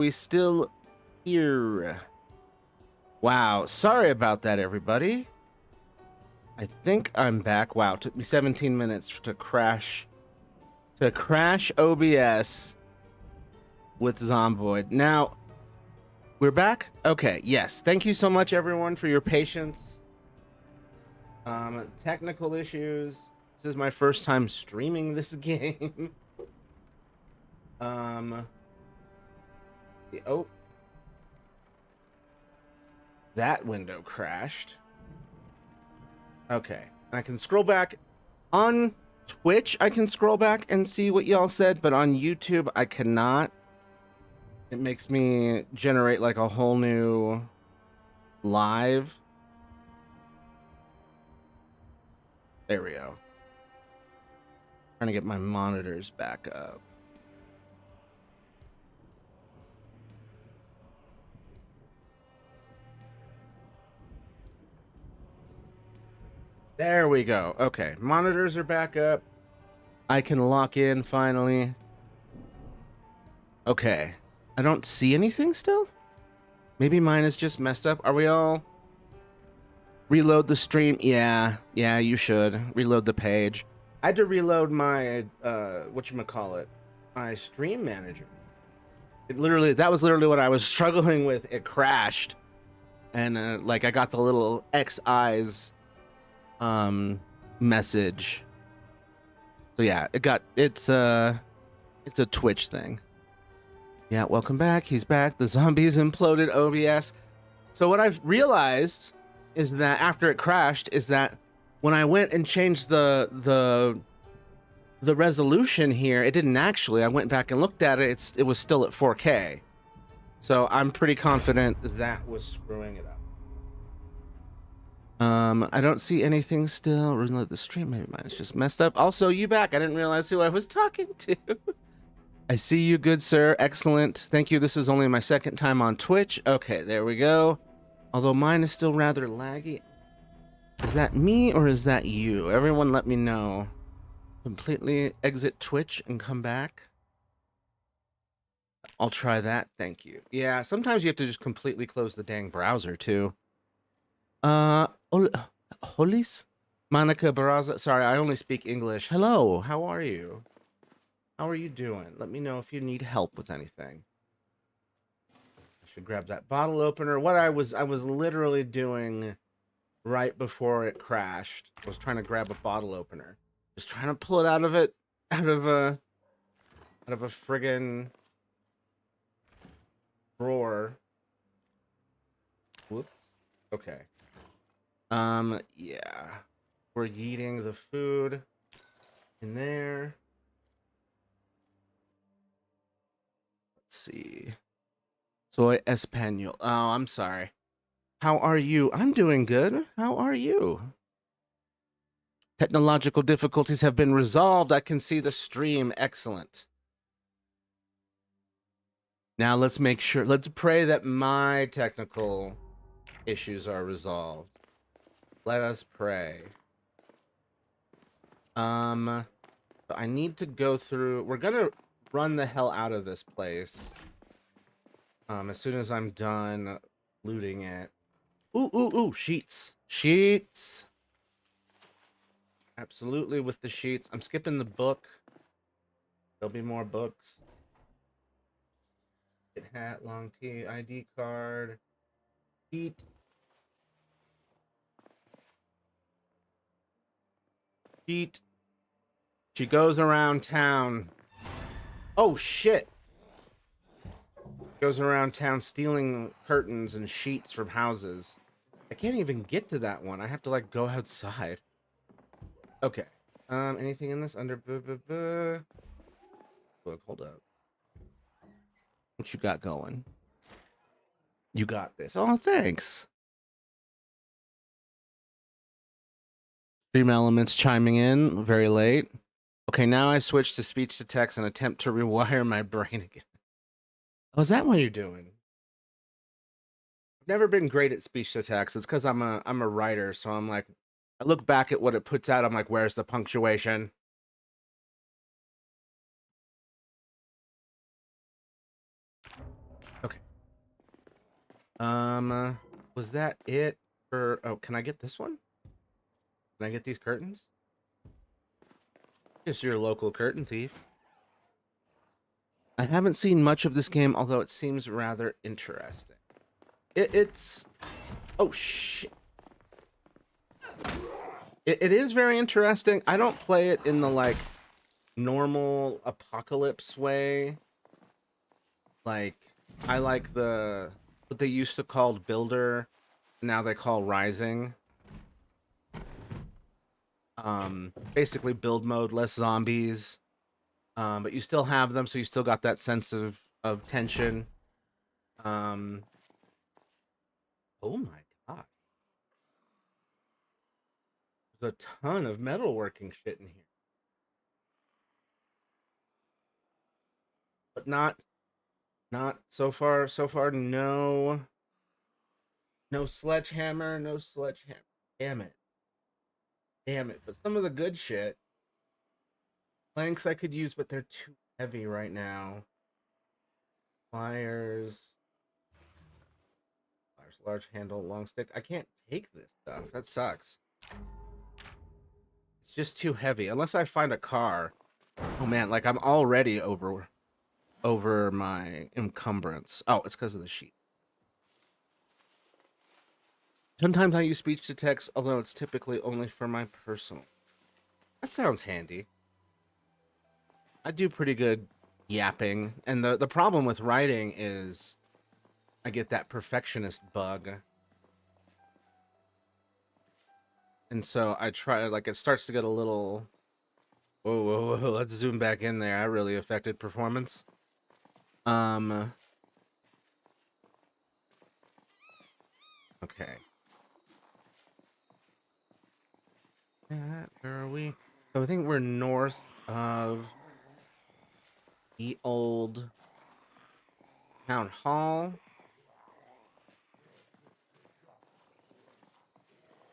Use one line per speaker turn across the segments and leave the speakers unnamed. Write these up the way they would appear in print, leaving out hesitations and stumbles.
We still here. Wow, sorry about that, everybody. I think I'm back. Wow, it took me 17 minutes to crash OBS with Zomboid. Now, we're back? Okay, yes. Thank you so much, everyone, for your patience. Technical issues. This is my first time streaming this game. Oh, that window crashed. Okay, I can scroll back on Twitch. I can scroll back and see what y'all said, but on YouTube I cannot. It makes me generate like a whole new live. There we go. Trying to get my monitors back up. There we go. Okay, monitors are back up. I can lock in finally. Okay, I don't see anything still. Maybe mine is just messed up. Are we all? Reload the stream? Yeah, you should. Reload the page. I had to reload my, whatchamacallit, my stream manager. That was literally what I was struggling with. It crashed. And, like, I got the little X eyes, message. So yeah, it's a Twitch thing. Yeah, welcome back. He's back. The zombies imploded OBS. So what I've realized is that after it crashed is that when I went and changed the resolution here, it didn't actually. I went back and looked at it. It was still at 4K. So I'm pretty confident that was screwing it up. I don't see anything still. Reload the stream. Maybe mine is just messed up. Also, you back. I didn't realize who I was talking to. I see you, good sir. Excellent. Thank you. This is only my second time on Twitch. Okay, there we go. Although mine is still rather laggy. Is that me or is that you? Everyone let me know. Completely exit Twitch and come back. I'll try that. Thank you. Yeah, sometimes you have to just completely close the dang browser too. Holis? Monica Barraza. Sorry, I only speak English. Hello, how are you? How are you doing? Let me know if you need help with anything. I should grab that bottle opener. What I was literally doing right before it crashed was trying to grab a bottle opener. Just trying to pull it out of a friggin' drawer. Whoops. Okay. Yeah. We're eating the food in there. Let's see. Soy Espanol. Oh, I'm sorry. How are you? I'm doing good. How are you? Technological difficulties have been resolved. I can see the stream. Excellent. Now let's make sure. Let's pray that my technical issues are resolved. Let us pray. I need to go through. We're gonna run the hell out of this place. As soon as I'm done looting it. Ooh, sheets. Sheets. Absolutely with the sheets. I'm skipping the book. There'll be more books. Hat, long tee, ID card. Sheet. Sheet. She goes around town. Oh, shit. Goes around town stealing curtains and sheets from houses. I can't even get to that one. I have to, like, go outside. Okay. Anything in this? Look, hold up. What you got going? You got this. Oh, thanks. Stream elements chiming in very late. Okay, now I switch to speech to text and attempt to rewire my brain again. Oh, is that what you're doing? I've never been great at speech to text. It's because I'm a writer, so I'm like, I look back at what it puts out. I'm like, where's the punctuation? Was that it for? Oh, can I get this one? Can I get these curtains? Just your local curtain thief. I haven't seen much of this game, although it seems rather interesting. It's oh shit. It is very interesting. I don't play it in the like normal apocalypse way. Like I like the what they used to call builder, now they call rising. Basically build mode, less zombies. But you still have them, so you still got that sense of tension. Um, oh my god, there's a ton of metalworking shit in here, but not so far. So far, no, no sledgehammer, no sledgehammer. Damn it, damn it. But some of the good shit, planks I could use, but they're too heavy right now. Pliers, pliers, large handle, long stick. I can't take this stuff. That sucks. It's just too heavy. Unless I find a car. Oh man, like I'm already over my encumbrance. Oh, it's because of the sheet. Sometimes I use speech to text, although it's typically only for my personal. That sounds handy. I do pretty good yapping, and the problem with writing is I get that perfectionist bug. And so I try, like, it starts to get a little. Whoa, whoa, whoa, let's zoom back in there. I really affected performance. Okay. Where are we? So I think we're north of the old town hall.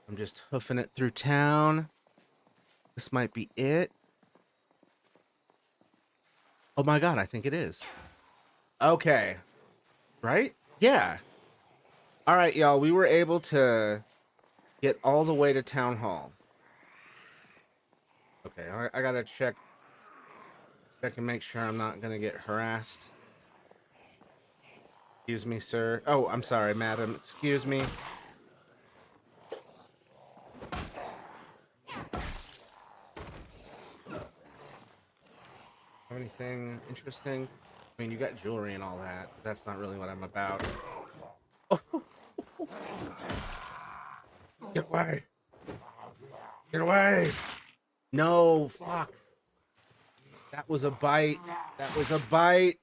I'm just hoofing it through town. This might be it. Oh my god, I think it is. Okay. Right? Yeah. All right, y'all. We were able to get all the way to town hall. Okay, I gotta check and make sure I'm not gonna get harassed. Excuse me, sir. Oh, I'm sorry, madam. Excuse me. Anything interesting? I mean, you got jewelry and all that. But that's not really what I'm about. Oh, get away! Get away! No, fuck. That was a bite. That was a bite.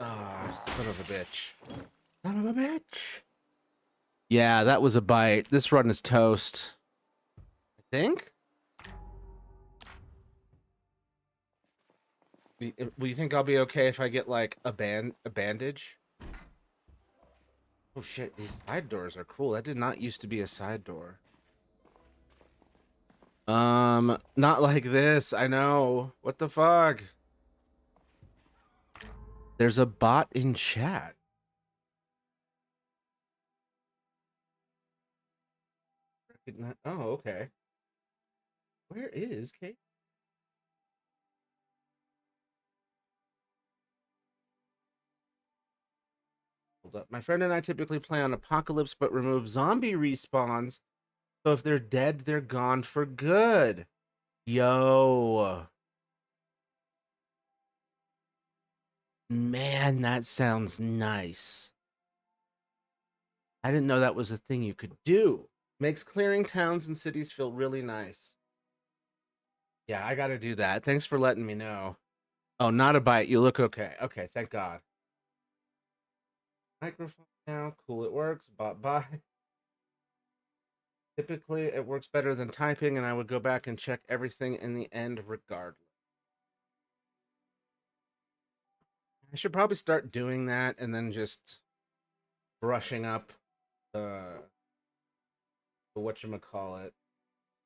Ah, son of a bitch. Son of a bitch. Yeah, that was a bite. This run is toast. I think? Will you think I'll be okay if I get like a bandage? Oh shit, these side doors are cool. That did not used to be a side door. Not like this. I know. What the fuck? There's a bot in chat. Oh, okay. Where is Kate? Hold up. My friend and I typically play on Apocalypse, but remove zombie respawns. So if they're dead, they're gone for good. Yo. Man, that sounds nice. I didn't know that was a thing you could do. Makes clearing towns and cities feel really nice. Yeah, I gotta do that. Thanks for letting me know. Oh, not a bite. You look okay. Okay, thank God. Microphone now. Cool, it works. Bye. Typically, it works better than typing, and I would go back and check everything in the end regardless. I should probably start doing that and then just brushing up the whatchamacallit.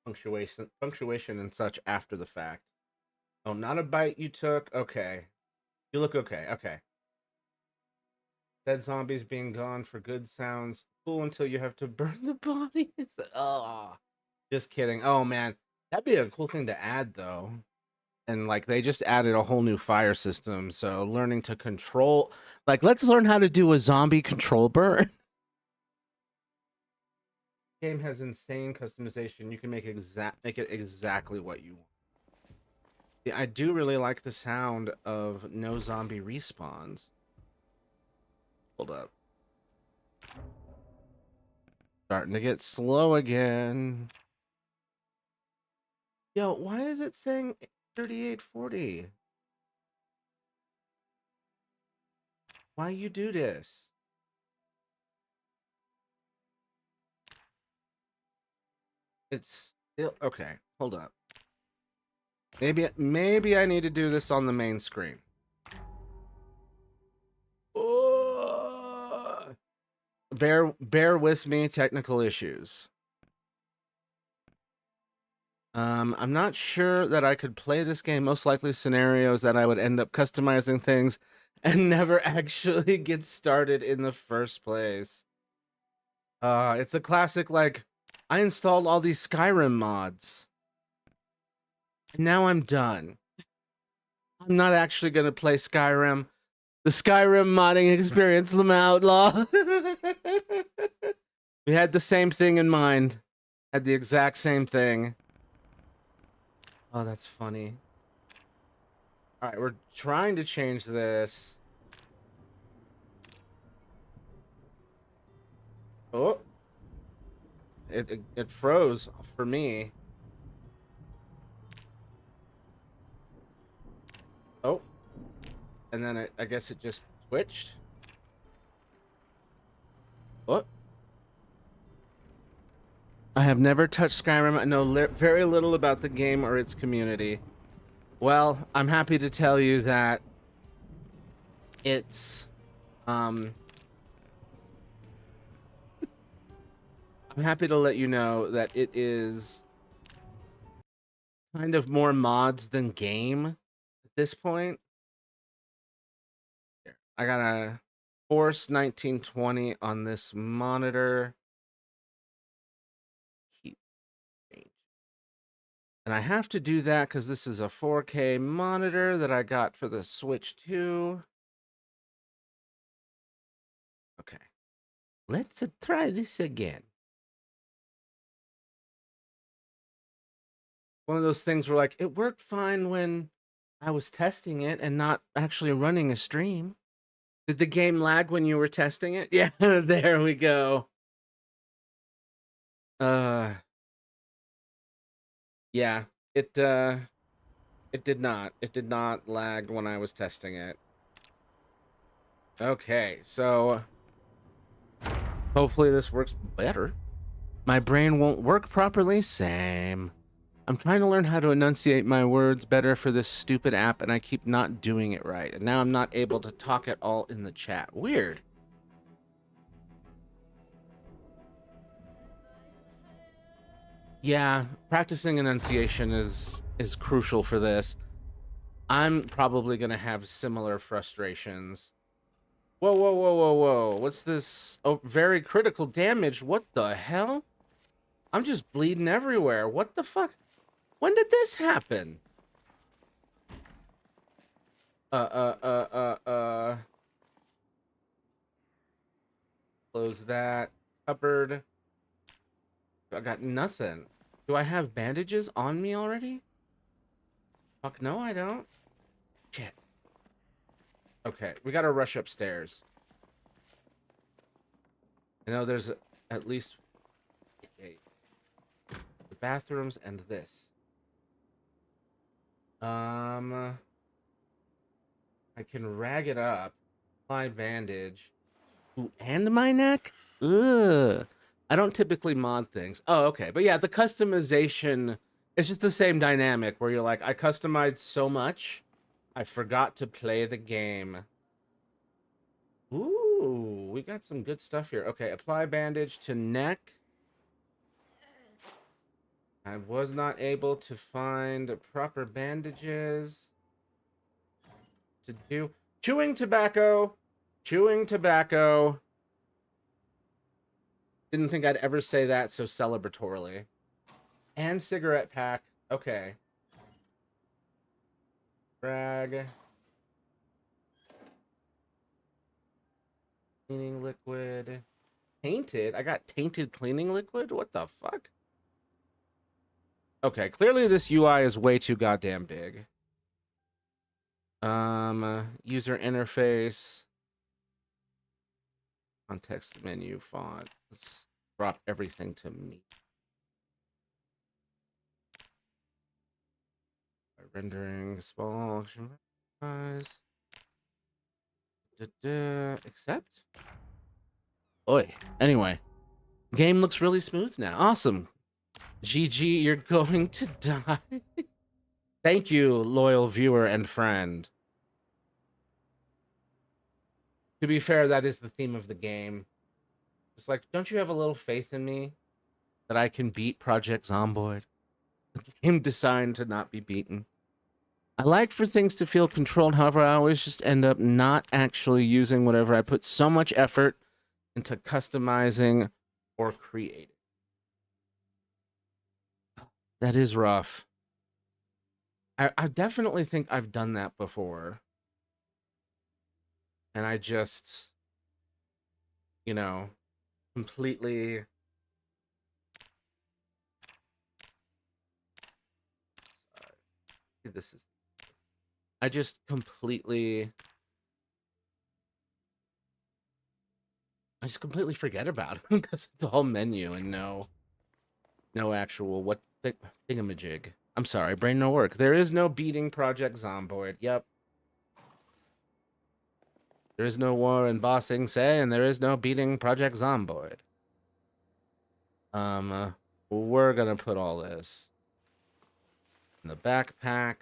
punctuation and such after the fact. Oh, not a bite you took? Okay. You look okay. Okay. Dead zombies being gone for good sounds cool until you have to burn the bodies. Oh, just kidding. Oh man, that'd be a cool thing to add though. And like they just added a whole new fire system, so learning to control, like let's learn how to do a zombie control burn. Game has insane customization. You can make it exactly what you want. Yeah, I do really like the sound of no zombie respawns. Hold up. Starting to get slow again. Yo, why is it saying 3840? Why you do this? It's still okay. Hold up. Maybe I need to do this on the main screen. Oh, bear with me, technical issues. I'm not sure that I could play this game. Most likely scenarios that I would end up customizing things and never actually get started in the first place. It's a classic, like, I installed all these Skyrim mods. And now I'm done. I'm not actually gonna play Skyrim. The Skyrim modding experience, Lam Outlaw. We had the same thing in mind. Had the exact same thing. Oh, that's funny. All right, we're trying to change this. Oh, it froze for me. Oh, and then I guess it just switched. Oh, I have never touched Skyrim. I know very little about the game or its community. Well, I'm happy to tell you that it's I'm happy to let you know that it is kind of more mods than game at this point. Here, I got a Force 1920 on this monitor. Keep change. And I have to do that because this is a 4K monitor that I got for the Switch 2. Okay. Let's try this again. One of those things where like it worked fine when I was testing it and not actually running a stream. Did the game lag when you were testing it? Yeah, there we go. Uh yeah, it did not. It did not lag when I was testing it. Okay, so hopefully this works better. My brain won't work properly. Same. I'm trying to learn how to enunciate my words better for this stupid app, and I keep not doing it right. And now I'm not able to talk at all in the chat. Weird. Yeah, practicing enunciation is crucial for this. I'm probably gonna have similar frustrations. Whoa, whoa, whoa, whoa, whoa. What's this? Oh, very critical damage. What the hell? I'm just bleeding everywhere. What the fuck? When did this happen? Close that. Cupboard. I got nothing. Do I have bandages on me already? Fuck no, I don't. Shit. Okay, we gotta rush upstairs. I know there's at least the bathrooms and this. I can rag it up. Apply bandage. Ooh, and my neck? Ugh. I don't typically mod things. Oh, okay. But yeah, the customization is just the same dynamic where you're like, I customized so much, I forgot to play the game. Ooh, we got some good stuff here. Okay, apply bandage to neck. I was not able to find proper bandages to do. Chewing tobacco. Chewing tobacco. Didn't think I'd ever say that so celebratorily. And cigarette pack. Okay. Drag. Cleaning liquid. Tainted? I got tainted cleaning liquid? What the fuck? Okay, clearly this UI is way too goddamn big. User interface. Context menu font. Let's drop everything to me. Rendering small size. Accept. Oi. Anyway, game looks really smooth now. Awesome. GG, you're going to die. Thank you, loyal viewer and friend. To be fair, that is the theme of the game. It's like, don't you have a little faith in me that I can beat Project Zomboid? The game designed to not be beaten. I like for things to feel controlled, however, I always just end up not actually using whatever I put so much effort into customizing or creating. That is rough. I definitely think I've done that before. And I just, you know, completely... Sorry. This is... I just completely forget about it because it's all menu and no actual what thingamajig. I'm sorry, brain no work. There is no beating Project Zomboid. Yep. There is no war in bossing say, and there is no beating Project Zomboid. We're gonna put all this in the backpack.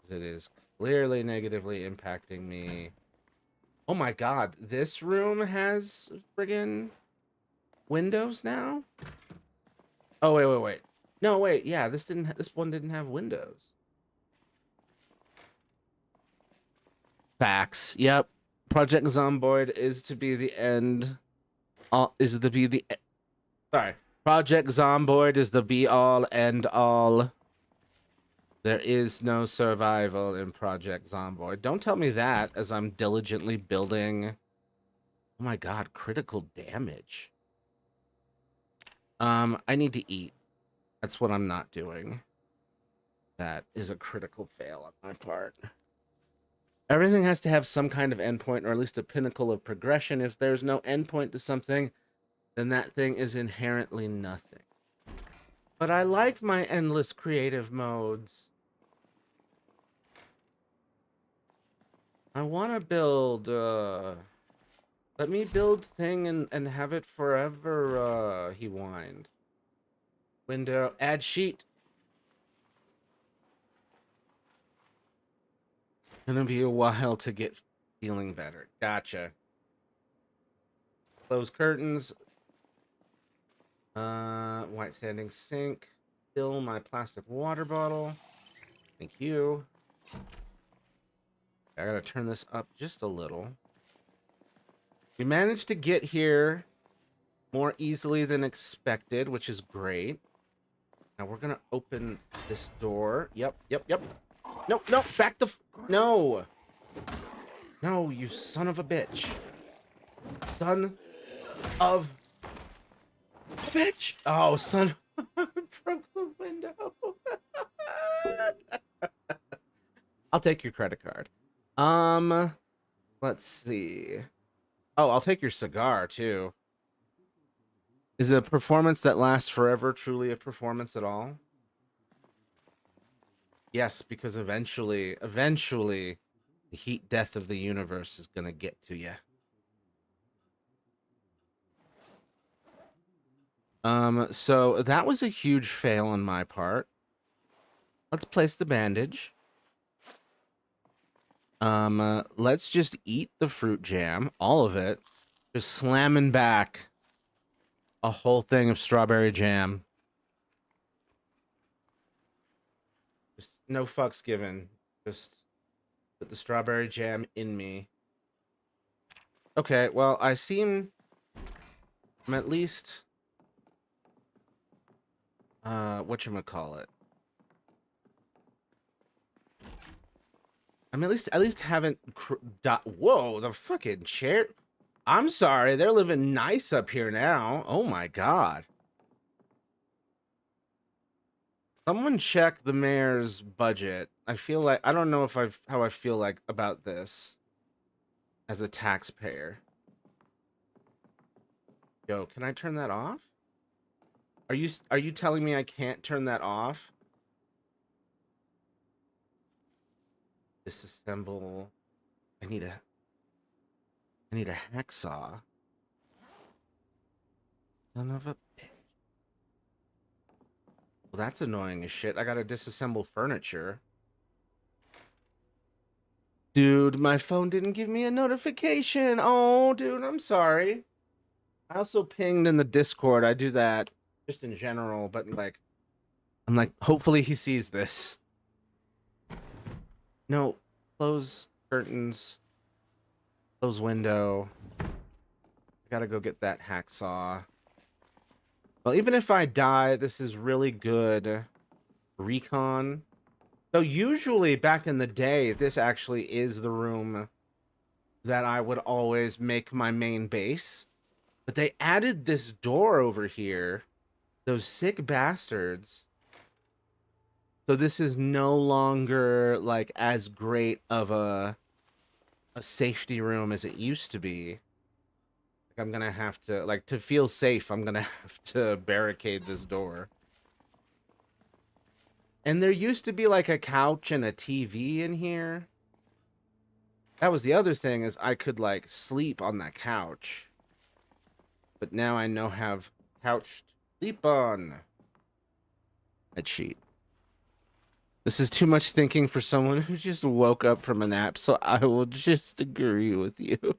It is clearly negatively impacting me. Oh my god, this room has friggin' windows now? Oh, wait. No, wait, yeah, this one didn't have windows. Facts. Yep. Project Zomboid is to be the end. Sorry. Project Zomboid is the be all end all. There is no survival in Project Zomboid. Don't tell me that as I'm diligently building. Oh my god, critical damage. I need to eat. That's what I'm not doing. That is a critical fail on my part. Everything has to have some kind of endpoint, or at least a pinnacle of progression. If there's no endpoint to something, then that thing is inherently nothing. But I like my endless creative modes. I want to build, let me build thing and have it forever, he whined. Window, add sheet. Gonna be a while to get feeling better. Gotcha. Close curtains. White standing sink. Fill my plastic water bottle. Thank you. I gotta turn this up just a little. We managed to get here more easily than expected, which is great. Now we're gonna open this door. Yep. No, back the... No! No, you son of a bitch. Son of a bitch! Oh, son... broke the window. I'll take your credit card. Let's see. Oh, I'll take your cigar, too. Is a performance that lasts forever truly a performance at all? Yes, because eventually, the heat death of the universe is gonna get to you. So that was a huge fail on my part. Let's place the bandage. Let's just eat the fruit jam, all of it. Just slamming back a whole thing of strawberry jam. no fucks given. Just put the strawberry jam in me. Okay, well, I'm at least, whatchamacallit. I'm at least haven't, whoa, the fucking chair. I'm sorry, they're living nice up here now. Oh my God. Someone check the mayor's budget. I feel like, I don't know if how I feel like about this as a taxpayer. Yo, can I turn that off? Are you telling me I can't turn that off? Disassemble. I need a hacksaw. Son of a bitch. Well, that's annoying as shit. I gotta disassemble furniture. Dude, my phone didn't give me a notification. Oh, dude, I'm sorry. I also pinged in the Discord. I do that just in general, but like, I'm like, hopefully he sees this. No, close curtains. Close window. I gotta go get that hacksaw. Well, even if I die, this is really good recon. So usually back in the day, this actually is the room that I would always make my main base. But they added this door over here. Those sick bastards. So this is no longer like as great of a safety room as it used to be. Like I'm gonna have to, like, to feel safe, I'm gonna have to barricade this door. And there used to be like a couch and a TV in here. That was the other thing, is I could like sleep on that couch. But now I know have couch to sleep on. Bed sheet. This is too much thinking for someone who just woke up from a nap, so I will just agree with you.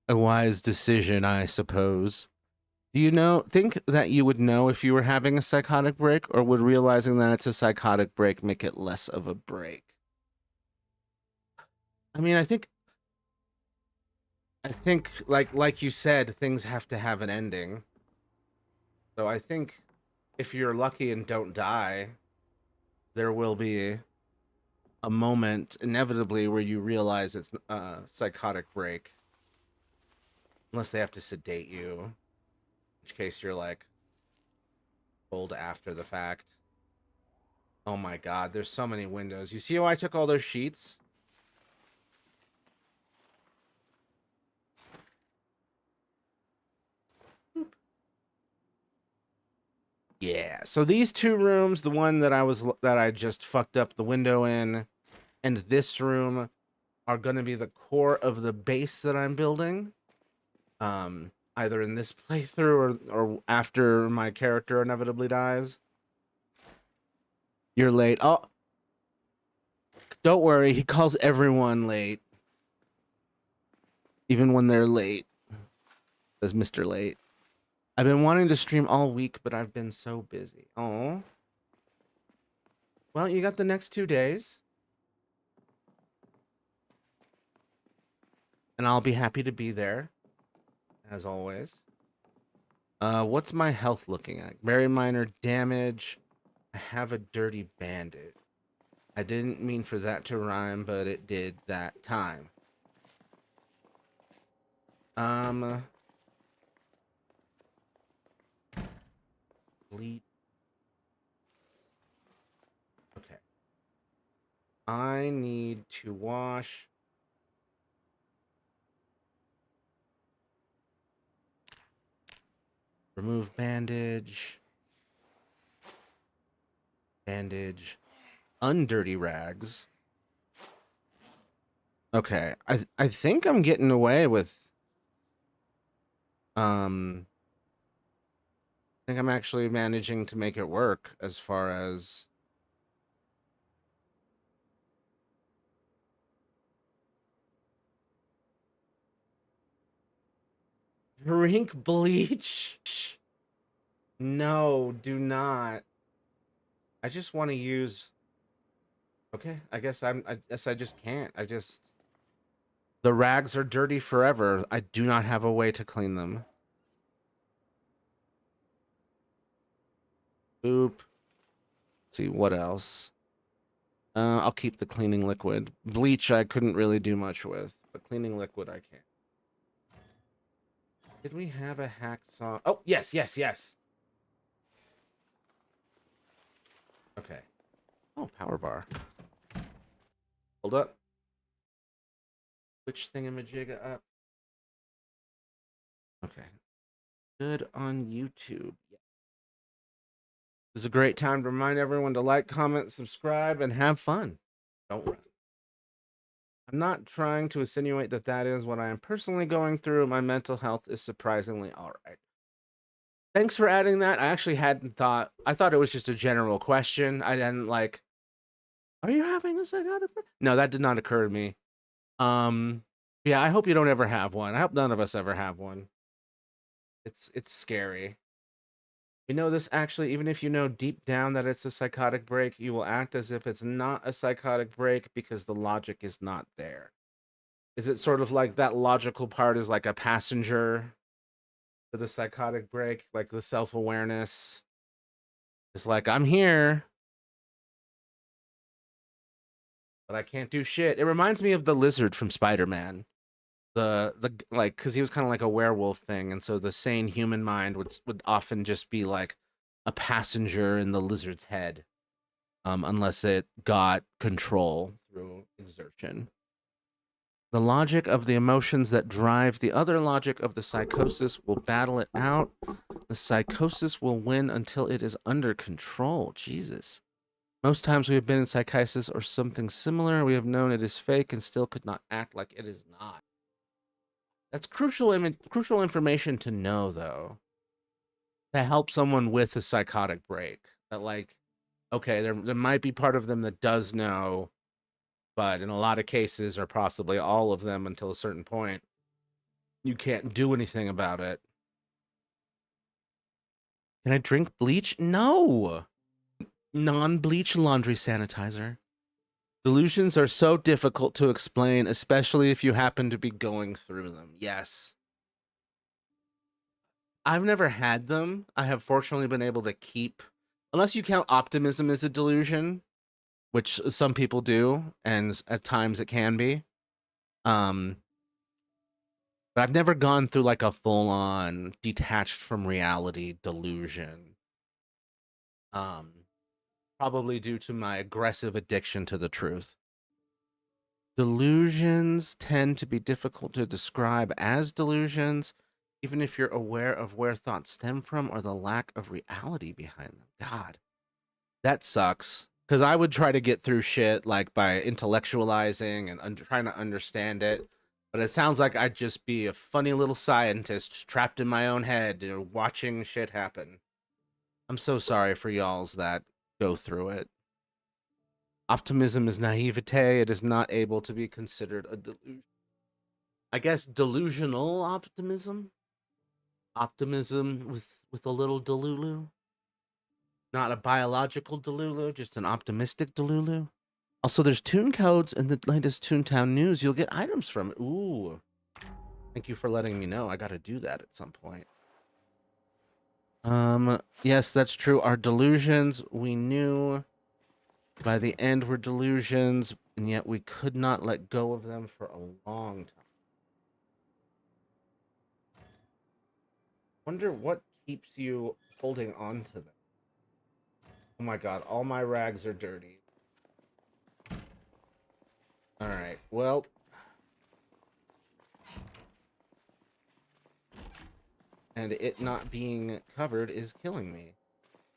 A wise decision, I suppose. Do you think that you would know if you were having a psychotic break, or would realizing that it's a psychotic break make it less of a break? I mean, I think like you said, things have to have an ending. So I think if you're lucky and don't die, there will be a moment inevitably where you realize it's a psychotic break. Unless they have to sedate you, in which case you're like told after the fact. Oh my God, there's so many windows. You see how I took all those sheets? Yeah, so these two rooms, the one that I just fucked up the window in, and this room are going to be the core of the base that I'm building. Either in this playthrough or after my character inevitably dies. You're late. Oh, don't worry, he calls everyone late. Even when they're late. Says Mr. Late. I've been wanting to stream all week, but I've been so busy. Oh. Well, you got the next 2 days. And I'll be happy to be there. As always. What's my health looking at? Very minor damage. I have a dirty bandit. I didn't mean for that to rhyme, but it did that time. Bleed. Okay. I need to wash. Remove bandage. Bandage. Undirty rags. Okay. I think I'm getting away with I think I'm actually managing to make it work as far as drink bleach. No, do not. I just want to use. Okay, I guess I guess I just can't. I just. The rags are dirty forever. I do not have a way to clean them. Boop. Let's see what else. I'll keep the cleaning liquid. Bleach I couldn't really do much with, but cleaning liquid I can. Did we have a hacksaw? Oh, yes, yes, yes. Okay. Oh, power bar. Hold up. Which thingamajigga up? Okay. Good on YouTube. Yeah. This is a great time to remind everyone to like, comment, subscribe, and have fun. Don't run. I'm not trying to insinuate that that is what I am personally going through. My mental health is surprisingly all right. Thanks for adding that. I actually hadn't thought. I thought it was just a general question. I didn't like. Are you having a psychotic break? No, that did not occur to me. Yeah, I hope you don't ever have one. I hope none of us ever have one. It's scary. We know this actually, even if you know deep down that it's a psychotic break, you will act as if it's not a psychotic break because the logic is not there. Is it sort of like that logical part is like a passenger to the psychotic break, like the self-awareness? It's like, I'm here, but I can't do shit. It reminds me of the lizard from Spider-Man. The like, because he was kind of like a werewolf thing, and so the sane human mind would often just be like a passenger in the lizard's head, unless it got control through exertion. The logic of the emotions that drive the other logic of the psychosis will battle it out. The psychosis will win until it is under control. Jesus. Most times we have been in psychosis or something similar. We have known it is fake and still could not act like it is not. That's crucial information to know, though, to help someone with a psychotic break. That, like, okay, there might be part of them that does know, but in a lot of cases, or possibly all of them until a certain point, you can't do anything about it. Can I drink bleach? No. Non-bleach laundry sanitizer. Delusions are so difficult to explain, especially if you happen to be going through them. Yes. I've never had them. I have fortunately been able to keep, unless you count optimism as a delusion, which some people do, and at times it can be. Um, but I've never gone through like a full-on detached from reality delusion. Probably due to my aggressive addiction to the truth. Delusions tend to be difficult to describe as delusions, even if you're aware of where thoughts stem from or the lack of reality behind them. God, that sucks. Because I would try to get through shit like by intellectualizing and trying to understand it. But it sounds like I'd just be a funny little scientist trapped in my own head, watching shit happen. I'm so sorry for y'alls that go through it. Optimism is naivete. It is not able to be considered a delusion. I guess delusional optimism? Optimism with a little delulu? Not a biological delulu, just an optimistic delulu? Also, there's tune codes in the latest Toontown news. You'll get items from it. Ooh. Thank you for letting me know. I gotta do that at some point. Yes, that's true. Our delusions, we knew by the end were delusions, and yet we could not let go of them for a long time. Wonder what keeps you holding on to them. Oh my god, all my rags are dirty. Alright, well. And it not being covered is killing me.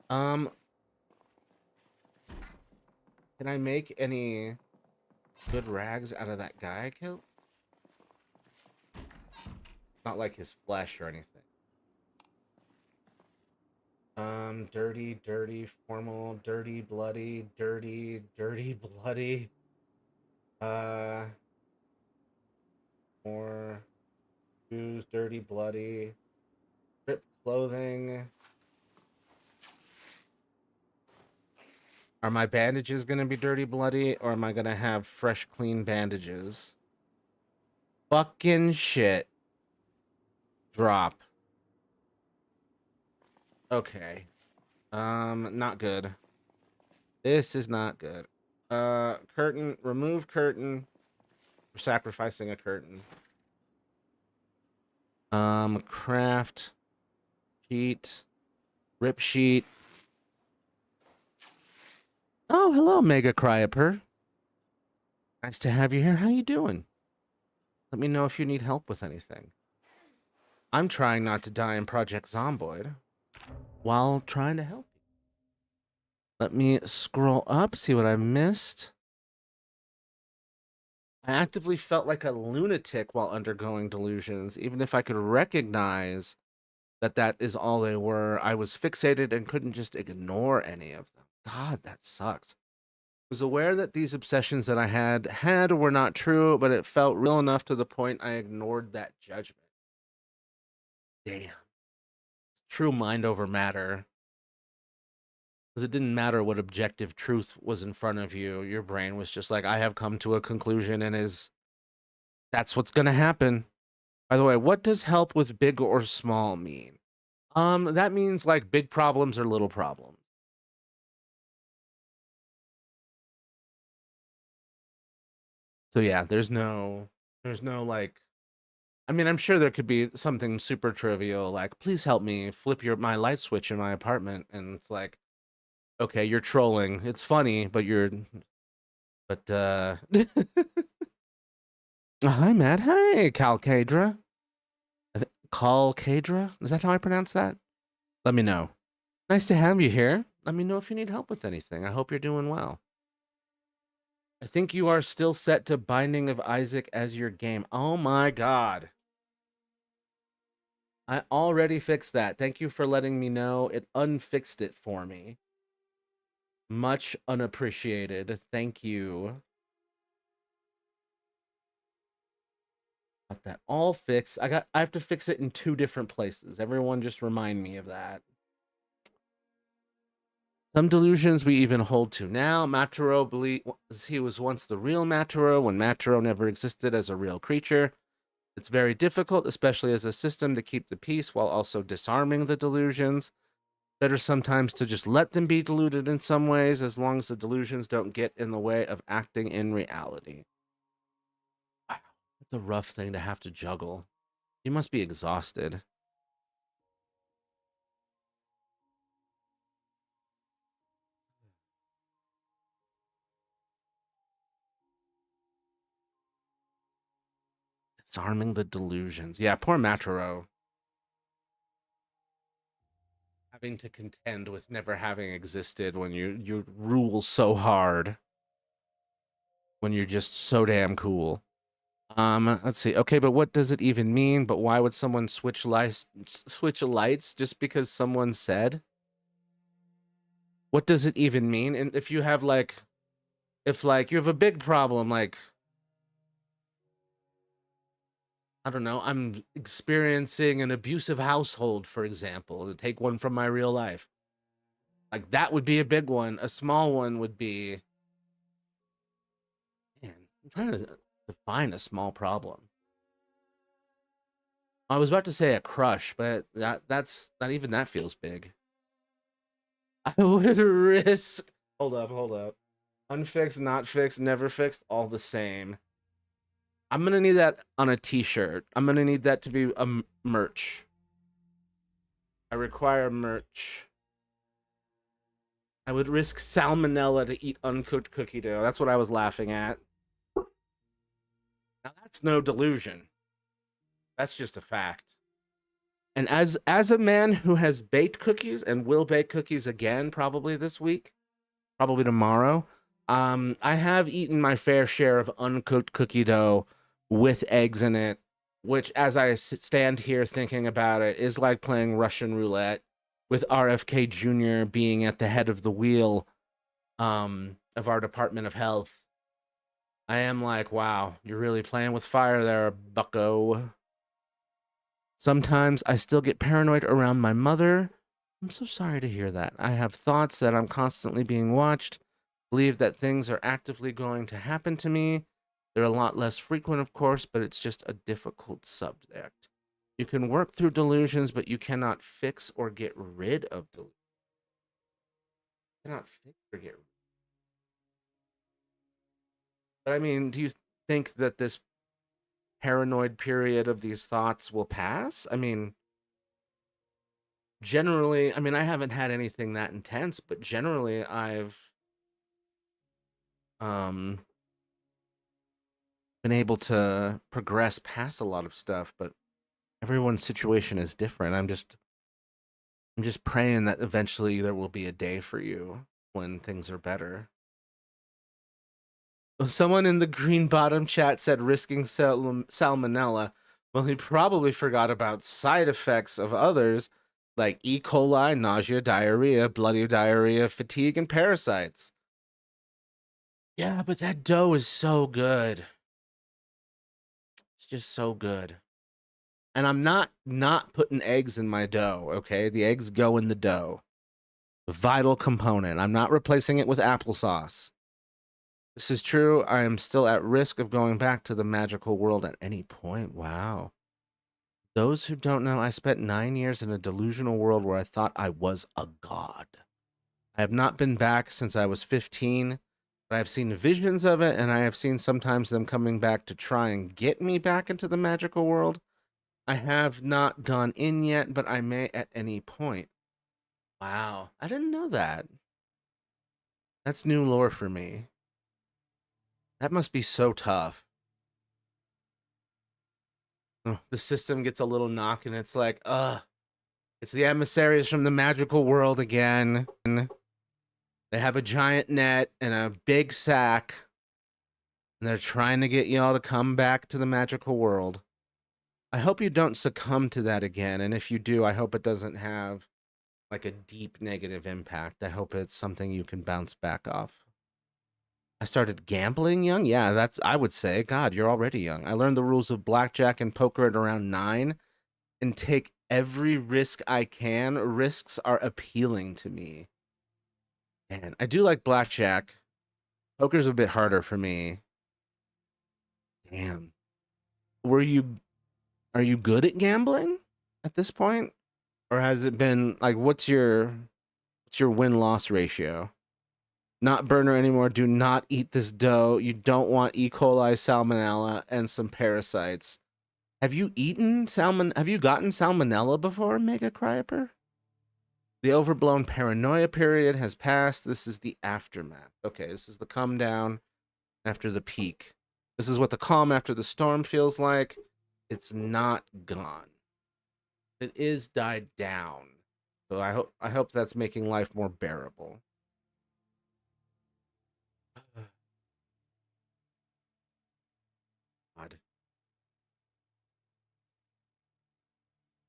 Can I make any good rags out of that guy I killed? Not like his flesh or anything. Dirty, dirty, formal, dirty, bloody, dirty, dirty, bloody. More shoes, dirty, bloody. Ripped clothing. Are my bandages gonna be dirty, bloody, or am I gonna have fresh, clean bandages? Fucking shit. Drop. Okay. Not good. This is not good. Curtain, remove curtain. We're sacrificing a curtain. Craft. Sheet. Rip sheet. Oh, hello, Mega Cryoper. Nice to have you here. How you doing? Let me know if you need help with anything. I'm trying not to die in Project Zomboid while trying to help you. Let me scroll up, see what I missed. I actively felt like a lunatic while undergoing delusions, even if I could recognize that that is all they were. I was fixated and couldn't just ignore any of them. God, that sucks. I was aware that these obsessions that I had were not true, but it felt real enough to the point I ignored that judgment. Damn. True mind over matter. Because it didn't matter what objective truth was in front of you. Your brain was just like, I have come to a conclusion and that's what's gonna happen. By the way, what does help with big or small mean? That means like big problems or little problems. So yeah, there's no like, I mean, I'm sure there could be something super trivial like, please help me flip my light switch in my apartment, and it's like, okay, you're trolling. It's funny, but hi Matt. Hey Calcadra. Calcadra? Is that how I pronounce that? Let me know. Nice to have you here. Let me know if you need help with anything. I hope you're doing well. I think you are still set to Binding of Isaac as your game. Oh my god. I already fixed that. Thank you for letting me know. It unfixed it for me. Much unappreciated. Thank you. Got that all fixed. I have to fix it in 2 different places. Everyone just remind me of that. Some delusions we even hold to now. Maturo believes he was once the real Maturo when Maturo never existed as a real creature. It's very difficult, especially as a system, to keep the peace while also disarming the delusions. Better sometimes to just let them be deluded in some ways, as long as the delusions don't get in the way of acting in reality. Wow, that's a rough thing to have to juggle. You must be exhausted. Disarming the delusions. Yeah, poor Maturo. Having to contend with never having existed when you rule so hard. When you're just so damn cool. Let's see. Okay, but what does it even mean? But why would someone switch lights just because someone said? What does it even mean? And if you have like, if like you have a big problem, like, I don't know, I'm experiencing an abusive household, for example, to take one from my real life. Like that would be a big one. A small one would be, man, I'm trying to define a small problem. I was about to say a crush, but that's not even that feels big. I would risk. Hold up. Unfixed, not fixed, never fixed, all the same. I'm gonna need that on a t-shirt. I'm gonna need that to be a merch. I require merch. I would risk salmonella to eat uncooked cookie dough. That's what I was laughing at. Now that's no delusion. That's just a fact. And as a man who has baked cookies and will bake cookies again probably this week, probably tomorrow, I have eaten my fair share of uncooked cookie dough with eggs in it, which, as I stand here thinking about it, is like playing Russian roulette with RFK Jr. being at the head of the wheel of our Department of Health. I am like, wow, you're really playing with fire there, bucko. Sometimes I still get paranoid around my mother. I'm so sorry to hear that. I have thoughts that I'm constantly being watched. Believe that things are actively going to happen to me. They're a lot less frequent, of course, but it's just a difficult subject. You can work through delusions, but you cannot fix or get rid of delusions. You cannot fix or get rid. But I mean, do you think that this paranoid period of these thoughts will pass? I mean, generally, I mean, I haven't had anything that intense, but generally I've um been able to progress past a lot of stuff, but everyone's situation is different. I'm just praying that eventually there will be a day for you when things are better. Well, someone in the green bottom chat said risking salmonella. Well, he probably forgot about side effects of others like E. coli, nausea, diarrhea, bloody diarrhea, fatigue, and parasites. Yeah, but that dough is so good. It's just so good. And I'm not putting eggs in my dough, okay? The eggs go in the dough. Vital component. I'm not replacing it with applesauce. This is true. I am still at risk of going back to the magical world at any point. Wow. Those who don't know, I spent 9 years in a delusional world where I thought I was a god. I have not been back since I was 15, but I've seen visions of it, and I have seen sometimes them coming back to try and get me back into the magical world. I have not gone in yet, but I may at any point. Wow. I didn't know that. That's new lore for me. That must be so tough. Oh, the system gets a little knock and it's like, it's the emissaries from the magical world again. They have a giant net and a big sack, and they're trying to get y'all to come back to the magical world. I hope you don't succumb to that again, and if you do, I hope it doesn't have like a deep negative impact. I hope it's something you can bounce back off. I started gambling young. Yeah, that's, I would say, God, you're already young. I learned the rules of blackjack and poker at around 9 and take every risk I can. Risks are appealing to me. And I do like blackjack. Poker's a bit harder for me. Damn. Were you Are you good at gambling at this point? Or has it been like what's your win-loss ratio? Not burner anymore. Do not eat this dough. You don't want E. coli, salmonella, and some parasites. Have you eaten salmon? Have you gotten salmonella before, Mega Cryoper? The overblown paranoia period has passed. This is the aftermath. Okay, this is the come down after the peak. This is what the calm after the storm feels like. It's not gone. It is died down. So I hope that's making life more bearable. God.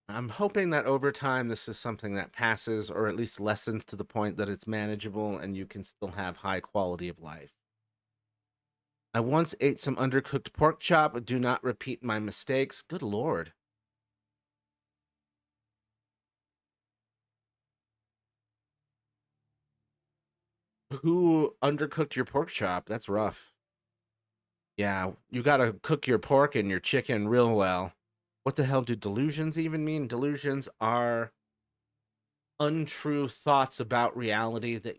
I'm hoping that over time this is something that passes or at least lessens to the point that it's manageable and you can still have high quality of life. I once ate some undercooked pork chop. Do not repeat my mistakes. Good lord. Who undercooked your pork chop? That's rough. Yeah, you gotta cook your pork and your chicken real well. What the hell do delusions even mean? Delusions are untrue thoughts about reality that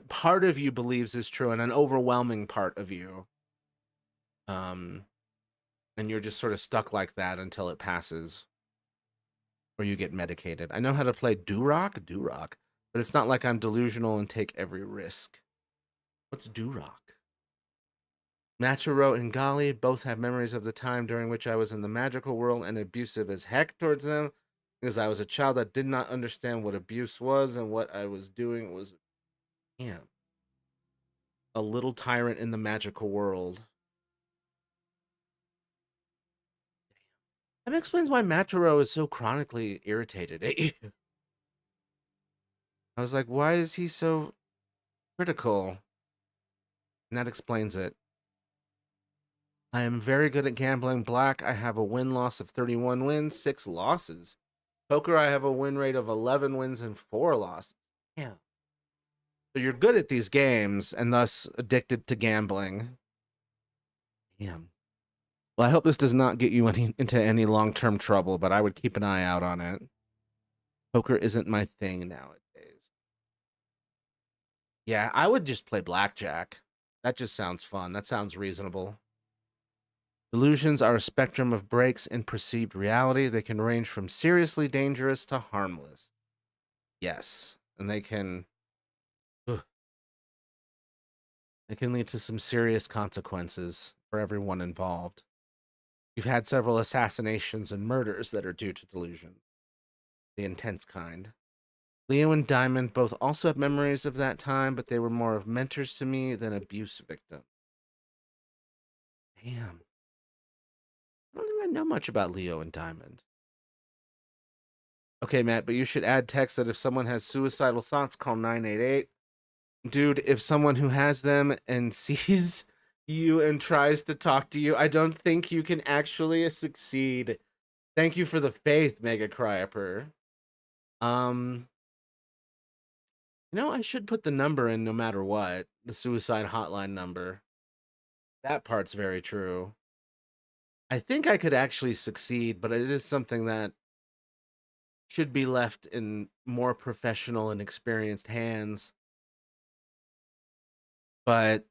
part of you believes is true and an overwhelming part of you. Um, and you're just sort of stuck like that until it passes or you get medicated. I know how to play Durock, but it's not like I'm delusional and take every risk. What's Durock? Machiro and Gali both have memories of the time during which I was in the magical world and abusive as heck towards them because I was a child that did not understand what abuse was and what I was doing was, damn, a little tyrant in the magical world. That explains why Machiro is so chronically irritated at you. I was like, why is he so critical? And that explains it. I am very good at gambling. Black, I have a win-loss of 31 wins, 6 losses. Poker, I have a win rate of 11 wins and 4 losses. Yeah. So you're good at these games and thus addicted to gambling. Damn. Well, I hope this does not get you into any long-term trouble, but I would keep an eye out on it. Poker isn't my thing nowadays. Yeah, I would just play blackjack. That just sounds fun. That sounds reasonable. Delusions are a spectrum of breaks in perceived reality. They can range from seriously dangerous to harmless. Yes, and ugh, they can lead to some serious consequences for everyone involved. You've had several assassinations and murders that are due to delusion, the intense kind. Leo and Diamond both also have memories of that time, but they were more of mentors to me than abuse victims. Damn. I don't think I know much about Leo and Diamond. Okay, Matt, but you should add text that if someone has suicidal thoughts, call 988. Dude, if someone who has them and sees you and tries to talk to you, I don't think you can actually succeed. Thank you for the faith, Mega Cryer. I should put the number in no matter what. The suicide hotline number. That part's very true. I think I could actually succeed, but it is something that should be left in more professional and experienced hands. But,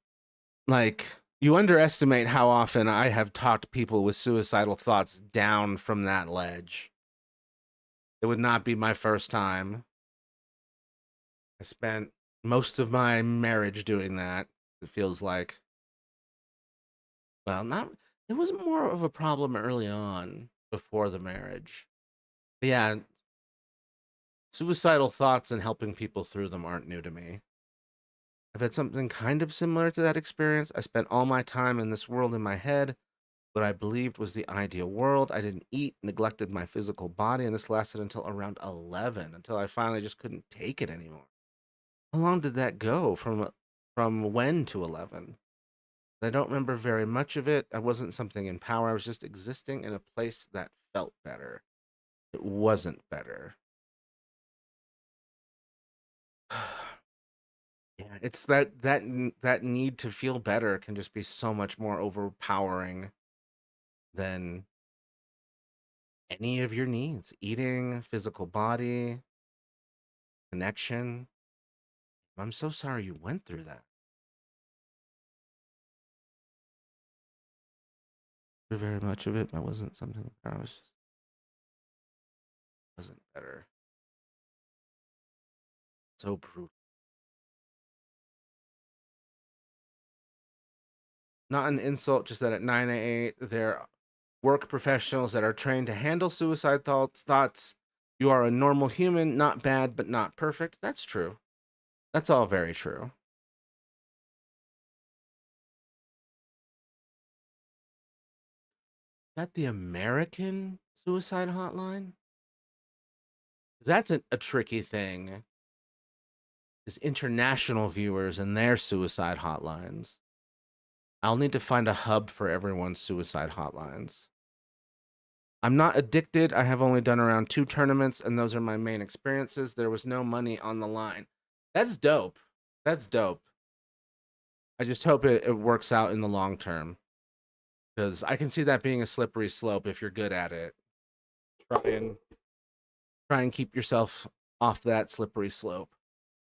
like, you underestimate how often I have talked people with suicidal thoughts down from that ledge. It would not be my first time. I spent most of my marriage doing that, it feels like. Well, not. It was more of a problem early on before the marriage. But yeah, suicidal thoughts and helping people through them aren't new to me. I've had something kind of similar to that experience. I spent all my time in this world in my head, what I believed was the ideal world. I didn't eat, neglected my physical body, and this lasted until around 11, until I finally just couldn't take it anymore. How long did that go from when to 11? I don't remember very much of it. I wasn't something in power. I was just existing in a place that felt better. It wasn't better. Yeah, it's that need to feel better can just be so much more overpowering than any of your needs. Eating, physical body, connection. I'm so sorry you went through that. Very much of it. That wasn't something I was just wasn't better. So brutal. Not an insult, just that at 988, there work professionals that are trained to handle suicide thoughts. You are a normal human, not bad, but not perfect. That's true. That's all very true. Is that the American suicide hotline? That's a tricky thing. Is international viewers and their suicide hotlines. I'll need to find a hub for everyone's suicide hotlines. I'm not addicted. I have only done around 2 tournaments, and those are my main experiences. There was no money on the line. That's dope. That's dope. I just hope it works out in the long term. Because I can see that being a slippery slope if you're good at it. Try and keep yourself off that slippery slope.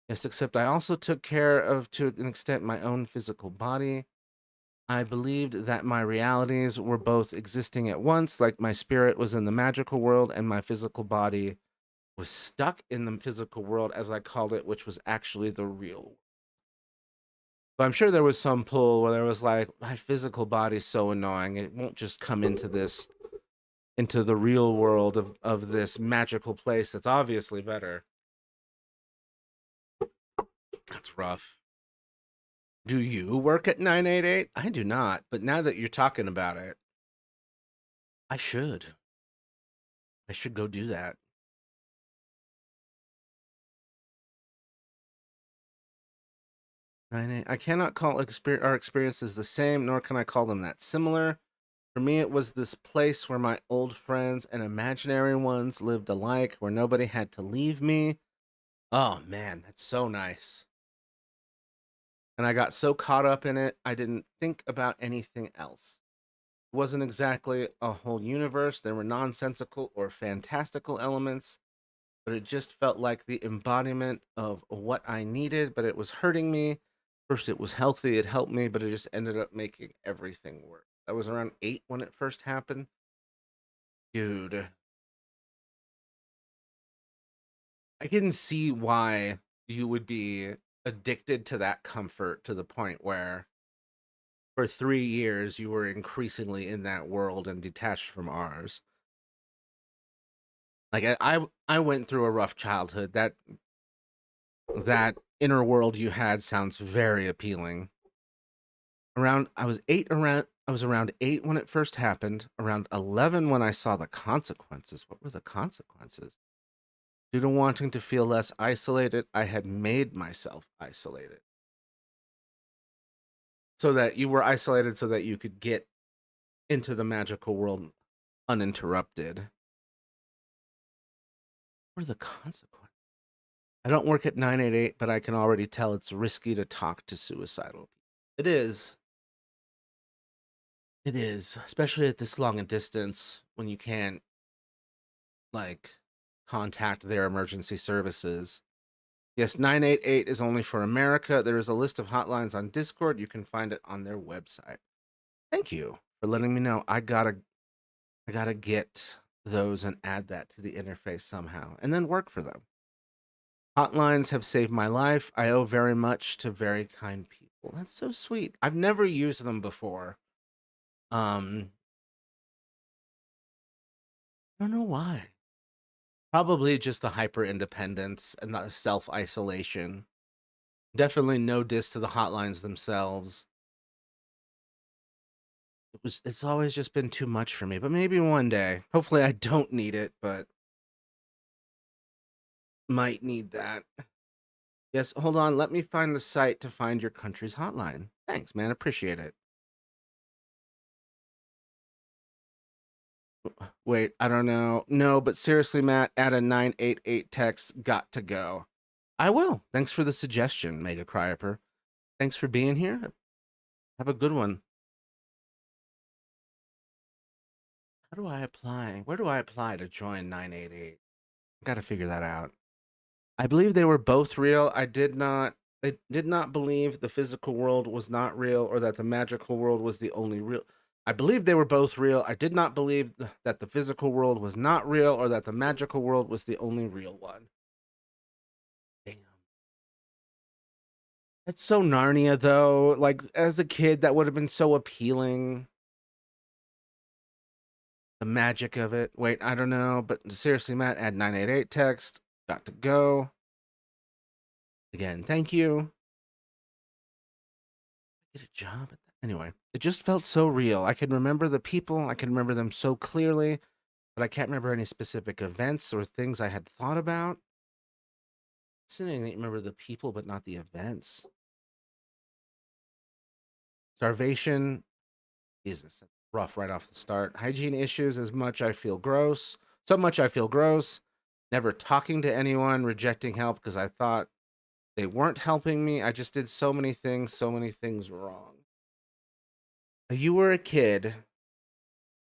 Yes, except I also took care of, to an extent, my own physical body. I believed that my realities were both existing at once, like my spirit was in the magical world and my physical body was stuck in the physical world, as I called it, which was actually the real world. But I'm sure there was some pull where there was like, my physical body's so annoying, it won't just come into the real world of this magical place that's obviously better. That's rough. Do you work at 988? I do not, but now that you're talking about it, I should. I should go do that. I cannot call our experiences the same, nor can I call them that similar. For me, it was this place where my old friends and imaginary ones lived alike, where nobody had to leave me. Oh man, that's so nice. and I got so caught up in it, I didn't think about anything else. It wasn't exactly a whole universe. There were nonsensical or fantastical elements, but it just felt like the embodiment of what I needed, but it was hurting me. First, it was healthy, it helped me, but it just ended up making everything worse. I was around 8 when it first happened. Dude, I can see why you would be addicted to that comfort to the point where for 3 years you were increasingly in that world and detached from ours. Like I went through a rough childhood. That inner world you had sounds very appealing. I was around 8 when it first happened, around 11 when I saw the consequences. What were the consequences? Due to wanting to feel less isolated, I had made myself isolated. So that you were isolated so that you could get into the magical world uninterrupted. What are the consequences? I don't work at 988, but I can already tell it's risky to talk to suicidal people. It is. It is, especially at this long a distance when you can't like contact their emergency services. Yes, 988 is only for America. There is a list of hotlines on Discord. You can find it on their website. Thank you for letting me know. I gotta get those and add that to the interface somehow and then work for them. Hotlines have saved my life. I owe very much to very kind people. That's so sweet. I've never used them before. I don't know why. Probably just the hyper independence and the self isolation. Definitely no diss to the hotlines themselves. It's always just been too much for me, but maybe one day. Hopefully I don't need it, but might need that. Yes, hold on. Let me find the site to find your country's hotline. Thanks, man. Appreciate it. Wait, I don't know. No, but seriously, Matt, add a 988 text. Got to go. I will. Thanks for the suggestion, Mega Cryoper. Thanks for being here. Have a good one. How do I apply? Where do I apply to join 988? Got to figure that out. I believe they were both real. I did not believe the physical world was not real or that the magical world was the only real. I believe they were both real. I did not believe that the physical world was not real or that the magical world was the only real one. Damn. That's so Narnia, though. Like, as a kid, that would have been so appealing. The magic of it. Wait, I don't know. But seriously, Matt, add 988 text. Got to go. Again, thank you. Get a job at that. Anyway, it just felt so real. I can remember the people. I can remember them so clearly, but I can't remember any specific events or things I had thought about. Fascinating that you remember the people, but not the events. Starvation. Jesus, that's rough right off the start. Hygiene issues, as much I feel gross. So much I feel gross. Never talking to anyone, rejecting help because I thought they weren't helping me. I just did so many things wrong. You were a kid.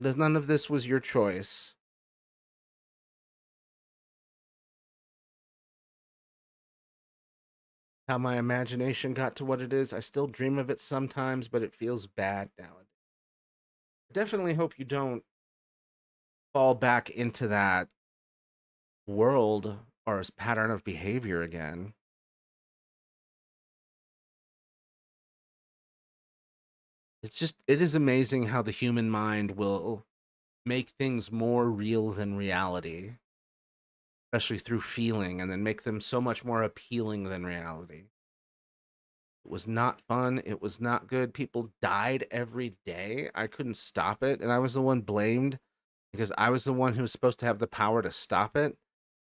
None of this was your choice. How my imagination got to what it is. I still dream of it sometimes, but it feels bad now. I definitely hope you don't fall back into that world or pattern of behavior again. It is amazing how the human mind will make things more real than reality, especially through feeling, and then make them so much more appealing than reality. It was not fun. It was not good. People died every day. I couldn't stop it, and I was the one blamed because I was the one who was supposed to have the power to stop it.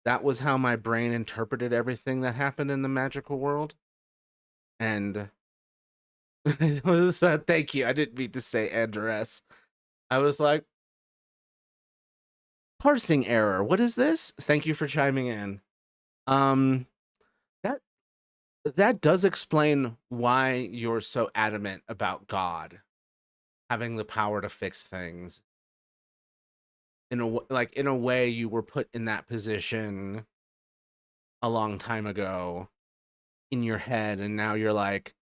That was how my brain interpreted everything that happened in the magical world. And it was thank you. I didn't mean to say address. I was like, parsing error. What is this? Thank you for chiming in. Um, that That does explain why you're so adamant about God having the power to fix things. Like in a way, you were put in that position a long time ago in your head, and now you're like,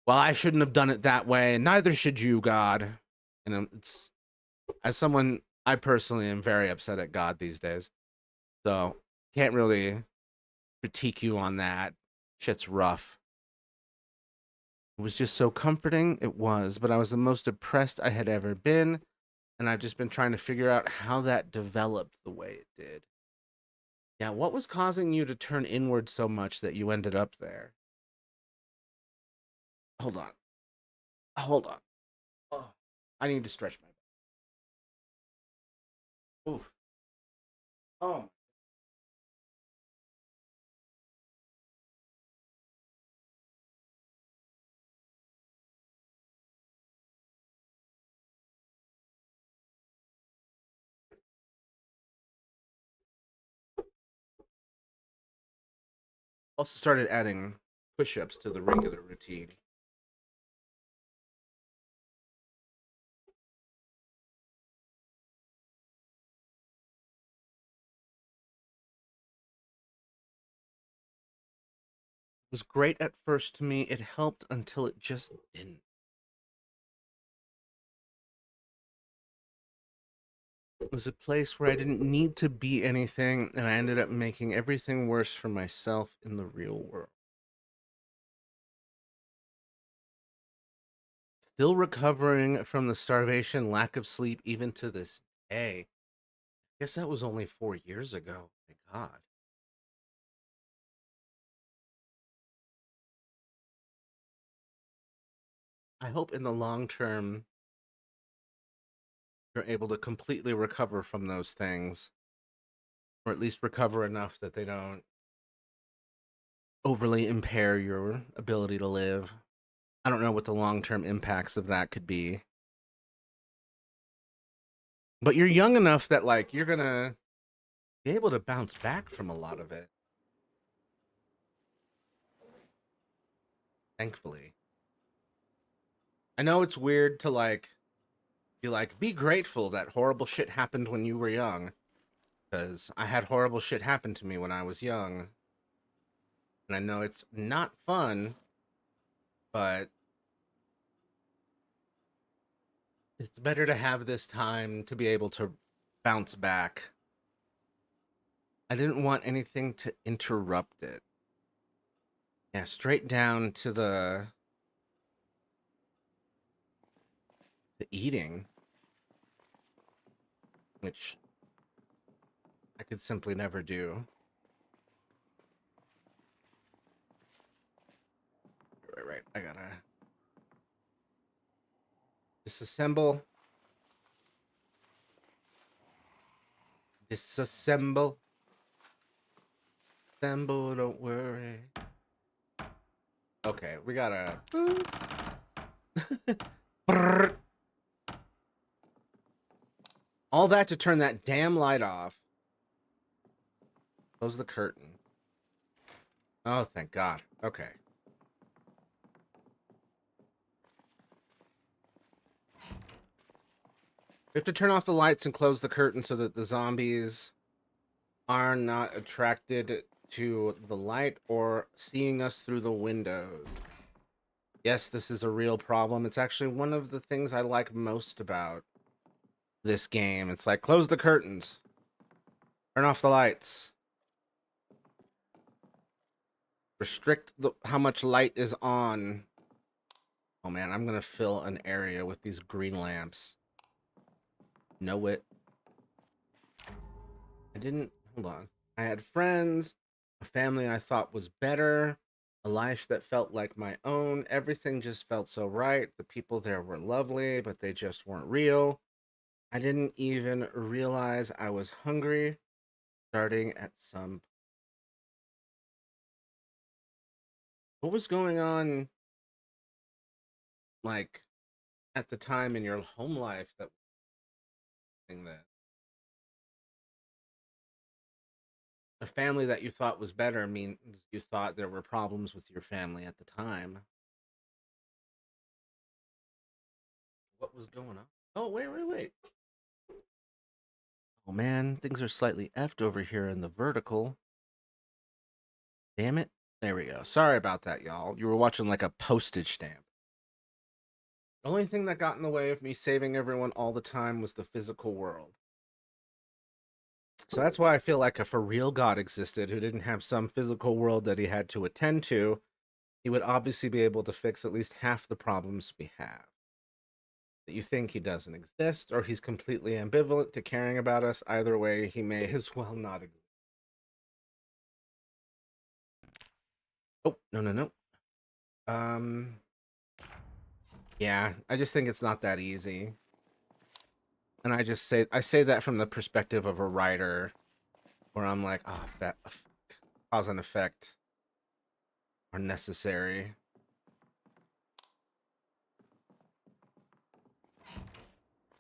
well, I shouldn't have done it that way, and neither should you, God. And it's, as someone, I personally am very upset at God these days, so can't really critique you on that. Shit's rough. It was just so comforting. It was, but I was the most depressed I had ever been, and I've just been trying to figure out how that developed the way it did. Yeah, what was causing you to turn inward so much that you ended up there? Hold on. Hold on. Oh, I need to stretch my back. Oof. Oh. Also started adding push-ups to the regular routine. It was great at first to me. It helped until it just didn't. It was a place where I didn't need to be anything, and I ended up making everything worse for myself in the real world. Still recovering from the starvation, lack of sleep, even to this day. I guess that was only 4 years ago. My God. I hope in the long term you're able to completely recover from those things, or at least recover enough that they don't overly impair your ability to live. I don't know what the long term impacts of that could be. But you're young enough that like you're gonna be able to bounce back from a lot of it. Thankfully. I know it's weird to like be like, be grateful that horrible shit happened when you were young. Because I had horrible shit happen to me when I was young. And I know it's not fun, but it's better to have this time to be able to bounce back. I didn't want anything to interrupt it. Yeah, straight down to the eating, which I could simply never do. Right. I gotta disassemble, disassemble, assemble. Don't worry. Okay, we gotta. All that to turn that damn light off. Close the curtain. Oh, thank God. Okay. We have to turn off the lights and close the curtain so that the zombies are not attracted to the light or seeing us through the windows. Yes, this is a real problem. It's actually one of the things I like most about this game. It's like, close the curtains. Turn off the lights. Restrict how much light is on. Oh man, I'm gonna fill an area with these green lamps. Know it. I didn't. Hold on. I had friends, a family I thought was better, a life that felt like my own. Everything just felt so right. The people there were lovely, but they just weren't real. I didn't even realize I was hungry, starting at some. What was going on, like, at the time in your home life that thing that A family that you thought was better means you thought there were problems with your family at the time. What was going on? Oh, wait. Oh man, things are slightly effed over here in the vertical. Damn it. There we go. Sorry about that, y'all. You were watching like a postage stamp. The only thing that got in the way of me saving everyone all the time was the physical world. So that's why I feel like if a real God existed who didn't have some physical world that he had to attend to, he would obviously be able to fix at least half the problems we have. That you think he doesn't exist, or he's completely ambivalent to caring about us. Either way, he may as well not exist. Oh, no. Um, yeah, I just think it's not that easy. And I say that from the perspective of a writer, where I'm like, oh, that cause and effect are necessary.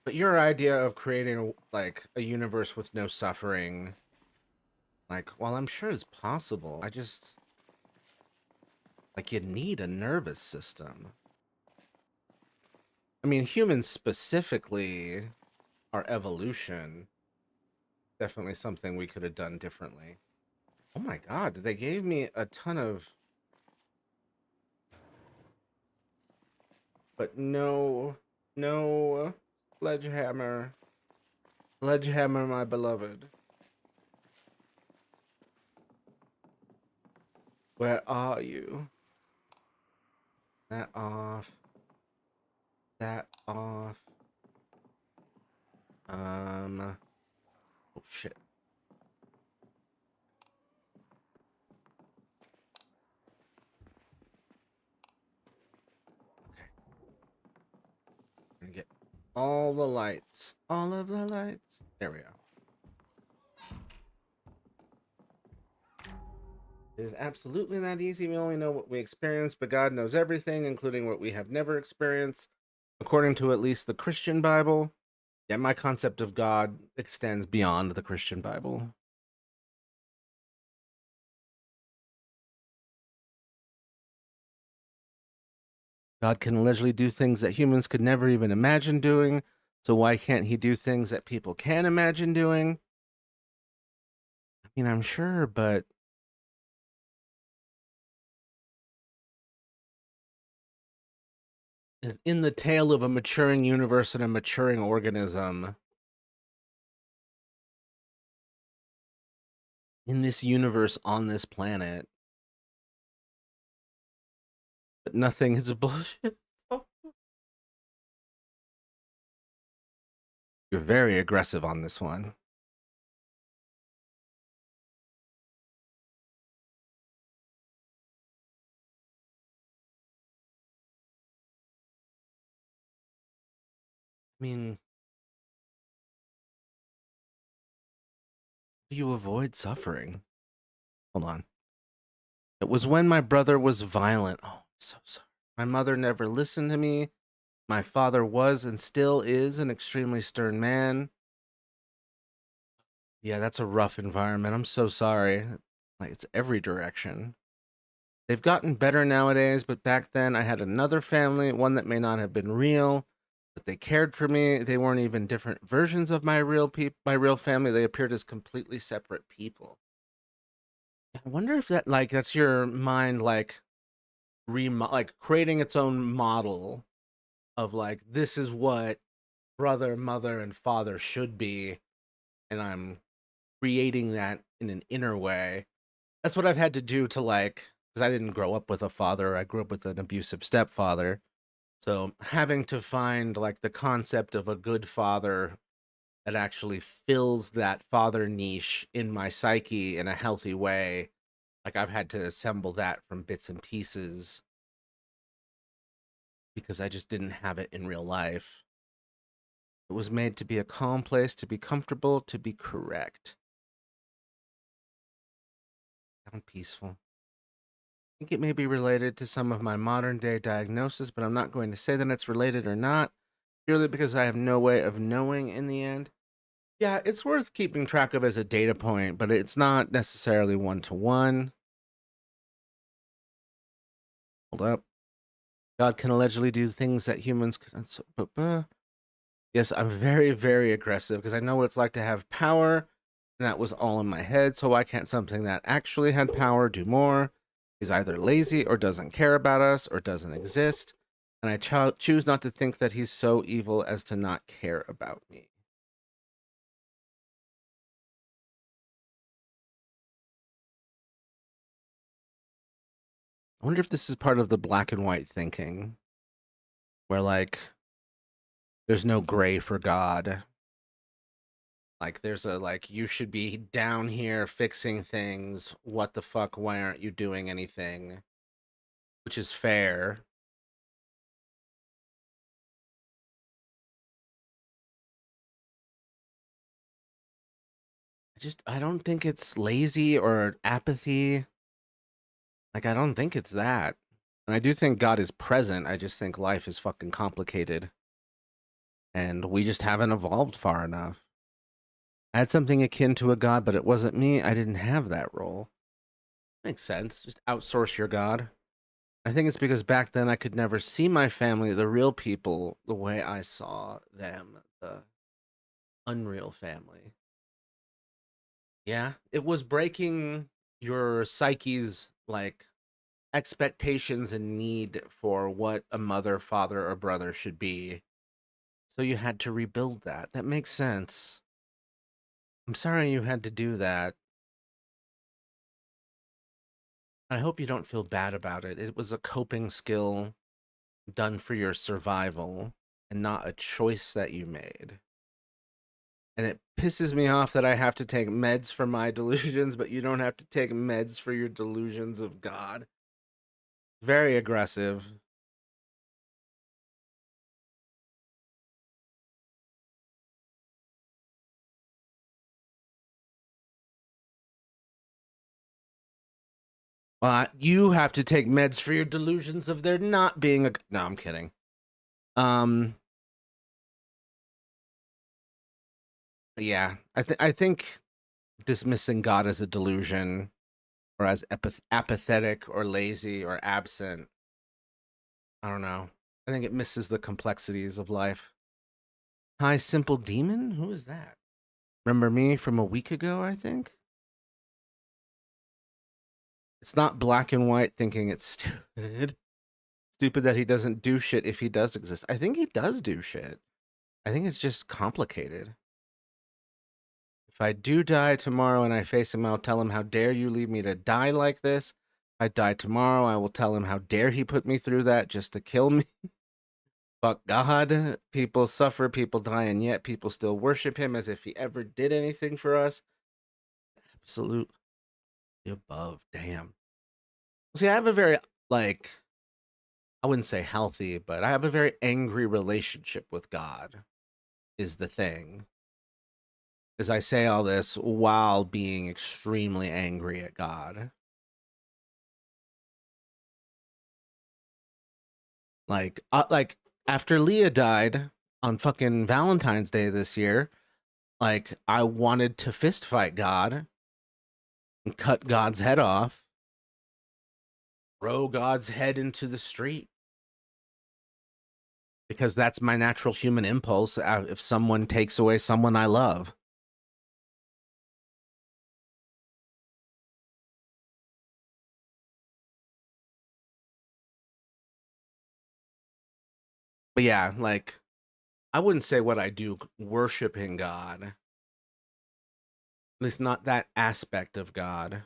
But your idea of creating like a universe with no suffering, like, well, I'm sure it's possible. I just like you need a nervous system. I mean, humans specifically, our evolution, definitely something we could have done differently. Oh my god, they gave me a ton of, but no sledgehammer. Sledgehammer, my beloved. Where are you? That off. That off. Oh shit. Okay. Gonna get all the lights. All of the lights. There we go. It is absolutely not easy. We only know what we experience, but God knows everything, including what we have never experienced. According to at least the Christian Bible. Yeah, my concept of God extends beyond the Christian Bible. God can allegedly do things that humans could never even imagine doing. So why can't he do things that people can imagine doing? I mean, I'm sure, but is in the tale of a maturing universe and a maturing organism, in this universe on this planet, but nothing is bullshit. You're very aggressive on this one. I mean, do you avoid suffering? Hold on. It was when my brother was violent. Oh, I'm so sorry. My mother never listened to me. My father was and still is an extremely stern man. Yeah, that's a rough environment. I'm so sorry. Like, it's every direction. They've gotten better nowadays, but back then I had another family, one that may not have been real, but they cared for me. They weren't even different versions of my real family. They appeared as completely separate people. I wonder if that like that's your mind like like creating its own model of like this is what brother, mother, and father should be, and I'm creating that in an inner way. That's what I've had to do to like because I didn't grow up with a father. I grew up with an abusive stepfather. So having to find like the concept of a good father that actually fills that father niche in my psyche in a healthy way. Like I've had to assemble that from bits and pieces because I just didn't have it in real life. It was made to be a calm place, to be comfortable, to be correct. Sound peaceful. I think it may be related to some of my modern day diagnosis, but I'm not going to say that it's related or not, purely because I have no way of knowing in the end. Yeah, it's worth keeping track of as a data point, but it's not necessarily one to one. Hold up. God can allegedly do things that humans can. Yes, I'm very, very aggressive because I know what it's like to have power, and that was all in my head. So why can't something that actually had power do more? He's either lazy or doesn't care about us or doesn't exist, and I choose not to think that he's so evil as to not care about me. I wonder if this is part of the black and white thinking, where like there's no gray for God. Like there's a like you should be down here fixing things. What the fuck? Why aren't you doing anything? Which is fair. I don't think it's lazy or apathy. Like I don't think it's that. And I do think God is present. I just think life is fucking complicated. And we just haven't evolved far enough. I had something akin to a god, but it wasn't me. I didn't have that role. Makes sense. Just outsource your god. I think it's because back then I could never see my family, the real people, the way I saw them, the unreal family. Yeah, it was breaking your psyche's like expectations and need for what a mother, father, or brother should be. So you had to rebuild that. That makes sense. I'm sorry you had to do that. I hope you don't feel bad about it. It was a coping skill done for your survival and not a choice that you made. And it pisses me off that I have to take meds for my delusions, but you don't have to take meds for your delusions of God. Very aggressive. You have to take meds for your delusions of there not being a. No, I'm kidding. Um, yeah, I think dismissing God as a delusion or as apathetic or lazy or absent. I don't know. I think it misses the complexities of life. Hi, simple demon. Who is that? Remember me from a week ago? I think it's not black and white. Thinking it's stupid. Stupid that he doesn't do shit if he does exist. I think he does do shit. I think it's just complicated. If I do die tomorrow and I face him, I'll tell him, how dare you leave me to die like this? If I die tomorrow, I will tell him, how dare he put me through that just to kill me? Fuck God. People suffer, people die, and yet people still worship him as if he ever did anything for us. Absolutely above. Damn. See, I have a very, like, I wouldn't say healthy, but I have a very angry relationship with God, is the thing. As I say all this while being extremely angry at God. Like after Leah died on fucking Valentine's Day this year, like I wanted to fist fight God and cut God's head off, throw God's head into the street because that's my natural human impulse if someone takes away someone I love. But yeah, like I wouldn't say what I do worshiping God. At least not that aspect of God.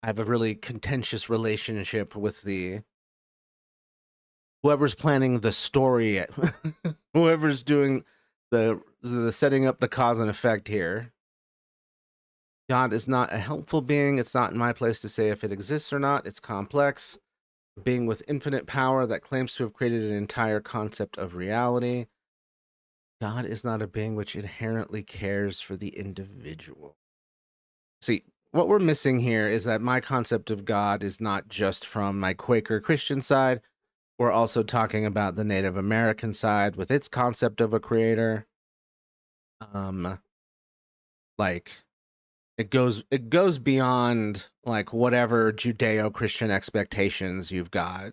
I have a really contentious relationship with the whoever's planning the story, whoever's doing the setting up the cause and effect here. God is not a helpful being. It's not in my place to say if it exists or not. It's complex. A being with infinite power that claims to have created an entire concept of reality. God is not a being which inherently cares for the individual. See, what we're missing here is that my concept of God is not just from my Quaker Christian side. We're also talking about the Native American side with its concept of a creator. Um, like it goes beyond like whatever Judeo-Christian expectations you've got.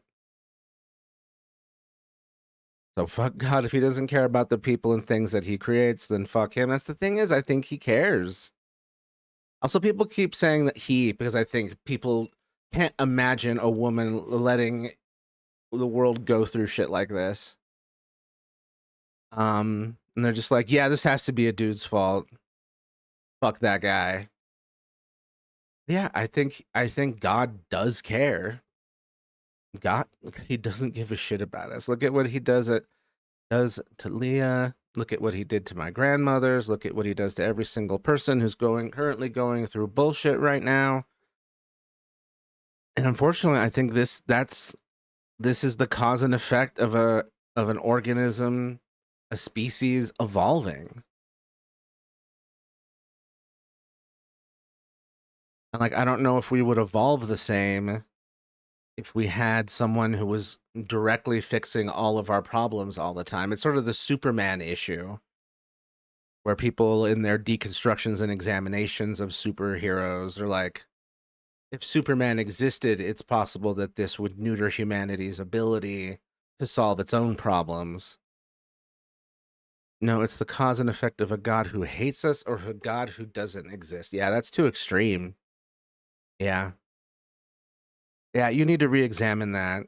So fuck God if he doesn't care about the people and things that he creates, then fuck him. That's the thing is I think he cares. Also, people keep saying that because I think people can't imagine a woman letting the world go through shit like this. And they're just like, yeah, this has to be a dude's fault. Fuck that guy. Yeah, I think God does care. God, he doesn't give a shit about us. Look at what he does to Leah. Look at what he did to my grandmothers. Look at what he does to every single person who's currently going through bullshit right now. And unfortunately, I think this is the cause and effect of an organism, a species evolving. And like I don't know if we would evolve the same if we had someone who was directly fixing all of our problems all the time. It's sort of the Superman issue where people in their deconstructions and examinations of superheroes are like, if Superman existed, it's possible that this would neuter humanity's ability to solve its own problems. No, it's the cause and effect of a god who hates us or a god who doesn't exist. Yeah, that's too extreme. Yeah. Yeah, you need to re-examine that.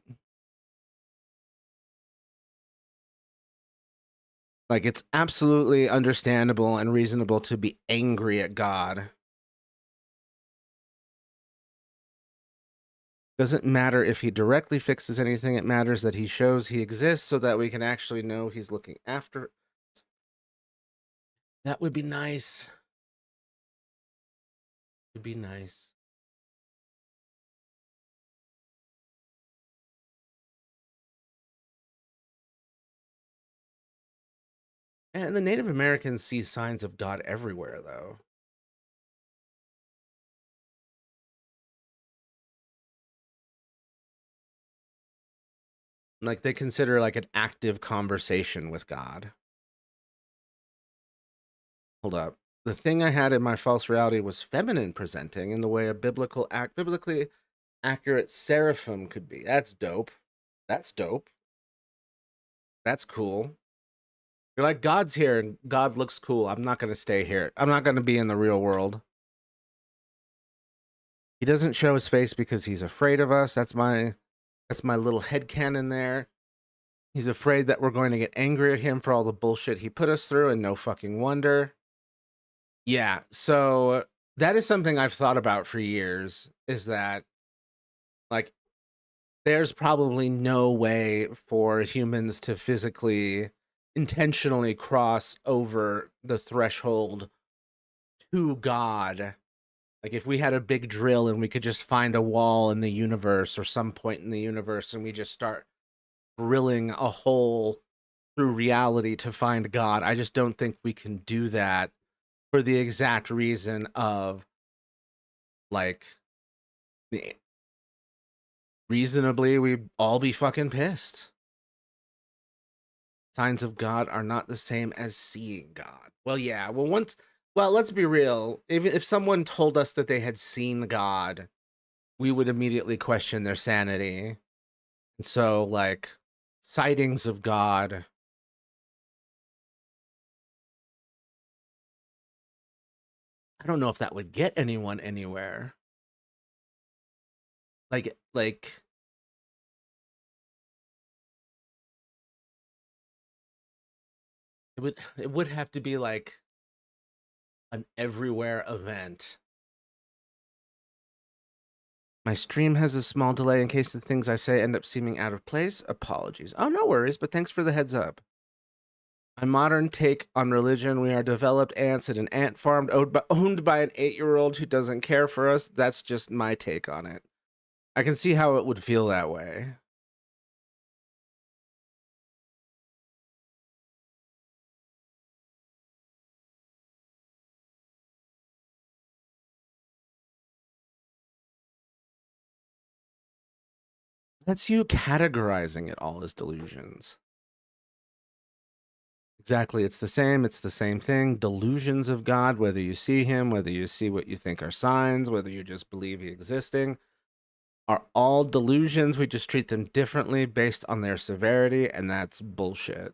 Like, it's absolutely understandable and reasonable to be angry at God. Doesn't matter if he directly fixes anything, it matters that he shows he exists so that we can actually know he's looking after. That would be nice. Would be nice. And the Native Americans see signs of God everywhere, though. Like, they consider like an active conversation with God. Hold up. The thing I had in my false reality was feminine presenting in the way a biblically accurate seraphim could be. That's dope. That's dope. That's cool. You're like, God's here and God looks cool. I'm not going to stay here. I'm not going to be in the real world. He doesn't show his face because he's afraid of us. That's my little headcanon there. He's afraid that we're going to get angry at him for all the bullshit he put us through, and no fucking wonder. Yeah, so that is something I've thought about for years, is that like there's probably no way for humans to physically intentionally cross over the threshold to God. Like if we had a big drill and we could just find a wall in the universe or some point in the universe and we just start drilling a hole through reality to find God, I just don't think we can do that for the exact reason of like the reasonably we'd all be fucking pissed. Signs of God are not the same as seeing God. Well, yeah. Well, let's be real. If someone told us that they had seen God, we would immediately question their sanity. And so, like, sightings of God. I don't know if that would get anyone anywhere. Like it would have to be like an everywhere event. My stream has a small delay in case the things I say end up seeming out of place. Apologies. Oh, no worries, but thanks for the heads up. My modern take on religion, we are developed ants at an ant farm owned by an 8-year-old who doesn't care for us. That's just my take on it. I can see how it would feel that way. That's you categorizing it all as delusions. Exactly. It's the same. It's the same thing. Delusions of God, whether you see him, whether you see what you think are signs, whether you just believe he existing, are all delusions. We just treat them differently based on their severity, and that's bullshit.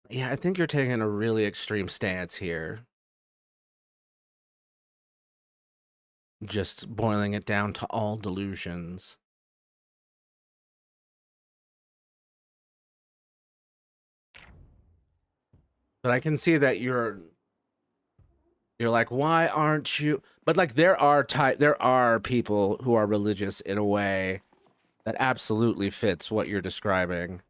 Yeah, I think you're taking a really extreme stance here. Just boiling it down to all delusions. But I can see that you're like, why aren't you? But like, there are people who are religious in a way that absolutely fits what you're describing.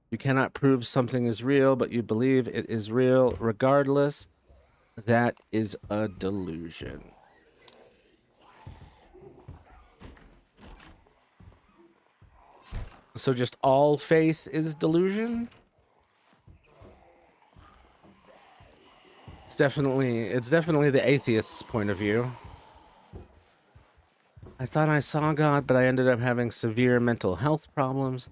You cannot prove something is real, but you believe it is real regardless. That is a delusion. So just all faith is delusion? It's definitely the atheist's point of view. I thought I saw God, but I ended up having severe mental health problems.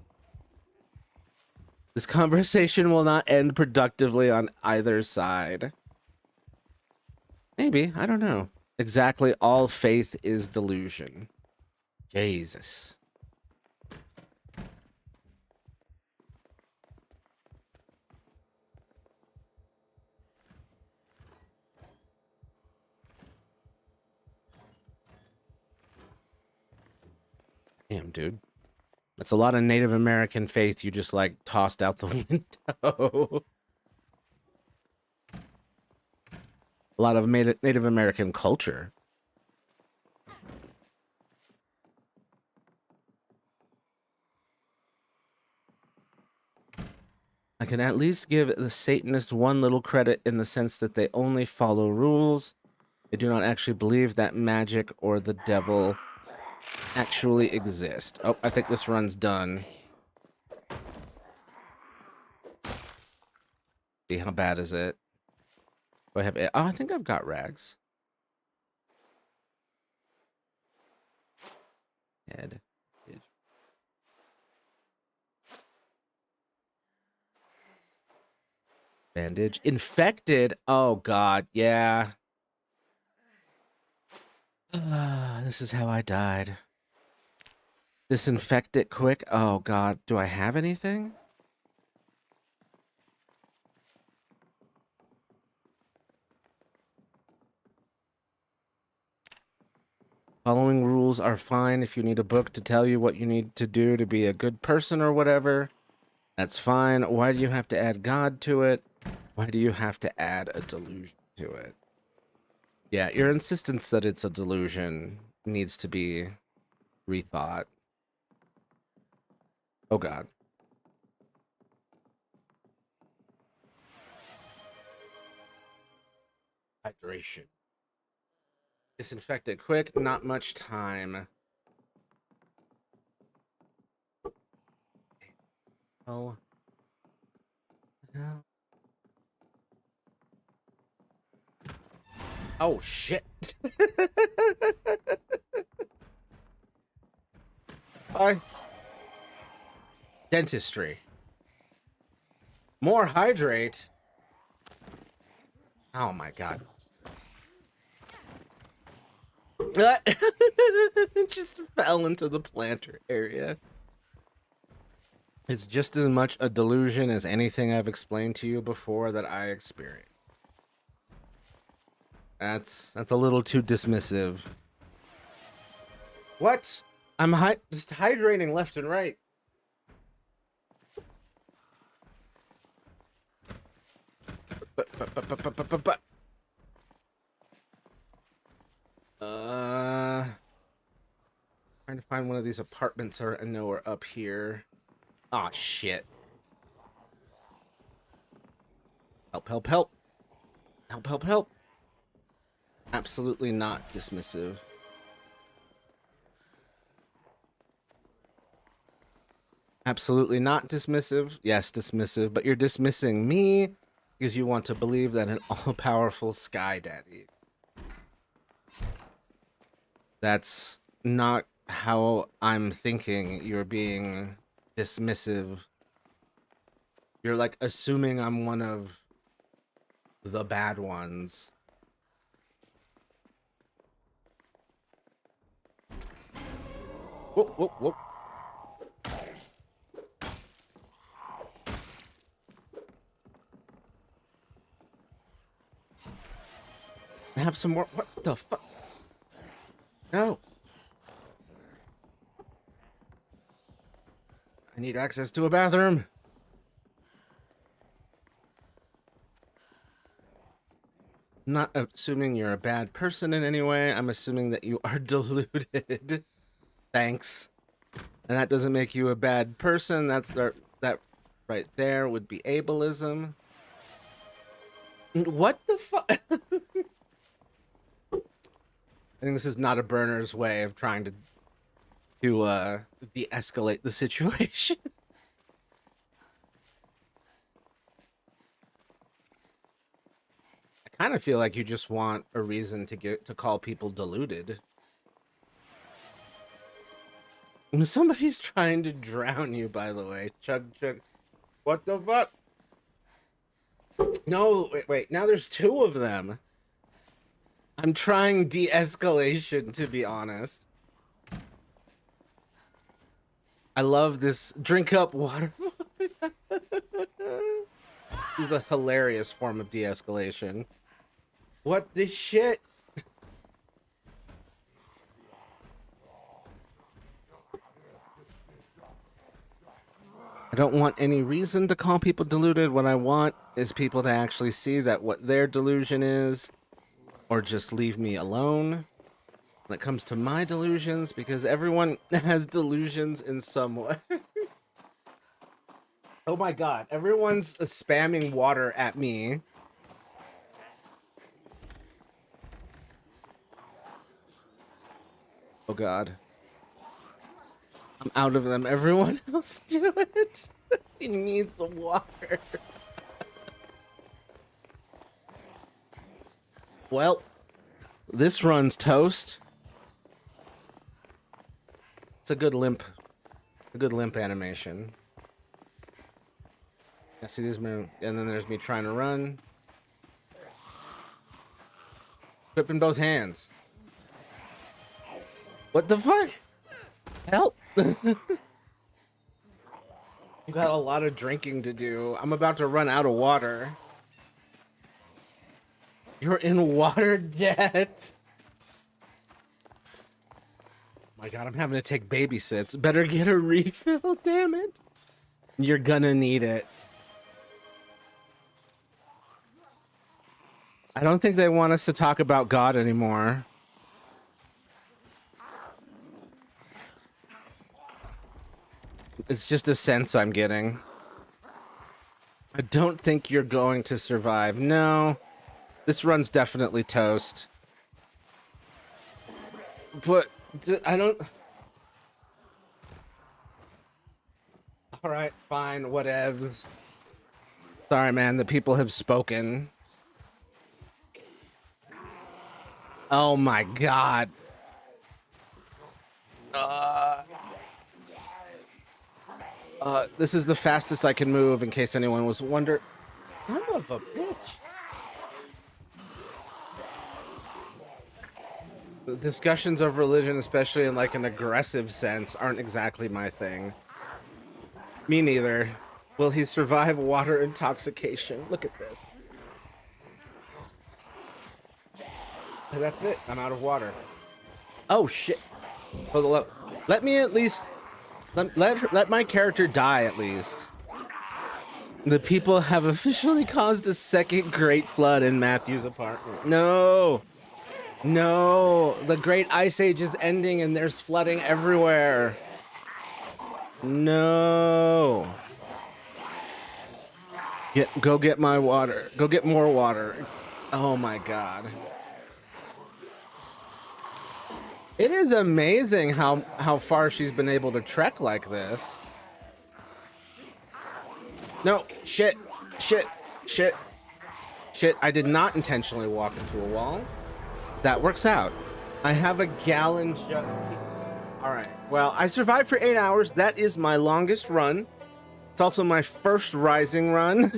This conversation will not end productively on either side. Maybe, I don't know. Exactly, all faith is delusion. Jesus. Damn, dude. That's a lot of Native American faith you just like tossed out the window. A lot of Native American culture. I can at least give the Satanists one little credit in the sense that they only follow rules. They do not actually believe that magic or the devil actually exist. Oh, I think this run's done. See, how bad is it? Do I have it? Oh, I think I've got rags. Head. Bandage. Infected. Oh, God. Yeah. This is how I died. Disinfect it quick. Oh, God. Do I have anything? Following rules are fine. If you need a book to tell you what you need to do to be a good person or whatever, that's fine. Why do you have to add God to it? Why do you have to add a delusion to it? Yeah, your insistence that it's a delusion needs to be rethought. Oh, God. Hydration. Disinfect it quick. Not much time. Oh. No. Oh, shit. Hi. Dentistry. More hydrate. Oh, my God. Just fell into the planter area. It's just as much a delusion as anything I've explained to you before that I experienced. That's a little too dismissive. What? I'm just hydrating left and right. But. Trying to find one of these apartments I know are up here. Aw, shit. Help, help, help. Help, help, help. Absolutely not dismissive. Absolutely not dismissive. Yes, dismissive, but you're dismissing me because you want to believe that an all-powerful Sky Daddy. That's not how I'm thinking you're being dismissive. You're like assuming I'm one of the bad ones. Whoop, whoop, whoop. Have some more. What the fuck? No. I need access to a bathroom. I'm not assuming you're a bad person in any way. I'm assuming that you are deluded. Thanks. And that doesn't make you a bad person. That right there would be ableism. What the fuck? I think this is not a burner's way of trying to de-escalate the situation. I kind of feel like you just want a reason to call people deluded. Somebody's trying to drown you, by the way. Chug, chug. What the fuck? No, wait. Now there's two of them. I'm trying de-escalation, to be honest. I love this drink up water. This is a hilarious form of de-escalation. What the shit? I don't want any reason to call people deluded. What I want is people to actually see that what their delusion is, or just leave me alone when it comes to my delusions, because everyone has delusions in some way. Oh my god, everyone's spamming water at me. Oh god. I'm out of them. Everyone else do it. He needs some water. Well, this run's toast. It's a good limp animation. I see this move, and then there's me trying to run. Whipping both hands. What the fuck? Help! You got a lot of drinking to do. I'm about to run out of water. You're in water debt. My god, I'm having to take babysits. Better get a refill, damn it. You're gonna need it. I don't think they want us to talk about God anymore. It's just a sense I'm getting. I don't think you're going to survive. No. This run's definitely toast. But I don't... Alright, fine, whatevs. Sorry, man, the people have spoken. Oh my god. This is the fastest I can move, in case anyone was wondering. Son of a bitch. The discussions of religion, especially in like an aggressive sense, aren't exactly my thing. Me neither. Will he survive water intoxication? Look at this. And that's it. I'm out of water. Oh shit. Hold up. Let me at least... Let my character die, at least. The people have officially caused a second great flood in Matthew's apartment. No! No! The Great Ice Age is ending and there's flooding everywhere. No! Go get my water. Go get more water. Oh my god. It is amazing how far she's been able to trek like this. No, shit, shit, shit, shit. I did not intentionally walk into a wall. That works out. I have a gallon jug. All right. Well, I survived for 8 hours. That is my longest run. It's also my first rising run.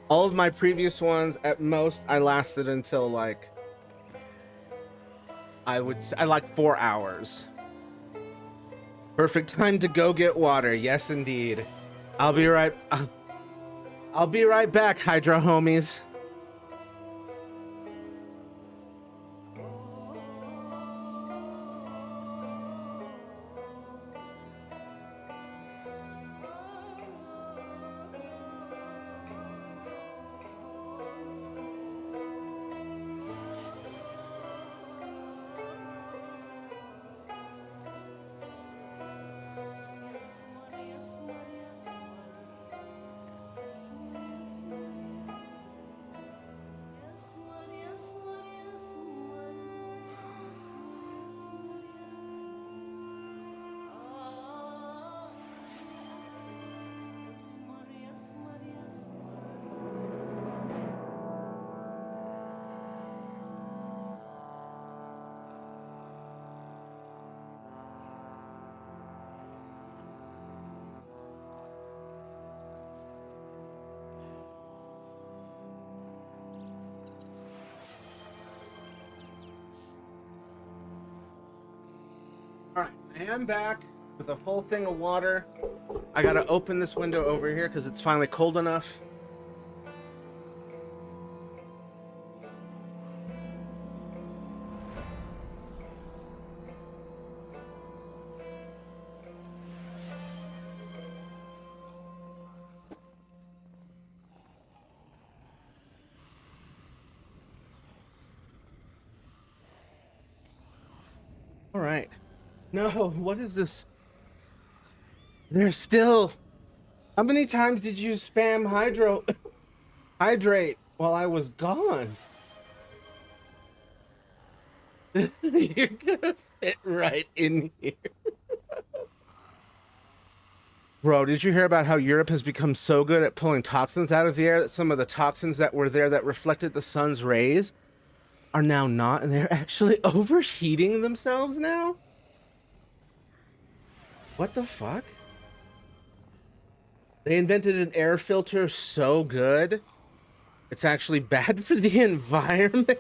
All of my previous ones, at most, I lasted until like I like 4 hours. Perfect time to go get water. Yes, indeed. I'll be right back, Hydra homies. Alright, I am back with a full thing of water. I gotta open this window over here because it's finally cold enough. Alright. No, what is this? There's still... How many times did you spam hydrate while I was gone? You're gonna fit right in here. Bro, did you hear about how Europe has become so good at pulling toxins out of the air that some of the toxins that were there that reflected the sun's rays are now not, and they're actually overheating themselves now? What the fuck? They invented an air filter so good, it's actually bad for the environment?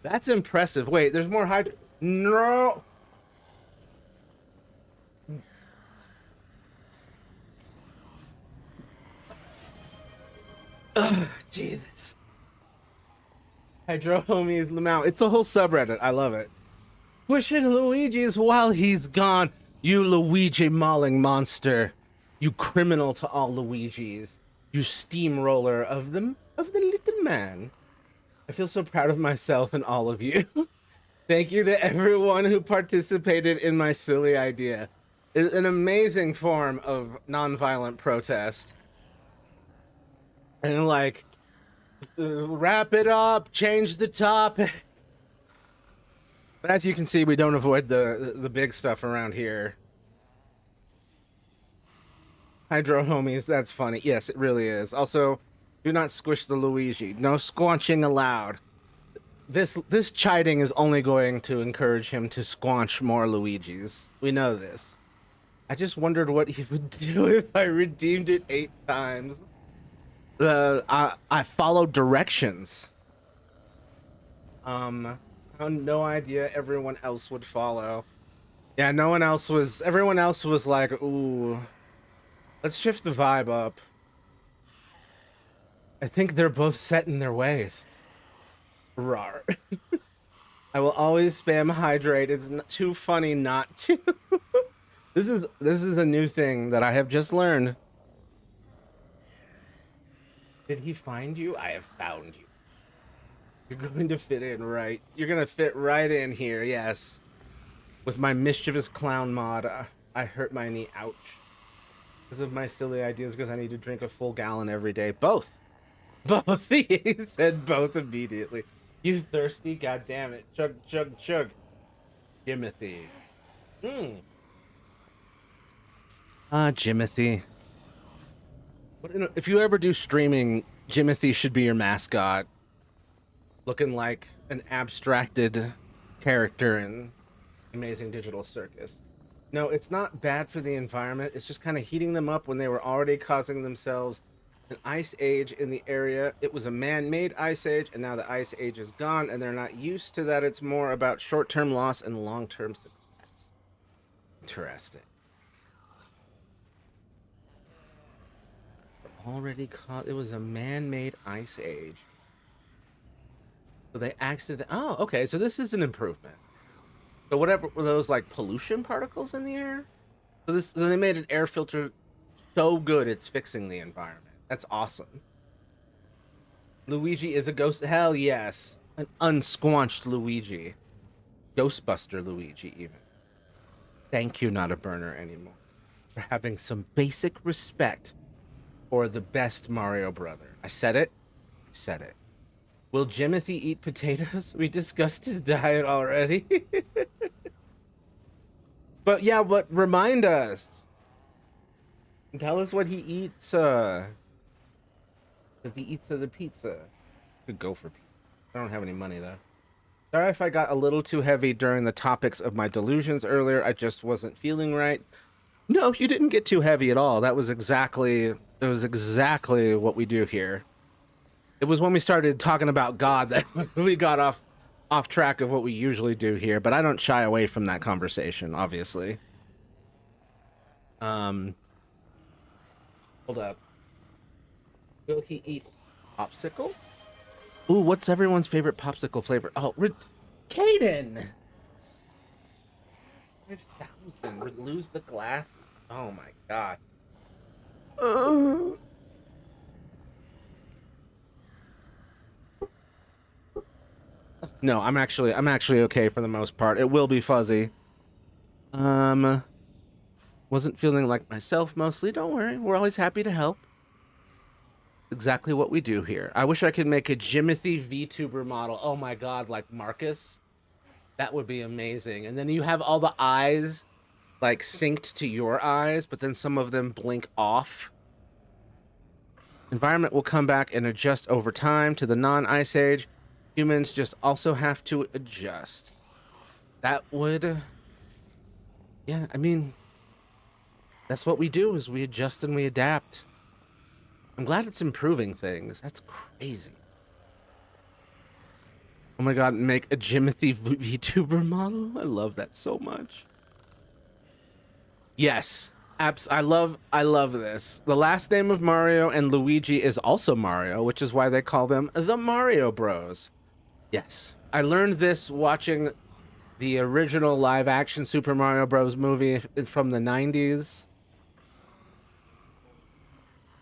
That's impressive. Wait, there's more hydro... No! Ugh, Jesus. Hydro homies Lamau. It's a whole subreddit. I love it. Pushing Luigi's while he's gone. You Luigi mauling monster. You criminal to all Luigis. You steamroller of the little man. I feel so proud of myself and all of you. Thank you to everyone who participated in my silly idea. It's an amazing form of nonviolent protest. And like, wrap it up, change the topic. But as you can see, we don't avoid the big stuff around here. Hydro homies, that's funny. Yes, it really is. Also, do not squish the Luigi. No squanching allowed. This chiding is only going to encourage him to squanch more Luigis. We know this. I just wondered what he would do if I redeemed it 8 times. I followed directions. No idea everyone else would follow. Yeah, no one else was... Everyone else was like, ooh, let's shift the vibe up. I think they're both set in their ways. Rar. I will always spam hydrate. It's too funny not to. This is a new thing that I have just learned. Did he find you? I have found you. You're going to fit in right. You're going to fit right in here, yes. With my mischievous clown mod, I hurt my knee. Ouch. Because of my silly ideas, because I need to drink a full gallon every day. Both. Both. He said both immediately. You thirsty? God damn it. Chug, chug, chug. Jimothy. Jimothy. If you ever do streaming, Jimothy should be your mascot. Looking like an abstracted character in Amazing Digital Circus. No, it's not bad for the environment. It's just kind of heating them up when they were already causing themselves an ice age in the area. It was a man-made ice age, and now the ice age is gone, and they're not used to that. It's more about short-term loss and long-term success. Interesting. Already caught. It was a man-made ice age. So they accident. Oh, okay. So this is an improvement. So whatever were those like pollution particles in the air? So they made an air filter so good it's fixing the environment. That's awesome. Luigi is a ghost. Hell yes, an unsquanched Luigi, Ghostbuster Luigi even. Thank you, not a burner anymore, for having some basic respect for the best Mario brother. I said it. I said it. Will Jimothy eat potatoes? We discussed his diet already. But yeah, but remind us. Tell us what he eats. Because he eats the pizza. Could go for pizza. I don't have any money though. Sorry if I got a little too heavy during the topics of my delusions earlier. I just wasn't feeling right. No, you didn't get too heavy at all. That was exactly what we do here. It was when we started talking about God that we got off track of what we usually do here, but I don't shy away from that conversation, obviously. Hold up. Will he eat popsicle? Ooh, what's everyone's favorite popsicle flavor? Oh, Caden! 5,000. Lose the glass. Oh my god. No, I'm actually okay for the most part. It will be fuzzy. Wasn't feeling like myself mostly. Don't worry, we're always happy to help. Exactly what we do here. I wish I could make a Jimothy VTuber model. Oh my god, like Marcus. That would be amazing. And then you have all the eyes like synced to your eyes, but then some of them blink off. Environment will come back and adjust over time to the non-ice age. Humans just also have to adjust. That would... Yeah, I mean... That's what we do, is we adjust and we adapt. I'm glad it's improving things. That's crazy. Oh my god, make a Jimothy VTuber model? I love that so much. Yes. I love this. The last name of Mario and Luigi is also Mario, which is why they call them the Mario Bros. Yes. I learned this watching the original live-action Super Mario Bros. Movie from the 90s.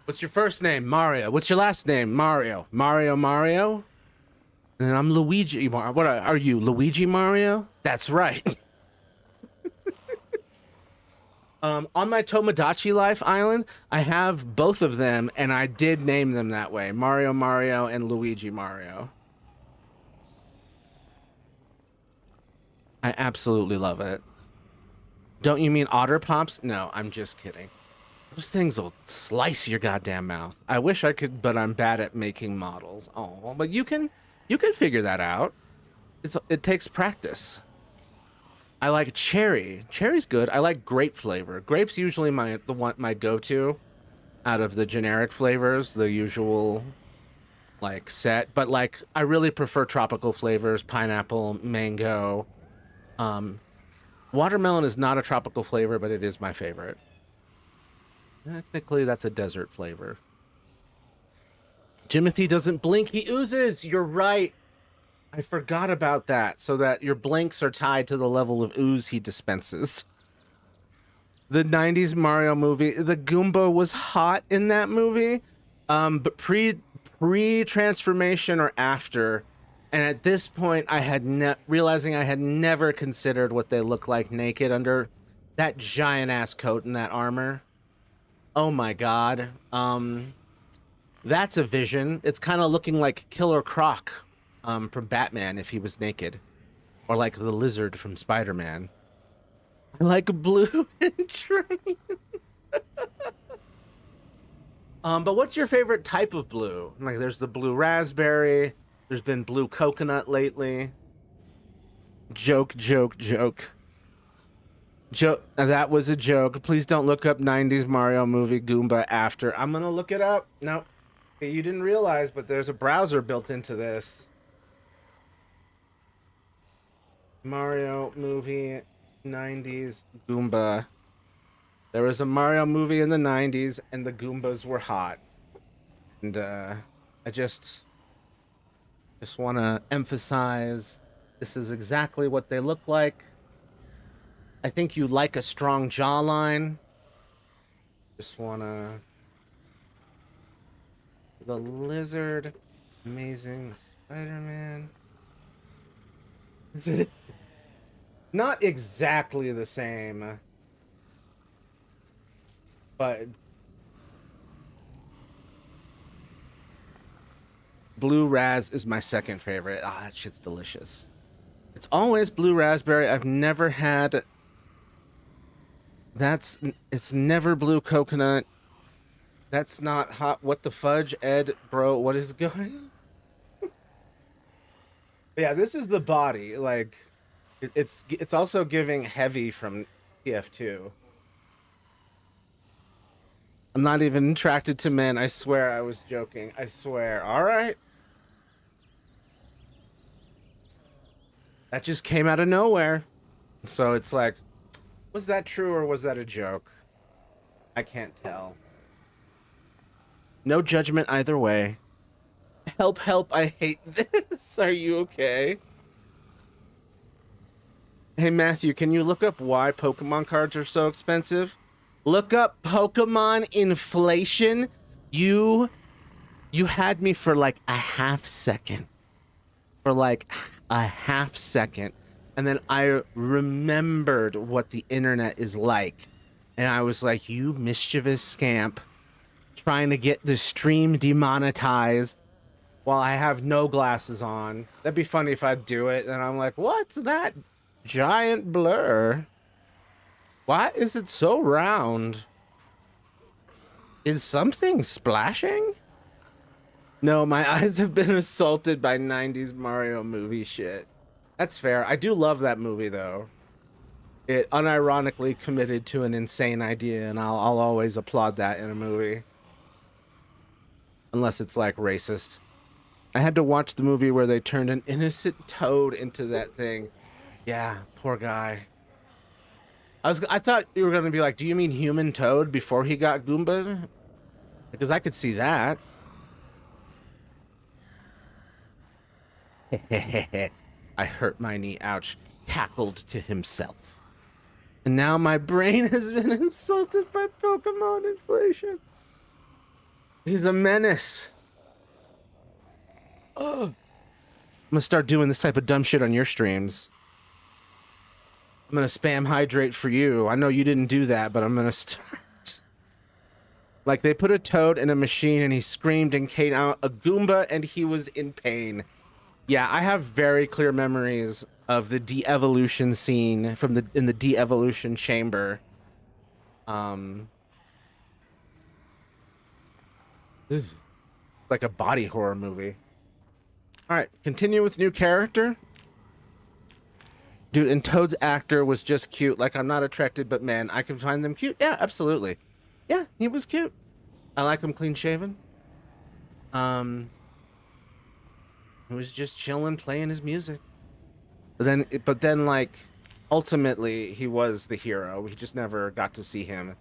What's your first name? Mario. What's your last name? Mario. Mario? And then I'm Luigi. What are you? Luigi Mario? That's right. On my Tomodachi Life island, I have both of them, and I did name them that way. Mario and Luigi Mario. I absolutely love it. Don't you mean Otter Pops? No, I'm just kidding. Those things will slice your goddamn mouth. I wish I could, but I'm bad at making models. Oh, but you can figure that out. It takes practice. I like cherry. Cherry's good. I like grape flavor. Grape's usually my go-to out of the generic flavors, the usual like set. But like I really prefer tropical flavors, pineapple, mango. Watermelon is not a tropical flavor, but it is my favorite. Technically, that's a desert flavor. Jimothy doesn't blink, he oozes. You're right. I forgot about that, so that your blinks are tied to the level of ooze he dispenses. The 90s Mario movie, the Goomba was hot in that movie, but pre-transformation or after, and at this point, I had realizing I had never considered what they look like naked under that giant-ass coat and that armor. Oh my god. That's a vision. It's kind of looking like Killer Croc from Batman if he was naked. Or like the lizard from Spider-Man. I like blue and trains. But what's your favorite type of blue? Like there's the blue raspberry. There's been blue coconut lately. Joke, joke, joke. Joke. That was a joke. Please don't look up 90s Mario movie Goomba after. I'm gonna look it up. No, you didn't realize, but there's a browser built into this. Mario movie 90s Goomba. There was a Mario movie in the 90s and the Goombas were hot. And I just want to emphasize this is exactly what they look like. I think you like a strong jawline. Just want to the lizard, Amazing Spider-Man. Not exactly the same, but Blue Raz is my second favorite. Ah, that shit's delicious. It's always blue raspberry. I've never had. It's never blue coconut. That's not hot. What the fudge, Ed, bro? What is going on? Yeah, this is the body. Like, it's also giving heavy from TF2. I'm not even attracted to men. I swear I was joking. I swear. All right. That just came out of nowhere. So it's like, was that true or was that a joke? I can't tell. No judgment either way. Help, help, I hate this. Are you okay? Hey, Matthew, can you look up why Pokemon cards are so expensive? Look up Pokemon inflation. You had me for like a half second. For like a half second. And then I remembered what the internet is like. And I was like, you mischievous scamp. Trying to get the stream demonetized while I have no glasses on. That'd be funny if I'd do it. And I'm like, what's that giant blur? Why is it so round? Is something splashing? No, my eyes have been assaulted by 90s Mario movie shit. That's fair. I do love that movie, though. It unironically committed to an insane idea, and I'll always applaud that in a movie. Unless it's, like, racist. I had to watch the movie where they turned an innocent toad into that thing. Yeah, poor guy. I thought you were gonna be like, do you mean human toad before he got Goomba? Because I could see that. I hurt my knee, ouch. Cackled to himself. And now my brain has been insulted by Pokemon inflation. He's a menace. Oh. I'm gonna start doing this type of dumb shit on your streams. I'm gonna spam hydrate for you. I know you didn't do that, but I'm gonna start. Like, they put a toad in a machine and he screamed and came out a Goomba and he was in pain. Yeah, I have very clear memories of the de-evolution scene from in the de-evolution chamber. Like a body horror movie. All right, continue with new character. Dude, and Toad's actor was just cute. Like, I'm not attracted, but man, I can find them cute. Yeah, absolutely. Yeah, he was cute. I like him clean shaven. He was just chilling, playing his music. But then, like, ultimately, he was the hero. We just never got to see him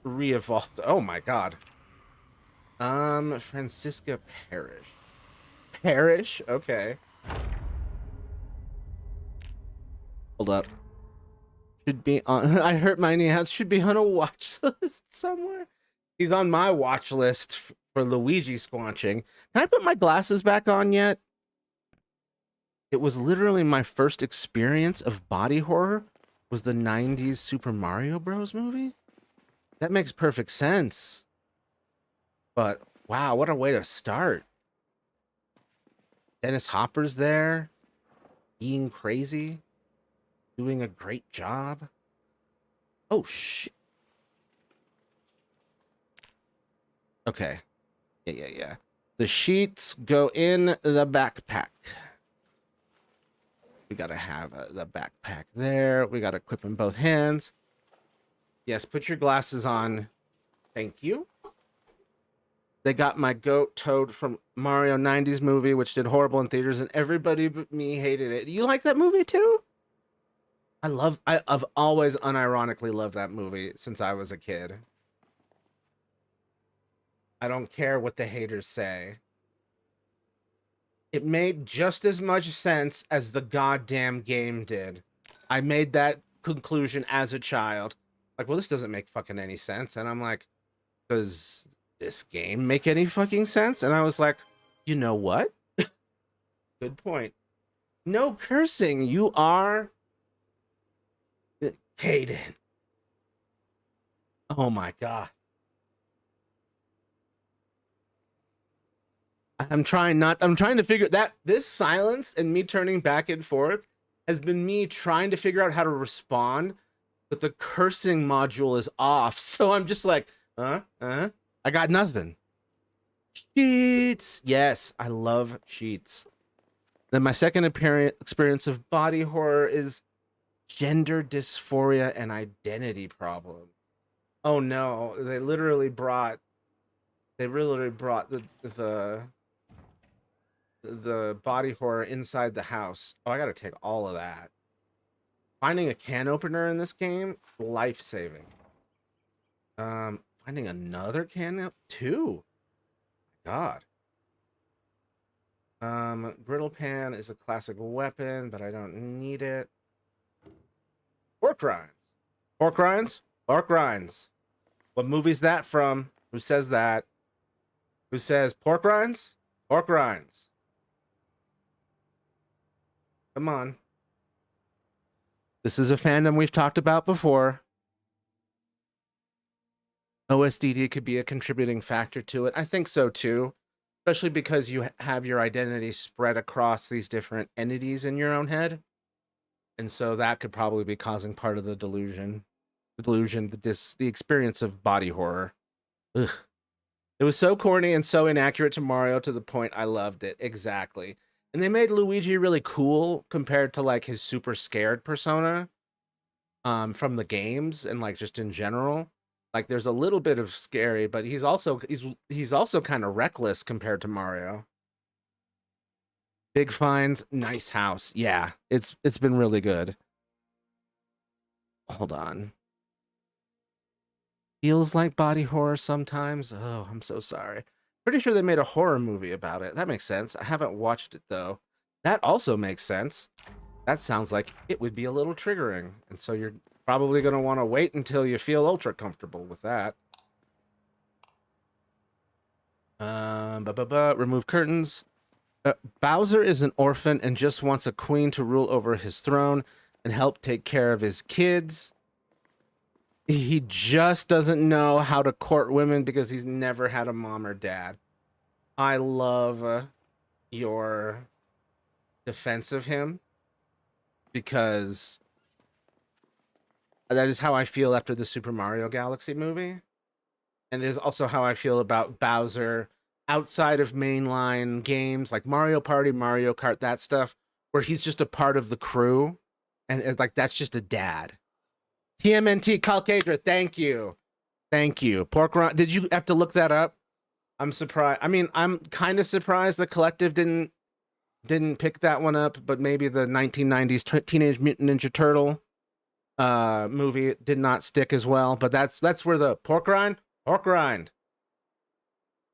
re-evolved. Oh my god. Francisca Parrish. Parrish? Okay. Hold up. Should be on. I hurt my knee. Should be on a watch list somewhere. He's on my watch list for Luigi squanching. Can I put my glasses back on yet? It was literally my first experience of body horror. Was the 90s Super Mario Bros. Movie? That makes perfect sense. But wow, what a way to start. Dennis Hopper's there, being crazy, doing a great job. Oh shit. Okay. Yeah. The sheets go in the backpack. We gotta have the backpack there. We gotta equip in both hands. Yes, put your glasses on. Thank you. They got my goat Toad from Mario 90s movie, which did horrible in theaters, and everybody but me hated it. You like that movie too? I've always unironically loved that movie since I was a kid. I don't care what the haters say. It made just as much sense as the goddamn game did. I made that conclusion as a child. Like, well, this doesn't make fucking any sense. And I'm like, does this game make any fucking sense? And I was like, you know what? Good point. No cursing. You are Caden. Oh my god. I'm trying to figure that this silence and me turning back and forth has been me trying to figure out how to respond, but the cursing module is off. So I'm just like, I got nothing. Cheats. Yes, I love cheats. Then my second experience of body horror is gender dysphoria and identity problem. Oh no, they literally brought the body horror inside the house. Oh, I gotta take all of that. Finding a can opener in this game, life-saving. Finding another can too. God. Griddle pan is a classic weapon, but I don't need it. Pork rinds. Pork rinds? Pork rinds. What movie's that from? Who says that? Who says pork rinds? Pork rinds. Come on. This is a fandom we've talked about before. OSDD could be a contributing factor to it. I think so too. Especially because you have your identity spread across these different entities in your own head. And so that could probably be causing part of the delusion. The experience of body horror. Ugh. It was so corny and so inaccurate to Mario to the point I loved it. Exactly. And they made Luigi really cool compared to like his super scared persona from the games and like just in general. Like there's a little bit of scary, but he's also kind of reckless compared to Mario. Big finds, nice house. Yeah, it's been really good. Hold on. Feels like body horror sometimes. Oh, I'm so sorry. Pretty sure they made a horror movie about it. That makes sense. I haven't watched it though. That also makes sense. That sounds like it would be a little triggering. And so you're probably going to want to wait until you feel ultra comfortable with that. Remove curtains. Bowser is an orphan and just wants a queen to rule over his throne and help take care of his kids. He just doesn't know how to court women because he's never had a mom or dad. I love your defense of him because that is how I feel after the Super Mario Galaxy movie. And it is also how I feel about Bowser outside of mainline games like Mario Party, Mario Kart, that stuff, where he's just a part of the crew. And it's like, that's just a dad. TMNT Calcadra, thank you. Thank you. Pork Run, did you have to look that up? I'm surprised. I mean, I'm kind of surprised the collective didn't pick that one up, but maybe the 1990s Teenage Mutant Ninja Turtle movie did not stick as well. But that's where the pork rind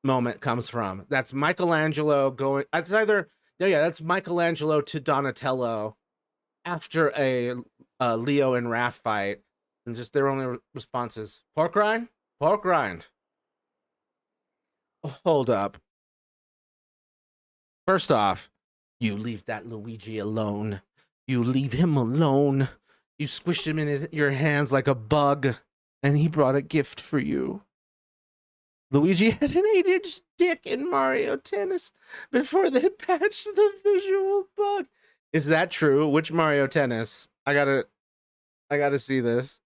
moment comes from. That's Michelangelo going. It's either that's Michelangelo to Donatello after a Leo and Raph fight, and just their only responses: pork rind, pork rind. Hold up. First off, you leave that Luigi alone. You leave him alone. You squished him in your hands like a bug, and he brought a gift for you. Luigi had an 8-inch dick in Mario Tennis before they patched the visual bug. Is that true? Which Mario Tennis? I gotta see this.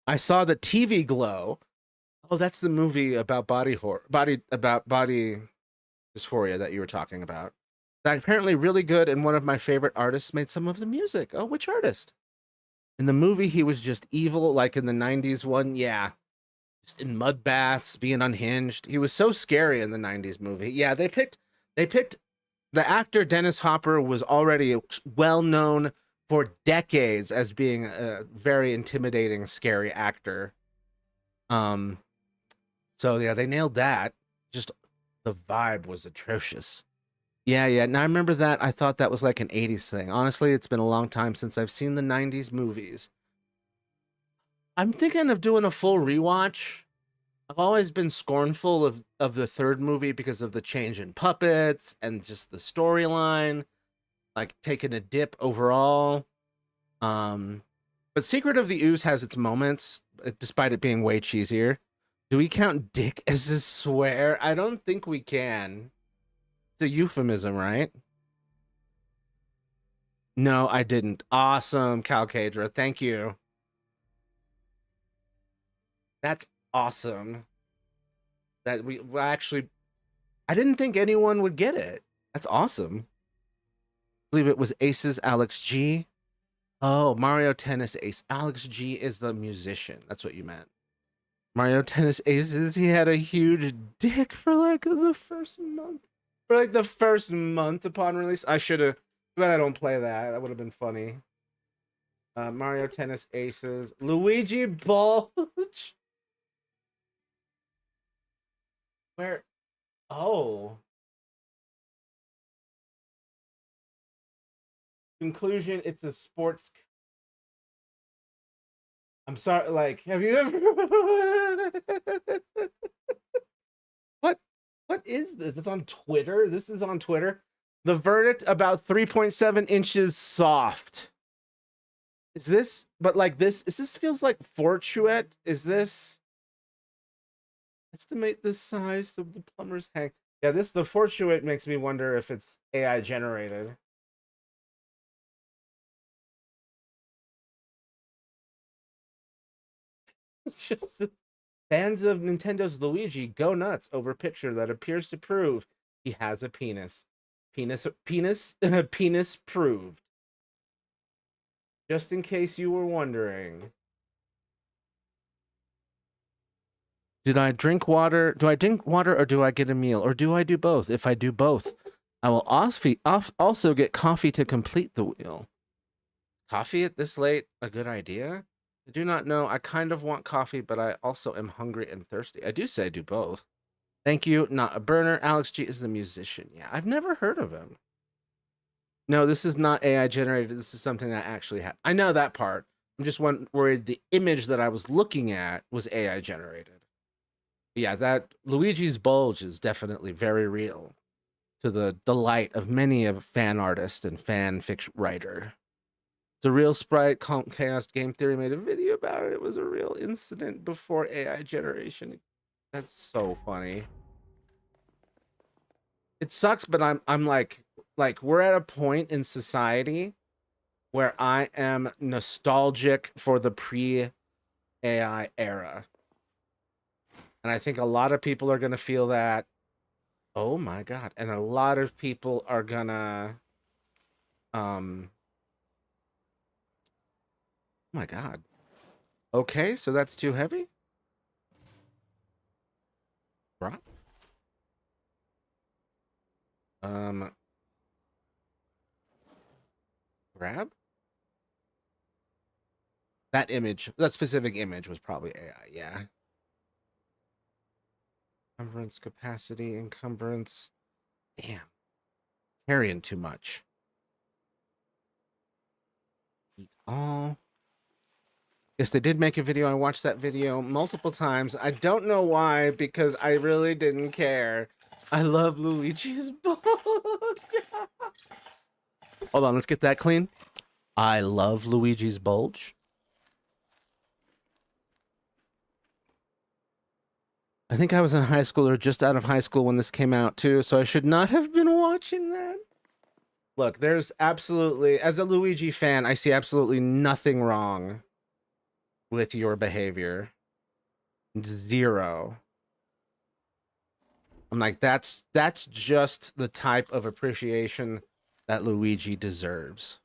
I saw the TV glow. Oh, that's the movie about body dysphoria that you were talking about. Apparently really good, and one of my favorite artists made some of the music. Oh, which artist? In the movie, he was just evil, like in the 90s one. Yeah. Just in mud baths, being unhinged. He was so scary in the 90s movie. Yeah, they picked the actor Dennis Hopper was already well known for decades as being a very intimidating, scary actor. Um, so yeah, they nailed that. Just the vibe was atrocious. Yeah, yeah. Now I remember that. I thought that was like an 80s thing. Honestly, it's been a long time since I've seen the 90s movies. I'm thinking of doing a full rewatch. I've always been scornful of the third movie because of the change in puppets and just the storyline, like taking a dip overall. Um, but Secret of the Ooze has its moments, despite it being way cheesier. Do we count dick as a swear? I don't think we can. It's a euphemism, right? No, I didn't. Awesome, Calcadra. Thank you. That's awesome. That we well, actually, I didn't think anyone would get it. That's awesome. I believe it was Aces Alex G. Oh, Mario Tennis Ace. Alex G is the musician. That's what you meant. Mario Tennis Aces, he had a huge dick for like the first month. For like the first month upon release. I should have, but I don't play that. That would have been funny. Mario Tennis Aces. Luigi Bulge. Where? Oh. Conclusion, it's a sports. I'm sorry, like, have you ever what what is this? It's on Twitter. This is on Twitter. The verdict about 3.7 inches soft. Is this but like this feels like fortuite? Is this estimate the size of the plumber's hang? Yeah, this the fortuite makes me wonder if it's AI generated. It's just fans of Nintendo's Luigi go nuts over picture that appears to prove he has a penis. Penis, penis proved. Just in case you were wondering. Did I drink water? Do I drink water or do I get a meal? Or do I do both? If I do both, I will also get coffee to complete the wheel. Coffee at this late? A good idea? I do not know. I kind of want coffee, but I also am hungry and thirsty. I do say I do both. Thank you. Not a burner. Alex G is the musician. Yeah, I've never heard of him. No, this is not AI generated. This is something that actually happened. I know that part. I'm just worried the image that I was looking at was AI generated. Yeah, that Luigi's bulge is definitely very real to the delight of many a fan artist and fan fiction writer. It's a real sprite. Chaos Game Theory made a video about it. It was a real incident before AI generation. That's so funny. It sucks, but I'm like we're at a point in society where I am nostalgic for the pre AI era. And I think a lot of people are going to feel that. Oh my god. And a lot of people are going to oh my god. Okay, so that's too heavy? Drop. Um grab? That image, that specific image was probably AI, yeah. Encumbrance capacity, encumbrance. Damn. Carrying too much. Eat all. Yes, they did make a video. I watched that video multiple times. I don't know why, because I really didn't care. I love Luigi's book. Hold on, let's get that clean. I love Luigi's Bulge. I think I was in high school or just out of high school when this came out too, so I should not have been watching that. Look, there's absolutely, as a Luigi fan, I see absolutely nothing wrong with your behavior. Zero. I'm like, that's just the type of appreciation that Luigi deserves.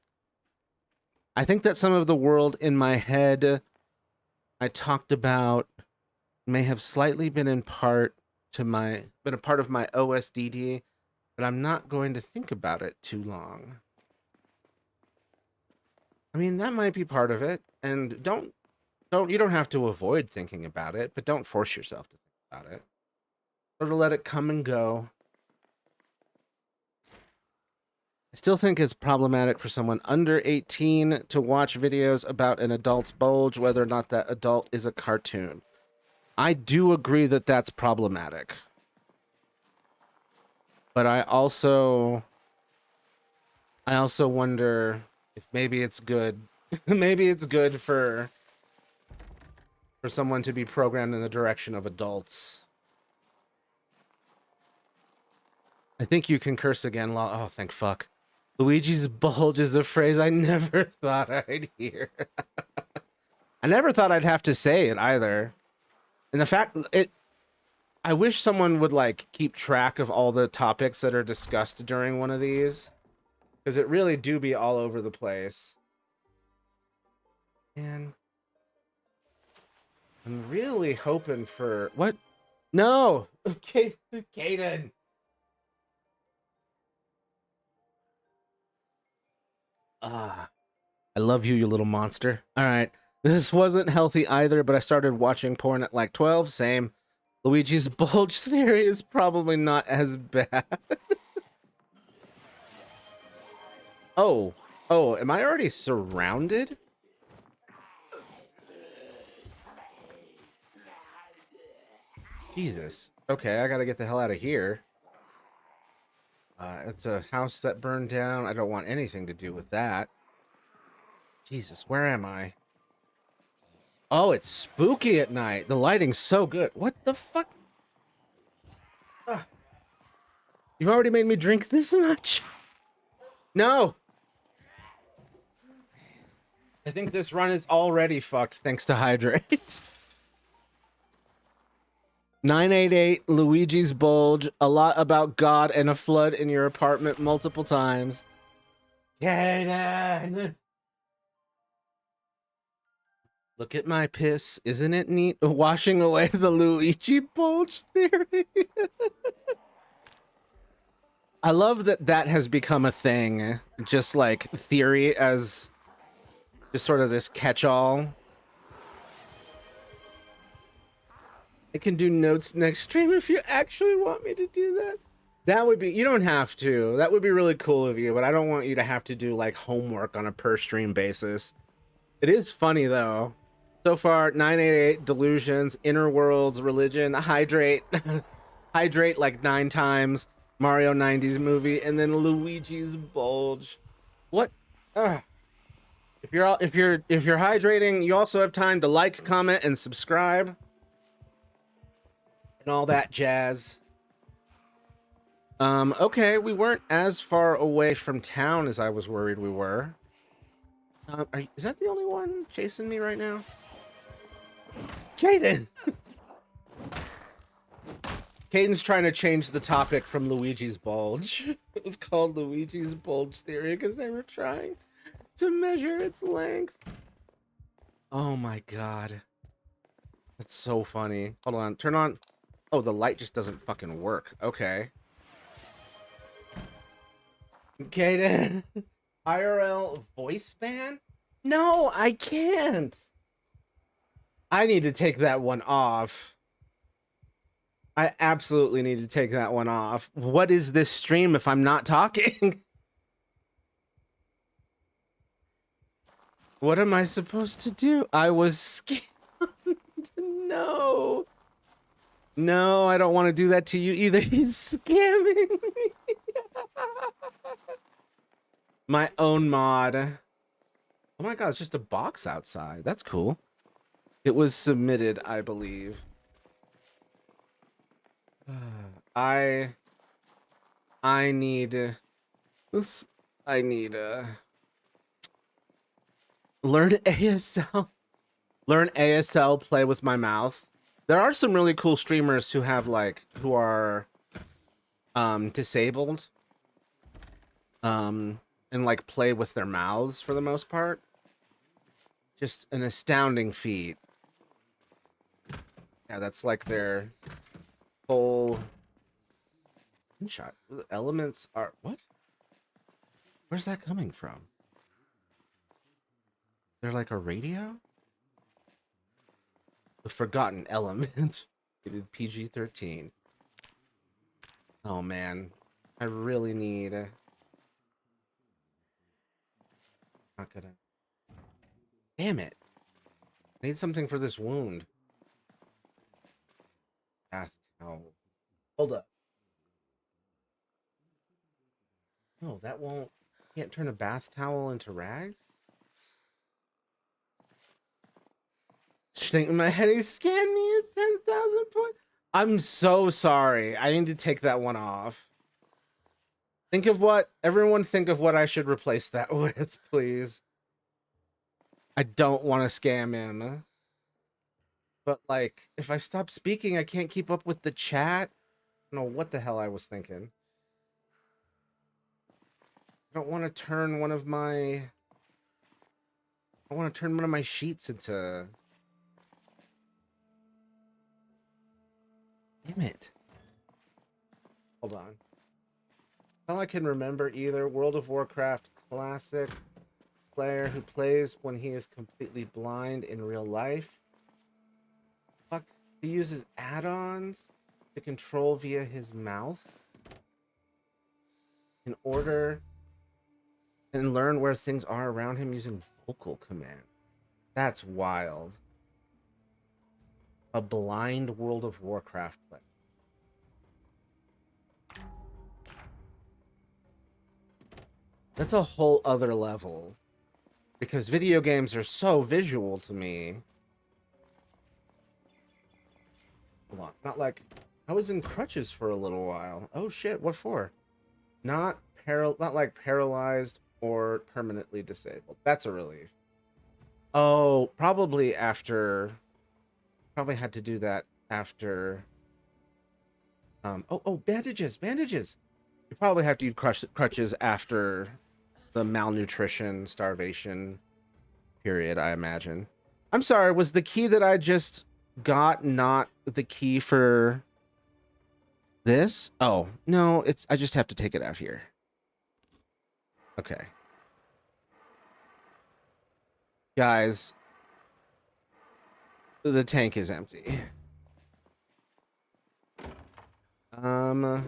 I think that some of the world in my head I talked about may have slightly been a part of my OSDD, but I'm not going to think about it too long. I mean, that might be part of it, and you don't have to avoid thinking about it, but don't force yourself to think about it. Sort of let it come and go. I still think it's problematic for someone under 18 to watch videos about an adult's bulge, whether or not that adult is a cartoon. I do agree that that's problematic. But I also wonder if maybe it's good. Maybe it's good for someone to be programmed in the direction of adults. I think you can curse again. Oh, thank fuck. Luigi's bulge is a phrase I never thought I'd hear. I never thought I'd have to say it either. And the fact I wish someone would like keep track of all the topics that are discussed during one of these, because it really do be all over the place. And I'm really hoping for what? No, okay, Kaden. I love you, you little monster. All right. This wasn't healthy either, but I started watching porn at like 12. Same. Luigi's bulge theory is probably not as bad. Oh, am I already surrounded? Jesus. Okay, I gotta get the hell out of here. It's a house that burned down. I don't want anything to do with that. Jesus, where am I? Oh, it's spooky at night. The lighting's so good. What the fuck? You've already made me drink this much? No! I think this run is already fucked thanks to Hydrate. 988 Luigi's bulge, a lot about God and a flood in your apartment multiple times. Kaden! Look at my piss. Isn't it neat? Washing away the Luigi bulge theory. I love that that has become a thing. Just like theory as just sort of this catch-all. I can do notes next stream if you actually want me to do that. That would be, you don't have to. That would be really cool of you, but I don't want you to have to do like homework on a per stream basis. It is funny though. So far, 988, delusions, inner worlds, religion, hydrate, hydrate like 9 times, Mario 90s movie, and then Luigi's bulge. What? If you're hydrating, you also have time to like, comment, and subscribe. And all that jazz. Okay, we weren't as far away from town as I was worried we were. Is that the only one chasing me right now? Kaden! Caden's trying to change the topic from Luigi's bulge. It was called Luigi's bulge theory because they were trying to measure its length. Oh my god. That's so funny. Hold on, turn on. Oh, the light just doesn't fucking work. Okay. Kaden. IRL voice ban? No, I can't. I need to take that one off. I absolutely need to take that one off. What is this stream if I'm not talking? What am I supposed to do? I was scammed. No. No, I don't want to do that to you either. He's scamming me. My own mod. Oh my god, it's just a box outside. That's cool. It was submitted, I believe. I need this. I need learn ASL. Learn ASL. Play with my mouth. There are some really cool streamers who have like who are disabled, and like play with their mouths for the most part. Just an astounding feat. Yeah, that's like their whole shot. The elements are what? Where's that coming from? They're like a radio? The Forgotten Element. Rated PG-13. Oh man. I really need not gonna damn it. I need something for this wound. Bath towel. Hold up. No, that won't. Can't turn a bath towel into rags? Think in my head, he scanned me at 10,000 points. I'm so sorry. I need to take that one off. Think of what, everyone think of what I should replace that with, please. I don't want to scam him. But, like, if I stop speaking, I can't keep up with the chat. I don't know what the hell I was thinking. I don't want to turn one of my... I want to turn one of my sheets into... Damn it. Hold on. All I can remember either. World of Warcraft classic player who plays when he is completely blind in real life. Fuck. He uses add-ons to control via his mouth in order and learn where things are around him using vocal command. That's wild. A blind World of Warcraft player. That's a whole other level. Because video games are so visual to me. Hold on. Not like... I was in crutches for a little while. Oh shit, what for? Not like paralyzed or permanently disabled. That's a relief. Oh, probably after... Probably had to do that after... Oh, bandages! You probably have to use crutches after the malnutrition, starvation period, I imagine. I'm sorry, was the key that I just got not the key for this? Oh, no, I just have to take it out here. Okay. Guys, the tank is empty. Ratchet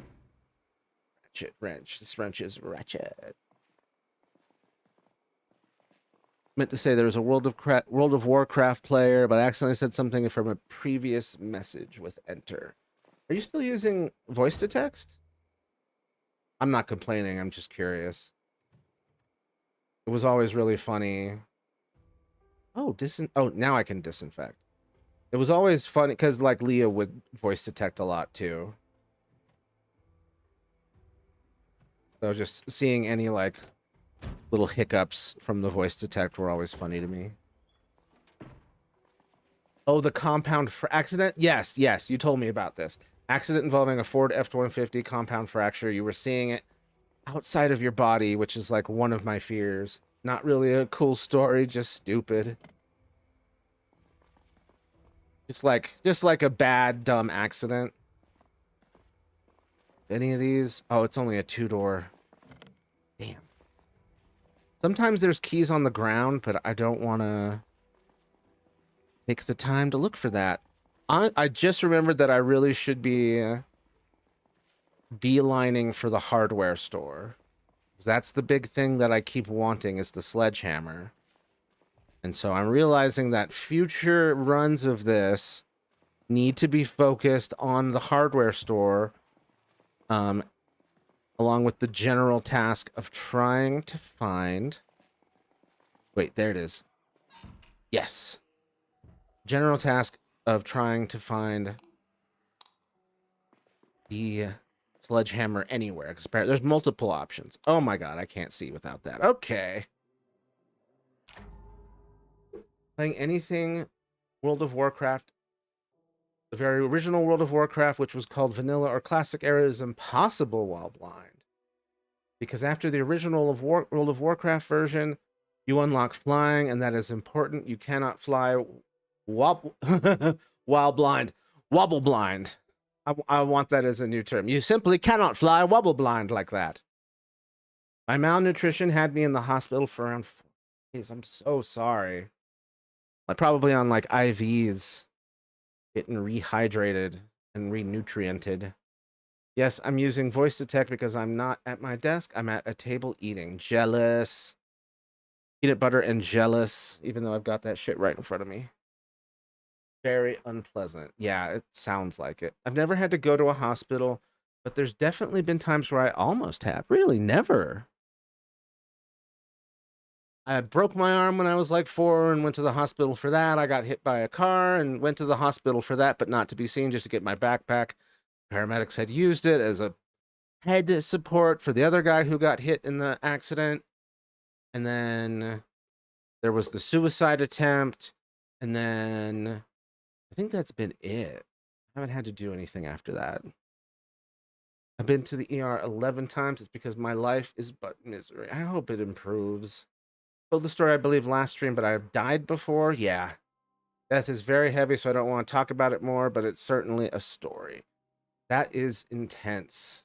wrench. This wrench is ratchet. Meant to say there was a World of Warcraft player, but I accidentally said something from a previous message with enter. Are you still using voice to text? I'm not complaining. I'm just curious. It was always really funny. Oh, now I can disinfect. It was always funny because like Leah would voice detect a lot too. So just seeing any like little hiccups from the voice detect were always funny to me. Oh, the compound accident? Yes, you told me about this. Accident involving a Ford F-150 compound fracture. You were seeing it outside of your body, which is like one of my fears. Not really a cool story, just stupid. Just like a bad, dumb accident. Any of these? Oh, it's only a 2-door. Damn. Sometimes there's keys on the ground, but I don't want to take the time to look for that. I just remembered that I really should be beelining for the hardware store. That's the big thing that I keep wanting is the sledgehammer. And so I'm realizing that future runs of this need to be focused on the hardware store, along with the general task of trying to find... Wait, there it is. Yes. General task of trying to find the sledgehammer anywhere. Because there's multiple options. Oh my god, I can't see without that. Okay. Playing anything World of Warcraft The very original World of Warcraft, which was called Vanilla or Classic Era, is impossible while blind. Because after the original World of Warcraft version, you unlock flying, and that is important. You cannot fly while blind. Wobble blind. I want that as a new term. You simply cannot fly wobble blind like that. My malnutrition had me in the hospital for around 4 days. I'm so sorry. Like probably on like IVs, getting rehydrated and renutriented. Yes, I'm using voice detect because I'm not at my desk. I'm at a table eating. Jealous. Peanut butter and jealous, even though I've got that shit right in front of me. Very unpleasant. Yeah, it sounds like it. I've never had to go to a hospital, but there's definitely been times where I almost have. Really, never. I broke my arm when I was like 4 and went to the hospital for that. I got hit by a car and went to the hospital for that, but not to be seen, just to get my backpack. Paramedics had used it as a head support for the other guy who got hit in the accident. And then there was the suicide attempt. And then I think that's been it. I haven't had to do anything after that. I've been to the ER 11 times. It's because my life is but misery. I hope it improves. Told the story, I believe, last stream, but I've died before. Yeah. Death is very heavy, so I don't want to talk about it more, but it's certainly a story. That is intense.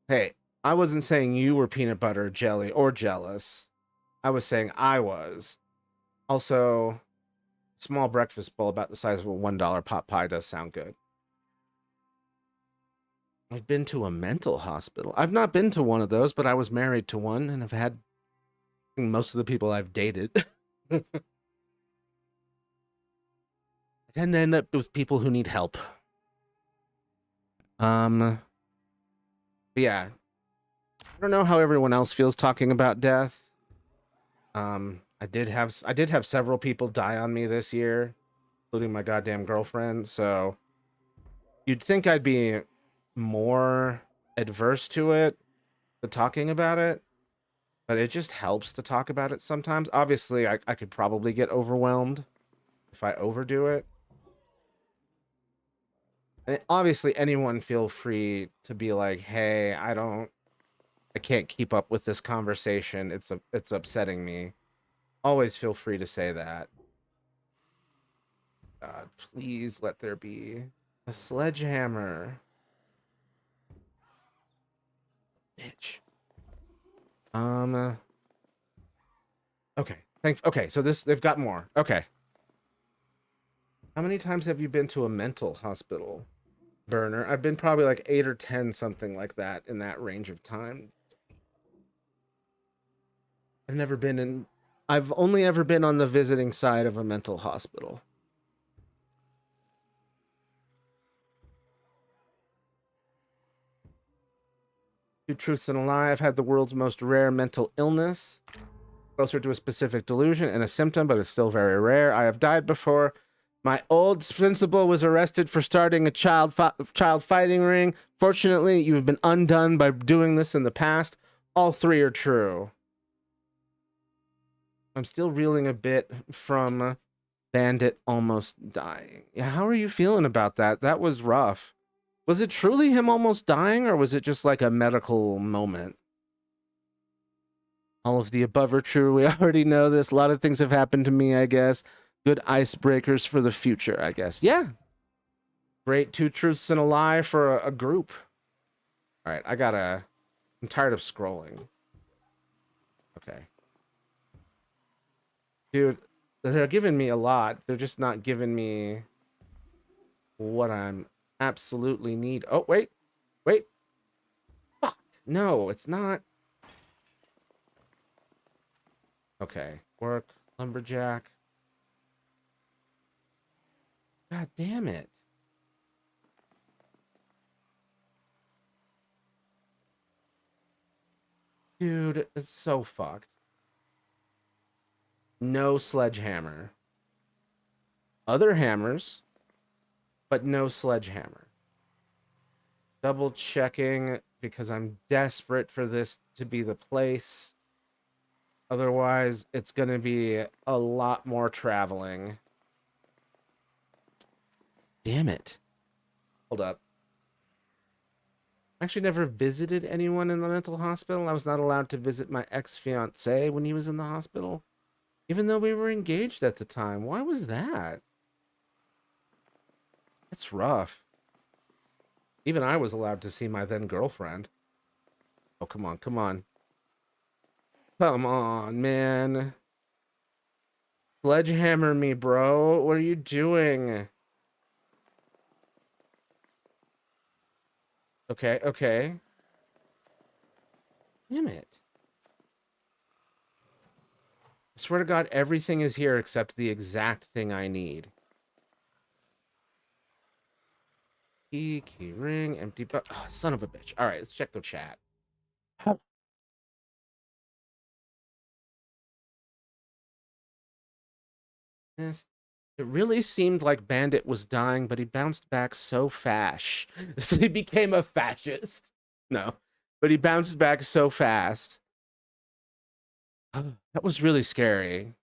Hey, I wasn't saying you were peanut butter, jelly, or jealous. I was saying I was. Also, small breakfast bowl about the size of a $1 pot pie does sound good. I've been to a mental hospital. I've not been to one of those, but I was married to one, and I've had most of the people I've dated. I tend to end up with people who need help. But yeah. I don't know how everyone else feels talking about death. I did have several people die on me this year, including my goddamn girlfriend, so you'd think I'd be more adverse to it, to talking about it, but it just helps to talk about it sometimes. Obviously, I could probably get overwhelmed if I overdo it. And obviously, anyone feel free to be like, hey, I can't keep up with this conversation. It's upsetting me. Always feel free to say that. God, please let there be a sledgehammer. Bitch. Okay. Okay, so they've got more. Okay. How many times have you been to a mental hospital, Burner? I've been probably like 8 or 10, something like that, in that range of time. I've only ever been on the visiting side of a mental hospital. Two truths and a lie. I've had the world's most rare mental illness, closer to a specific delusion and a symptom, but it's still very rare. I have died before. My old principal was arrested for starting a child fighting ring. Fortunately, you have been undone by doing this in the past. All 3 are true. I'm still reeling a bit from Bandit almost dying. Yeah, how are you feeling about that? That was rough. Was it truly him almost dying, or was it just like a medical moment? All of the above are true. We already know this. A lot of things have happened to me, I guess. Good icebreakers for the future, I guess. Yeah. Great 2 truths and a lie for a group. All right, I'm tired of scrolling. Okay. Dude, they're giving me a lot. They're just not giving me what I'm absolutely need. Oh, wait. Wait. Fuck. No, it's not. Okay. Work. Lumberjack. God damn it. Dude, it's so fucked. No sledgehammer. Other hammers, but no sledgehammer. Double checking because I'm desperate for this to be the place. Otherwise, it's going to be a lot more traveling. Damn it. Hold up. I actually never visited anyone in the mental hospital. I was not allowed to visit my ex-fiance when he was in the hospital, even though we were engaged at the time. Why was that? That's rough. Even I was allowed to see my then girlfriend. Oh, come on, come on. Come on, man. Sledgehammer me, bro. What are you doing? Okay, okay. Damn it. I swear to God, everything is here except the exact thing I need. Key ring, empty but oh, son of a bitch. All right, let's check the chat. Yes. It really seemed like Bandit was dying, but he bounced back so fast. So he became a fascist. No, but he bounced back so fast. That was really scary.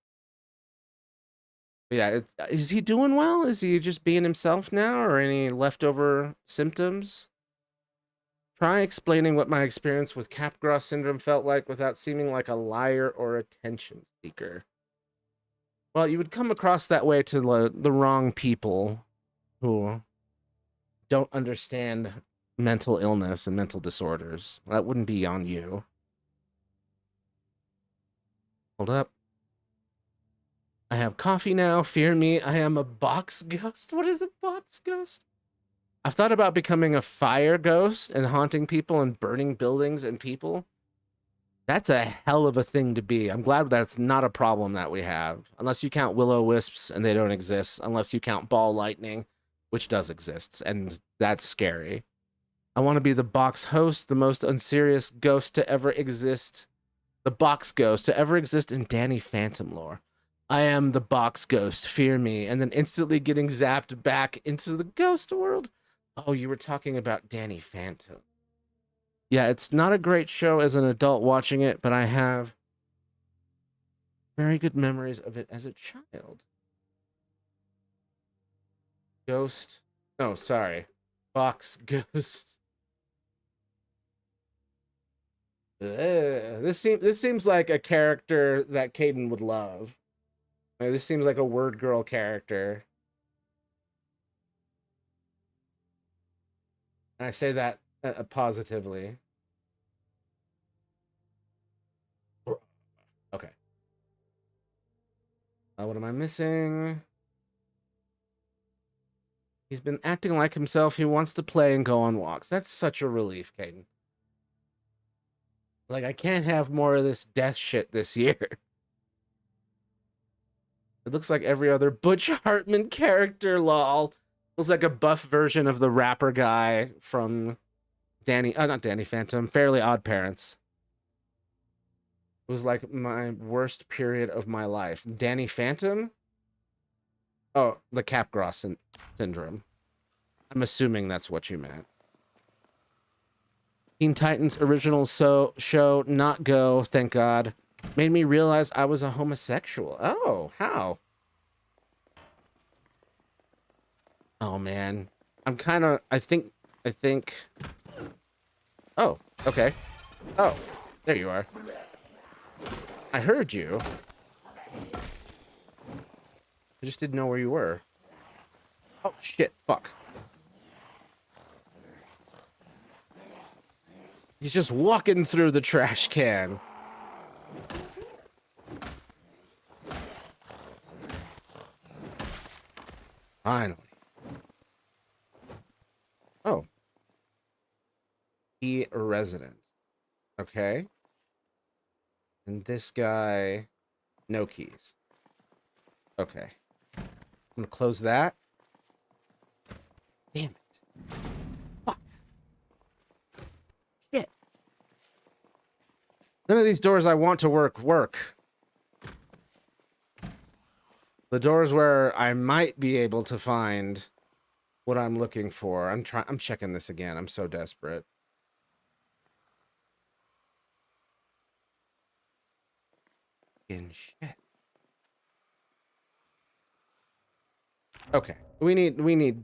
But yeah, is he doing well? Is he just being himself now, or any leftover symptoms? Try explaining what my experience with Capgras syndrome felt like without seeming like a liar or attention seeker. Well, you would come across that way to the wrong people who don't understand mental illness and mental disorders. That wouldn't be on you. Hold up. I have coffee now. Fear me, I am a box ghost. What is a box ghost? I've thought about becoming a fire ghost and haunting people and burning buildings and people. That's a hell of a thing to be. I'm glad that's not a problem that we have. Unless you count will-o-wisps, and they don't exist. Unless you count ball lightning, which does exist, and that's scary. I want to be the box host, the most unserious ghost to ever exist. The box ghost to ever exist in Danny Phantom lore. I am the box ghost, fear me, and then instantly getting zapped back into the ghost world. Oh, you were talking about Danny Phantom. Yeah, it's not a great show as an adult watching it, but I have very good memories of it as a child. Ghost. Oh, sorry. Box Ghost. This seems like a character that Caden would love. Like, this seems like a word girl character. And I say that positively. Okay. What am I missing? He's been acting like himself. He wants to play and go on walks. That's such a relief, Caden. Like, I can't have more of this death shit this year. It looks like every other Butch Hartman character, lol. Looks like a buff version of the rapper guy from not Danny Phantom, Fairly Odd Parents. It was like my worst period of my life. Danny Phantom? Oh, the Capgras syndrome. I'm assuming that's what you meant. Teen Titans original show not go, thank God. Made me realize I was a homosexual. Oh, how? Oh man. I think Oh, okay. Oh, there you are. I heard you. I just didn't know where you were. Oh shit, fuck. He's just walking through the trash can. Finally. Oh. Key resident. Okay. And this guy, no keys. Okay. I'm gonna close that. Damn it. Fuck. Shit. None of these doors I want to work. The doors where I might be able to find what I'm looking for. I'm checking this again. I'm so desperate. Shit. Okay. We need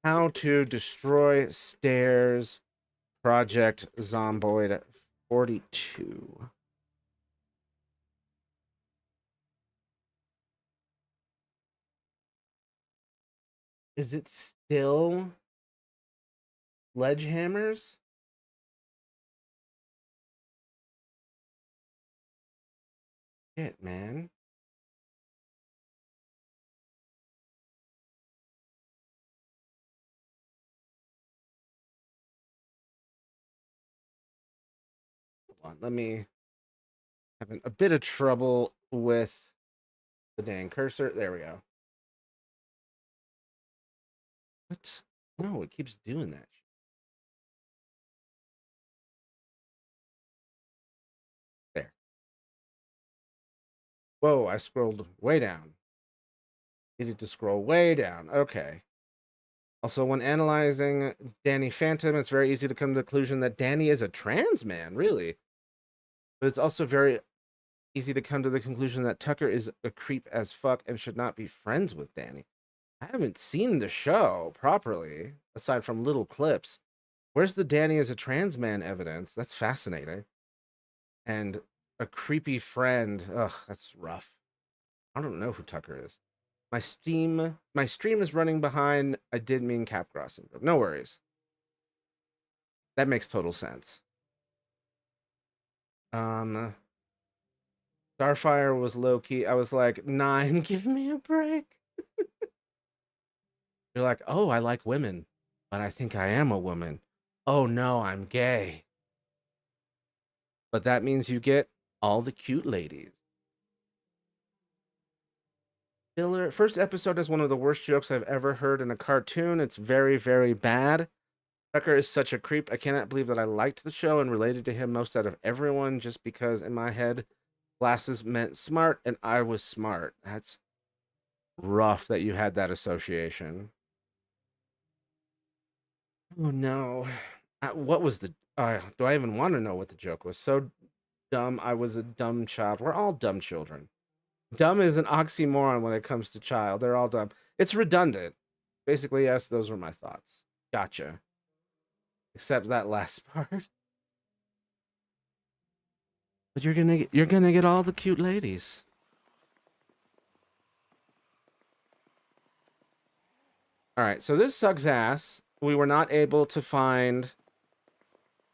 How to destroy stairs. Project Zomboid 42. Is it still sledgehammers? Shit, man. Hold on, let me having a bit of trouble with the dang cursor. There we go. What? No, it keeps doing that. There. Whoa, I scrolled way down. Needed to scroll way down. Okay. Also, when analyzing Danny Phantom, it's very easy to come to the conclusion that Danny is a trans man, really. But it's also very easy to come to the conclusion that Tucker is a creep as fuck and should not be friends with Danny. I haven't seen the show properly, aside from little clips. Where's the Danny as a trans man evidence? That's fascinating. And a creepy friend. Ugh, that's rough. I don't know who Tucker is. My stream is running behind. I did mean Capgras syndrome. No worries. That makes total sense. Starfire was low key. I was like, 9, give me a break. You're like, oh, I like women, but I think I am a woman. Oh no, I'm gay. But that means you get all the cute ladies. Filler. First episode is one of the worst jokes I've ever heard in a cartoon. It's very, very bad. Tucker is such a creep. I cannot believe that I liked the show and related to him most out of everyone just because in my head, glasses meant smart and I was smart. That's rough that you had that association. Oh no. What was the do I even want to know what the joke was? So dumb. I was a dumb child. We're all dumb children. Dumb is an oxymoron when it comes to child. They're all dumb. It's redundant. Basically, yes, those were my thoughts. Gotcha. Except that last part. But you're gonna get all the cute ladies. All right, so this sucks ass. We were not able to find.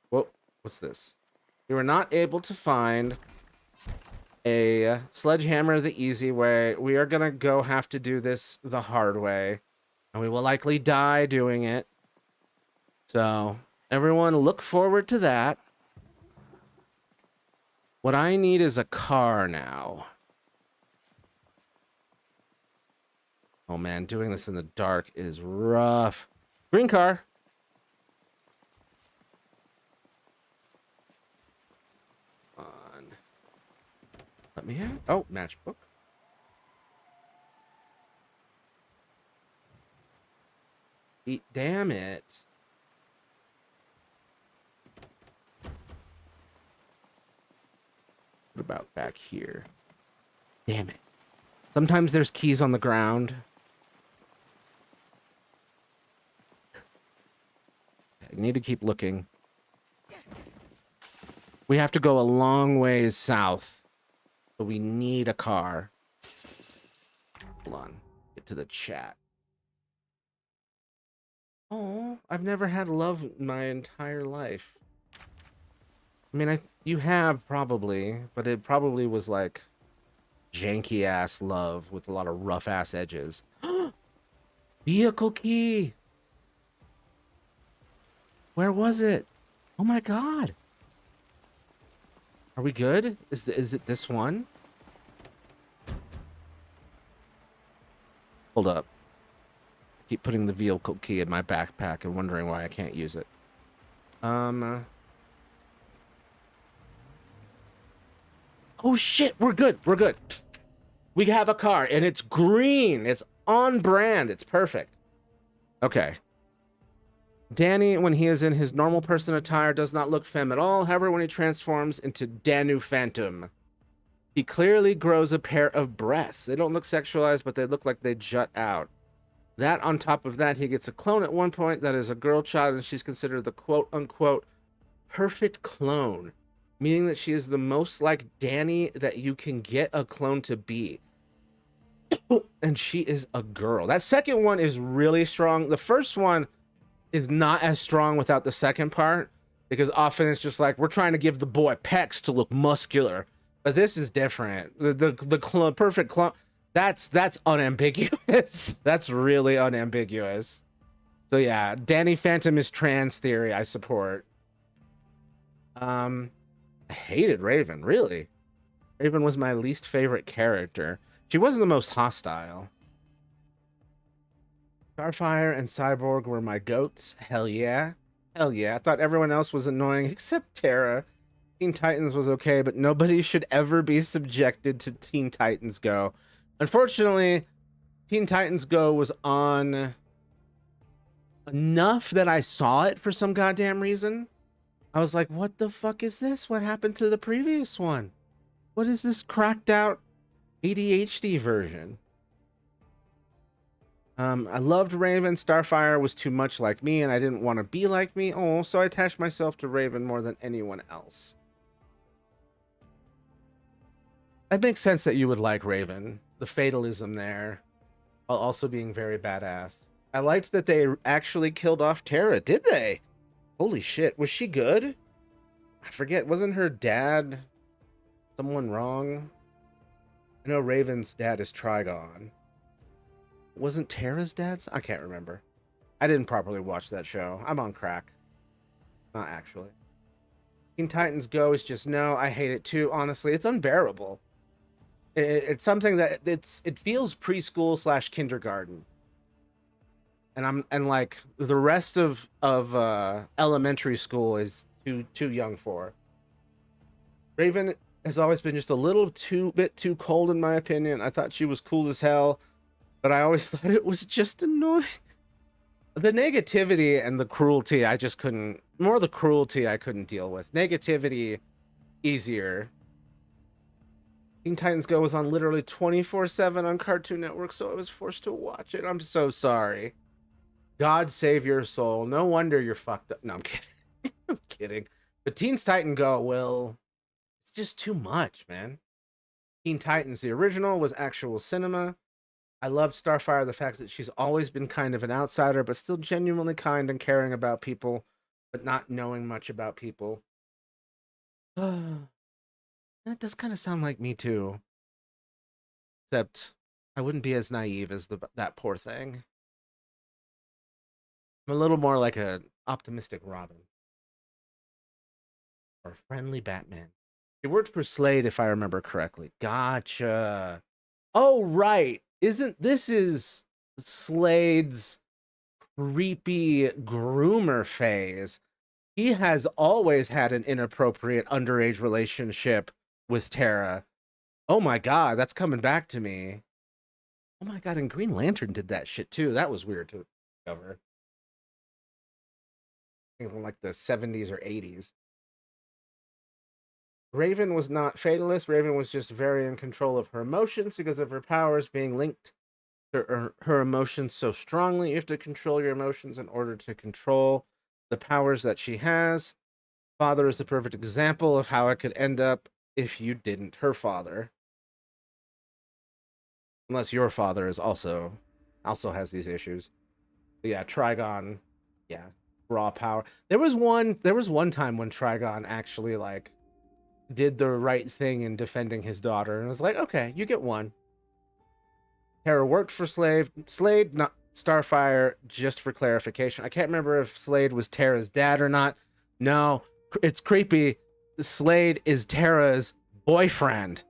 What's this? We were not able to find a sledgehammer the easy way. We are gonna go have to do this the hard way, and we will likely die doing it. So everyone, look forward to that. What I need is a car now. Oh man, doing this in the dark is rough. Green car. On. Let me in. Oh, matchbook. Damn it. What about back here? Damn it. Sometimes there's keys on the ground. I need to keep looking. We have to go a long ways south. So we need a car. Hold on. Get to the chat. Oh, I've never had love my entire life. I mean, you have probably, but it probably was like janky ass love with a lot of rough ass edges. Vehicle key. Where was it? Oh my god. Are we good? Is it this one? Hold up. I keep putting the vehicle key in my backpack and wondering why I can't use it. Oh shit, we're good. We're good. We have a car and it's green. It's on brand. It's perfect. Okay. Danny, when he is in his normal person attire, does not look femme at all. However, when he transforms into Danu Phantom, he clearly grows a pair of breasts. They don't look sexualized, but they look like they jut out. That on top of that, he gets a clone at one point that is a girl child, and she's considered the quote unquote perfect clone, meaning that she is the most like Danny that you can get a clone to be. And she is a girl. That second one is really strong. The first one is not as strong without the second part, because often it's just like we're trying to give the boy pecs to look muscular, but this is different. The perfect clone, that's unambiguous. That's really unambiguous. So yeah, Danny Phantom is trans theory. I support. I hated Raven. Really, Raven was my least favorite character. She wasn't the most hostile. Starfire and Cyborg were my goats. Hell yeah. Hell yeah. I thought everyone else was annoying except Terra. Teen Titans was okay, but nobody should ever be subjected to Teen Titans Go. Unfortunately, Teen Titans Go was on enough that I saw it for some goddamn reason. I was like, what the fuck is this? What happened to the previous one? What is this cracked out ADHD version? I loved Raven. Starfire was too much like me, and I didn't want to be like me. Oh, so I attached myself to Raven more than anyone else. That makes sense that you would like Raven. The fatalism there, while also being very badass. I liked that they actually killed off Terra. Did they? Holy shit. Was she good? I forget. Wasn't her dad someone wrong? I know Raven's dad is Trigon. Wasn't Terra's dad's? I can't remember. I didn't properly watch that show. I'm on crack. Not actually. Teen Titans Go is just no. I hate it too. Honestly, it's unbearable. It's something that it feels preschool / kindergarten, and like the rest of elementary school is too young for. Raven has always been just a little bit too cold in my opinion. I thought she was cool as hell, but I always thought it was just annoying. The negativity and the cruelty, I just couldn't. More the cruelty I couldn't deal with. Negativity, easier. Teen Titans Go was on literally 24/7 on Cartoon Network, so I was forced to watch it. I'm so sorry. God save your soul. No wonder you're fucked up. No, I'm kidding. I'm kidding. But Teen Titans Go, well, it's just too much, man. Teen Titans, the original, was actual cinema. I loved Starfire, the fact that she's always been kind of an outsider, but still genuinely kind and caring about people, but not knowing much about people. That does kind of sound like me too. Except I wouldn't be as naive as that poor thing. I'm a little more like an optimistic Robin. Or a friendly Batman. It worked for Slade if I remember correctly. Gotcha. Oh, right. This is Slade's creepy groomer phase. He has always had an inappropriate underage relationship with Terra. Oh my god, that's coming back to me. Oh my god, and Green Lantern did that shit too. That was weird to discover. I think from like the 70s or 80s. Raven was not fatalist. Raven was just very in control of her emotions because of her powers being linked to her emotions so strongly. You have to control your emotions in order to control the powers that she has. Father is the perfect example of how it could end up if you didn't. Her father. Unless your father is also has these issues. But yeah, Trigon, yeah, raw power. There was one time when Trigon actually like did the right thing in defending his daughter, and was like, okay, you get one. Terra worked for Slade, not Starfire, just for clarification. I can't remember if Slade was Terra's dad or not. No, it's creepy. Slade is Terra's boyfriend.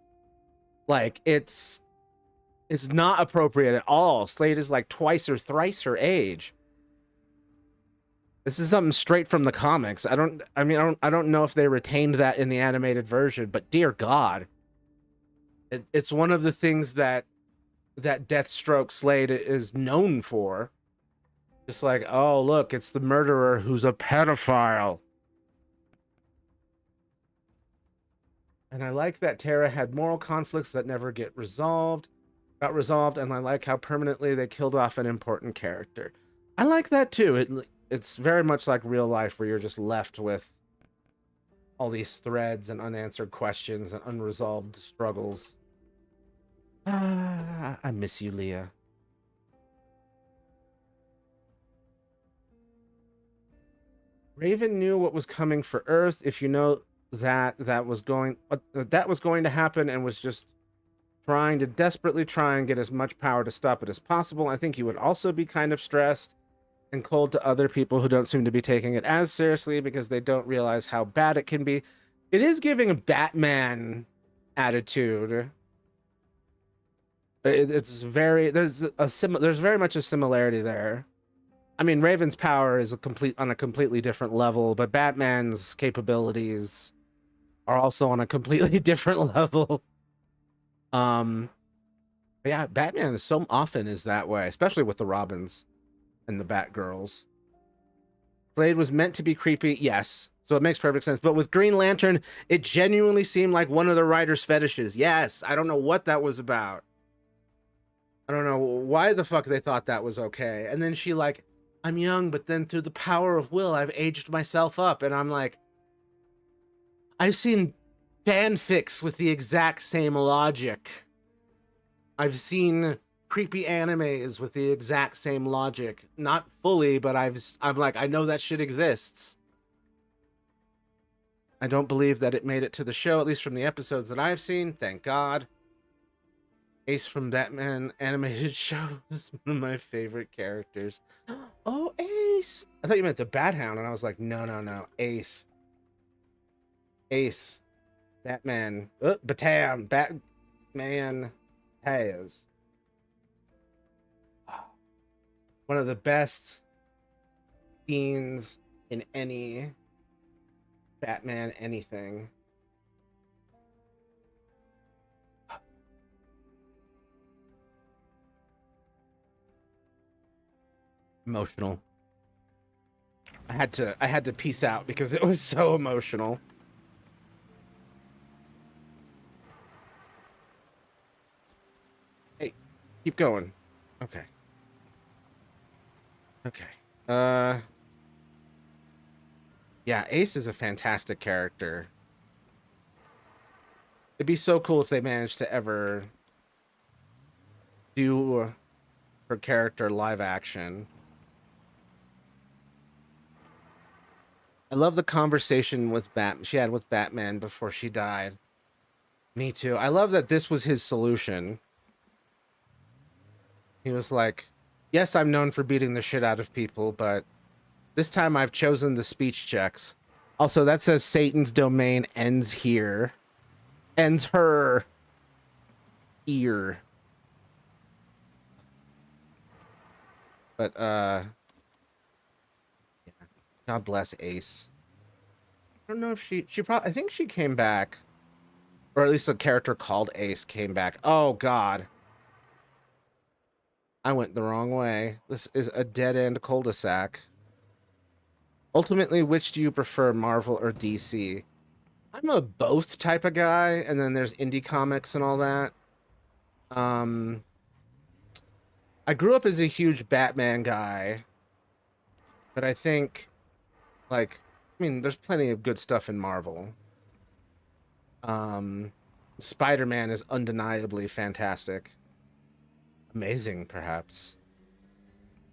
Like, it's not appropriate at all. Slade is like twice or thrice her age. This is something straight from the comics. I don't know if they retained that in the animated version, but dear God, it's one of the things that Deathstroke Slade is known for. Just like, oh look, it's the murderer who's a pedophile. And I like that Terra had moral conflicts that never get resolved. got resolved, and I like how permanently they killed off an important character. I like that too. It's very much like real life, where you're just left with all these threads and unanswered questions and unresolved struggles. Ah, I miss you, Leah. Raven knew what was coming for Earth. If you know that was going to happen, and was just trying to desperately try and get as much power to stop it as possible. I think you would also be kind of stressed and cold to other people who don't seem to be taking it as seriously because they don't realize how bad it can be. It is giving a Batman attitude. It's very there's very much a similarity there. I mean, Raven's power is on a completely different level, but Batman's capabilities are also on a completely different level. Yeah, Batman is so often is that way, especially with the Robins and the Batgirls. Slade was meant to be creepy, yes, so it makes perfect sense. But with Green Lantern, it genuinely seemed like one of the writer's fetishes. Yes, I don't know what that was about. I don't know why the fuck they thought that was okay. And then she like, I'm young, but then through the power of will, I've aged myself up. And I'm like, I've seen fanfics with the exact same logic. I've seen creepy animes with the exact same logic. Not fully, but I'm like, I know that shit exists. I don't believe that it made it to the show, at least from the episodes that I've seen. Thank God. Ace from Batman animated show is one of my favorite characters. Oh, Ace! I thought you meant the Bat Hound, and I was like, no, Ace. Ace. Batman. Batam. Batman has one of the best scenes in any Batman anything. Emotional. I had to peace out because it was so emotional. Hey, keep going. Okay. Okay. Yeah, Ace is a fantastic character. It'd be so cool if they managed to ever do her character live action. I love the conversation with she had with Batman before she died. Me too. I love that this was his solution. He was like, yes, I'm known for beating the shit out of people, but this time I've chosen the speech checks. Also, that says Satan's domain ends here. Ends her ear. But, yeah. God bless Ace. I don't know if she probably, I think she came back. Or at least a character called Ace came back. Oh, God. I went the wrong way. This is a dead-end cul-de-sac. Ultimately, which do you prefer, Marvel or DC? I'm a both type of guy, and then there's indie comics and all that. I grew up as a huge Batman guy, but I think, like, I mean, there's plenty of good stuff in Marvel. Spider-Man is undeniably fantastic. Amazing, perhaps.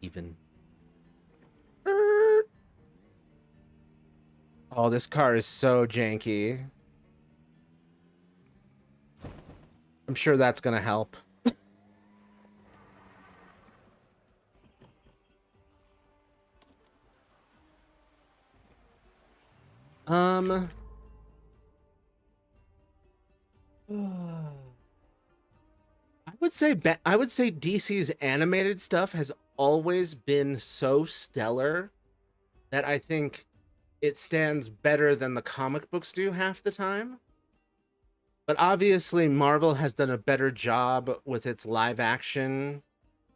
Even. Oh, this car is so janky. I'm sure that's gonna help. I I would say DC's animated stuff has always been so stellar that I think it stands better than the comic books do half the time. But obviously Marvel has done a better job with its live action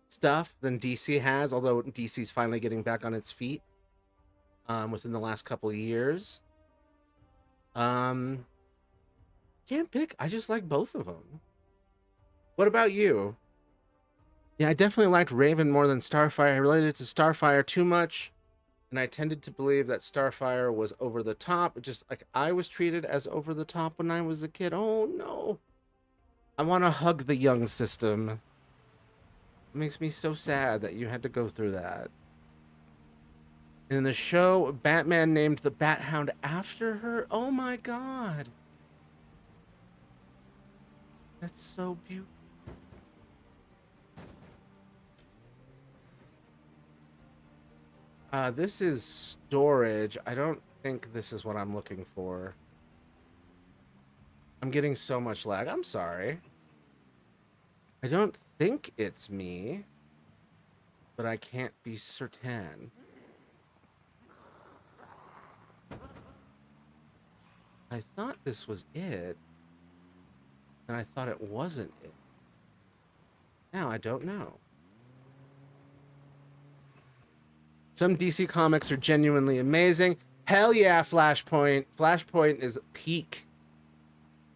stuff than DC has, although DC's finally getting back on its feet within the last couple of years. Can't pick. I just like both of them. What about you? Yeah, I definitely liked Raven more than Starfire. I related to Starfire too much, and I tended to believe that Starfire was over the top, just like I was treated as over the top when I was a kid. Oh no. I want to hug the young system. It makes me so sad that you had to go through that. In the show, Batman named the Bat Hound after her. Oh my god. That's so beautiful. This is storage. I don't think this is what I'm looking for. I'm getting so much lag. I'm sorry. I don't think it's me, but I can't be certain. I thought this was it, and I thought it wasn't it. Now I don't know. Some DC comics are genuinely amazing. Hell yeah, Flashpoint. Flashpoint is peak.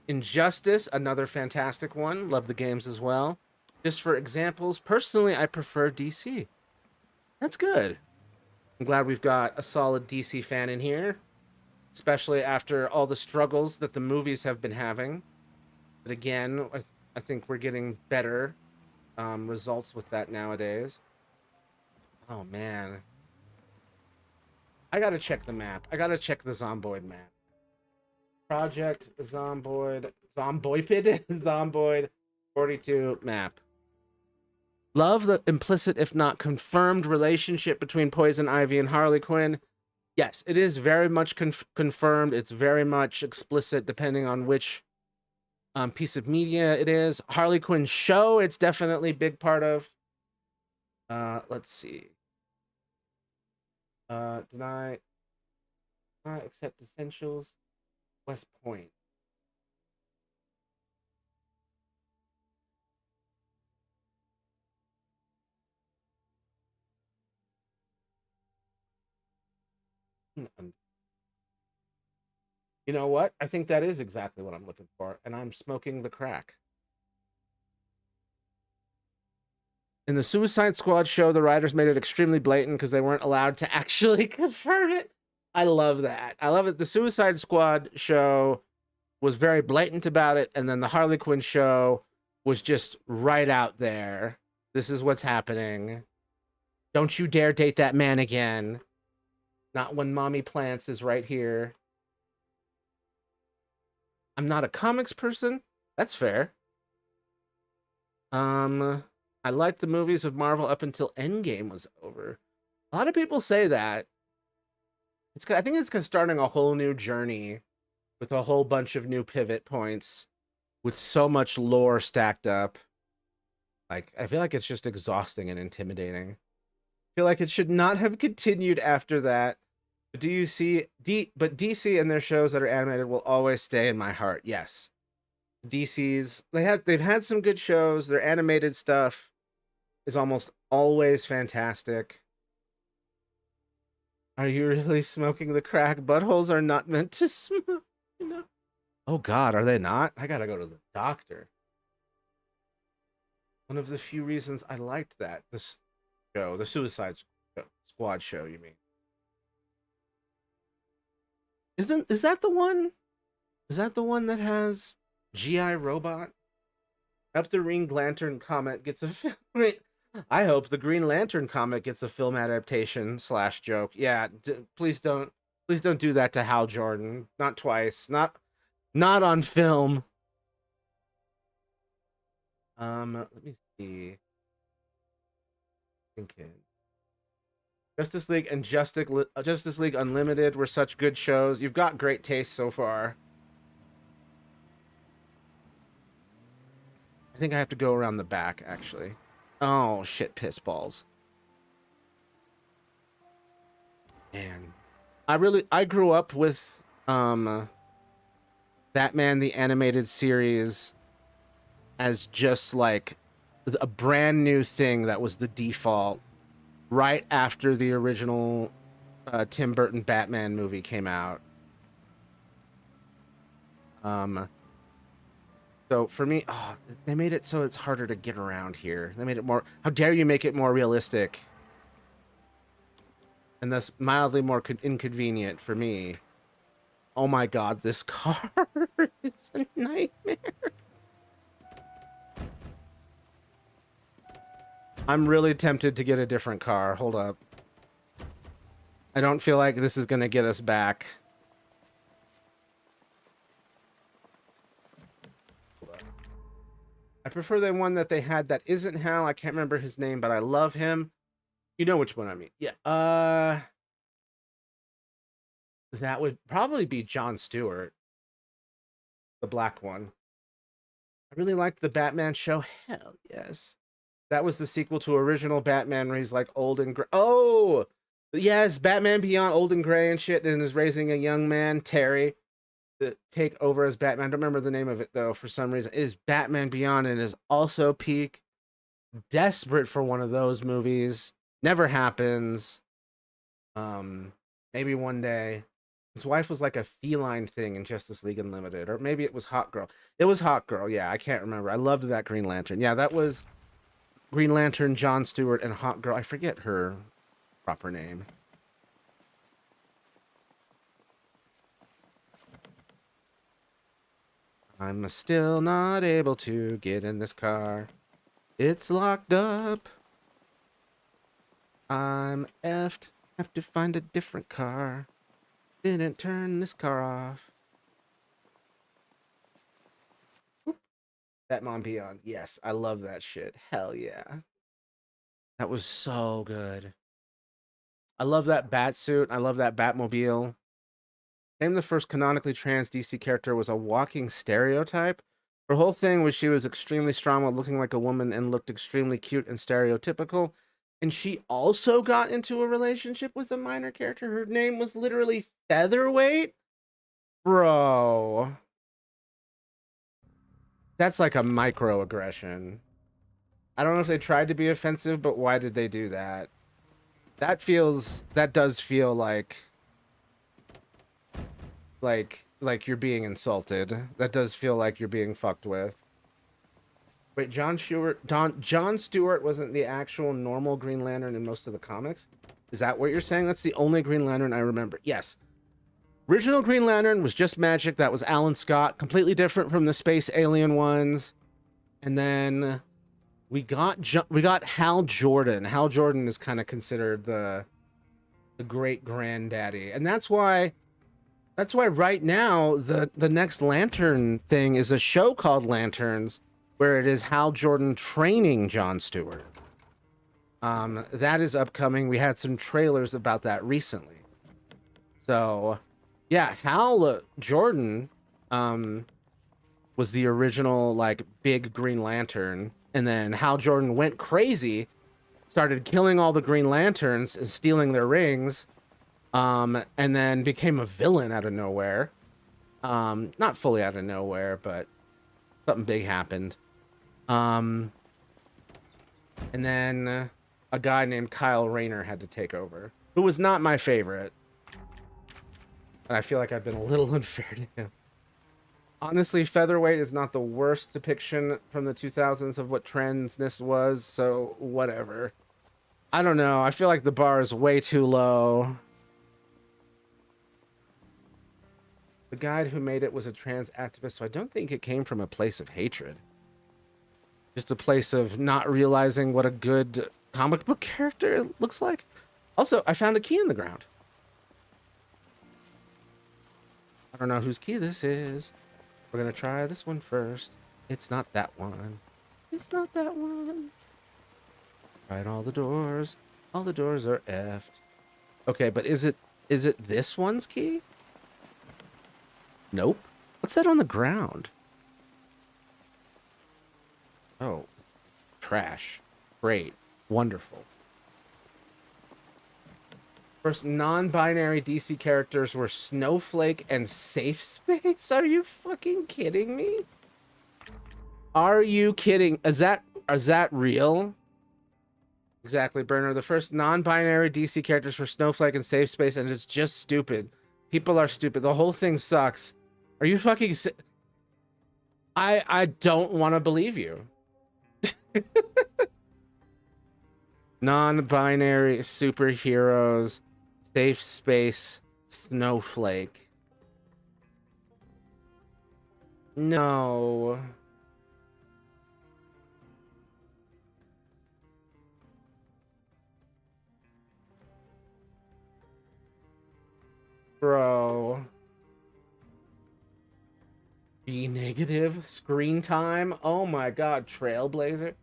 Injustice, another fantastic one. Love the games as well. Just for examples, personally, I prefer DC. That's good. I'm glad we've got a solid DC fan in here, especially after all the struggles that the movies have been having. But again, I think we're getting better results with that nowadays. Oh, man. I gotta check the map. I gotta check the Zomboid map. Project Zomboid. Zomboid 42 map. Love the implicit, if not confirmed, relationship between Poison Ivy and Harley Quinn. Yes, it is very much confirmed. It's very much explicit, depending on which piece of media it is. Harley Quinn show, it's definitely a big part of. Let's see. Deny accept essentials. West Point. You know what? I think that is exactly what I'm looking for, and I'm smoking the crack. In the Suicide Squad show, the writers made it extremely blatant because they weren't allowed to actually confirm it. I love that. I love it. The Suicide Squad show was very blatant about it, and then the Harley Quinn show was just right out there. This is what's happening. Don't you dare date that man again. Not when Mommy Plants is right here. I'm not a comics person. That's fair. I liked the movies of Marvel up until Endgame was over. A lot of people say that. I think it's starting a whole new journey with a whole bunch of new pivot points with so much lore stacked up. Like, I feel like it's just exhausting and intimidating. I feel like it should not have continued after that. But but DC and their shows that are animated will always stay in my heart. Yes. They've had some good shows. Their animated stuff is almost always fantastic. Are you really smoking the crack? Buttholes are not meant to smoke. You know? Oh God, are they not? I gotta go to the doctor. One of the few reasons I liked this show, the Suicide Squad show. You mean? Is that the one? Is that the one that has GI Robot? Up the Green Lantern comic gets a film. Wait, I hope the Green Lantern comic gets a film adaptation / joke. Yeah, please don't do that to Hal Jordan. Not twice. Not on film. Let me see. Thinking. Justice League and Justice League Unlimited were such good shows. You've got great taste so far. I think I have to go around the back, actually. Oh, shit, piss balls. Man. I grew up with, Batman the Animated Series as just, like, a brand new thing that was the default right after the original Tim Burton Batman movie came out. So for me, oh, they made it so it's harder to get around here. They made it more. How dare you make it more realistic? And thus mildly more inconvenient for me. Oh my god, this car is a nightmare. I'm really tempted to get a different car. Hold up. I don't feel like this is going to get us back. I prefer the one that they had that isn't Hal. I can't remember his name, but I love him. You know which one I mean. Yeah. That would probably be Jon Stewart. The black one. I really liked the Batman show. Hell yes. That was the sequel to original Batman where he's like old and gray. Oh, yes, Batman Beyond, old and gray and shit, and is raising a young man, Terry, to take over as Batman. I don't remember the name of it though. For some reason, it is Batman Beyond and is also peak. Desperate for one of those movies. Never happens. Maybe one day. His wife was like a feline thing in Justice League Unlimited, or maybe it was Hot Girl. It was Hot Girl. Yeah, I can't remember. I loved that Green Lantern. Yeah, that was Green Lantern, Jon Stewart, and Hot Girl. I forget her proper name. I'm still not able to get in this car. It's locked up. I'm effed. Have to find a different car. Didn't turn this car off. Batman Beyond. Yes, I love that shit. Hell yeah. That was so good. I love that bat suit. I love that Batmobile. Name the first canonically trans DC character was a walking stereotype. Her whole thing was she was extremely strong while looking like a woman and looked extremely cute and stereotypical. And she also got into a relationship with a minor character. Her name was literally Featherweight? Bro. That's like a microaggression. I don't know if they tried to be offensive, but why did they do that? That does feel like you're being insulted. That does feel like you're being fucked with. Wait, Jon Stewart wasn't the actual normal Green Lantern in most of the comics? Is that what you're saying? That's the only Green Lantern I remember. Yes. Original Green Lantern was just magic. That was Alan Scott. Completely different from the space alien ones. And then we got Hal Jordan. Hal Jordan is kind of considered the great granddaddy. And that's why right now the next Lantern thing is a show called Lanterns, where it is Hal Jordan training Jon Stewart. That is upcoming. We had some trailers about that recently. So, yeah, Hal Jordan was the original like big Green Lantern, and then Hal Jordan went crazy, started killing all the Green Lanterns and stealing their rings, and then became a villain out of nowhere. Not fully out of nowhere, but something big happened. And then a guy named Kyle Rayner had to take over, who was not my favorite. And I feel like I've been a little unfair to him. Honestly, Featherweight is not the worst depiction from the 2000s of what transness was, so whatever. I don't know. I feel like the bar is way too low. The guy who made it was a trans activist, so I don't think it came from a place of hatred. Just a place of not realizing what a good comic book character looks like. Also, I found a key in the ground. I don't know whose key this is. We're gonna try this one first. It's not that one. It's not that one. Tried all the doors. All the doors are effed. Okay, but is it this one's key? Nope. What's that on the ground? Oh, trash. Great. Wonderful. First non-binary DC characters were Snowflake and Safe Space? Are you fucking kidding me? Are you kidding? Is that real? Exactly, Burner. The first non-binary DC characters were Snowflake and Safe Space, and it's just stupid. People are stupid. The whole thing sucks. Are you fucking I don't want to believe you. Non-binary superheroes, safe space, snowflake. No. Bro. B negative screen time. Oh my god, Trailblazer.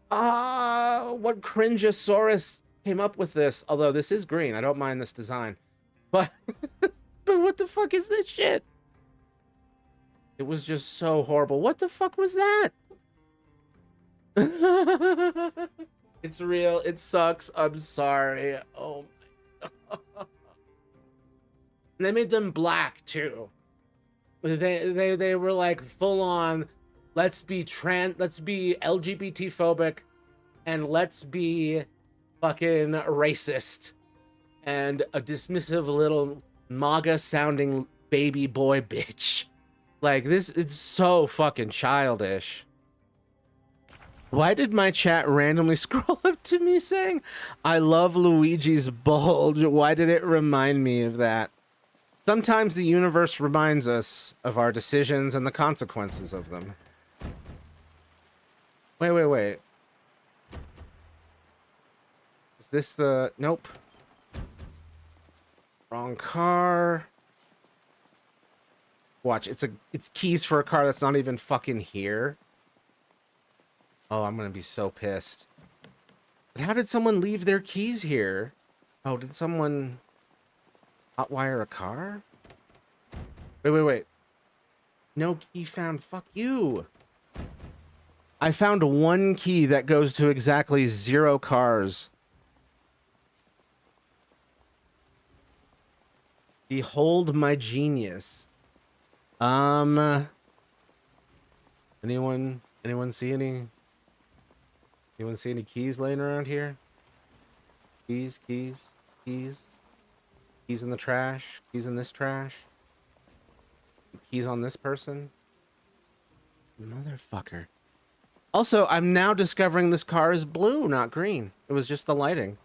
What cringeosaurus came up with this? Although this is green, I don't mind this design. But but what the fuck is this shit? It was just so horrible. What the fuck was that? It's real. It sucks. I'm sorry. Oh my god. They made them black too. They were like full on, let's be LGBT phobic and let's be fucking racist and a dismissive little MAGA sounding baby boy bitch. Like this, it's so fucking childish. Why did my chat randomly scroll up to me saying, I love Luigi's bulge? Why did it remind me of that? Sometimes the universe reminds us of our decisions and the consequences of them. Wait. Is this the... Nope. Wrong car. Watch, it's keys for a car that's not even fucking here. Oh, I'm gonna be so pissed. But how did someone leave their keys here? Oh, did someone hotwire a car? Wait. No key found. Fuck you. I found one key that goes to exactly 0 cars. Behold my genius. Anyone see any keys laying around here? Keys in the trash, keys in this trash, keys on this person. Motherfucker. Also, I'm now discovering this car is blue, not green. It was just the lighting.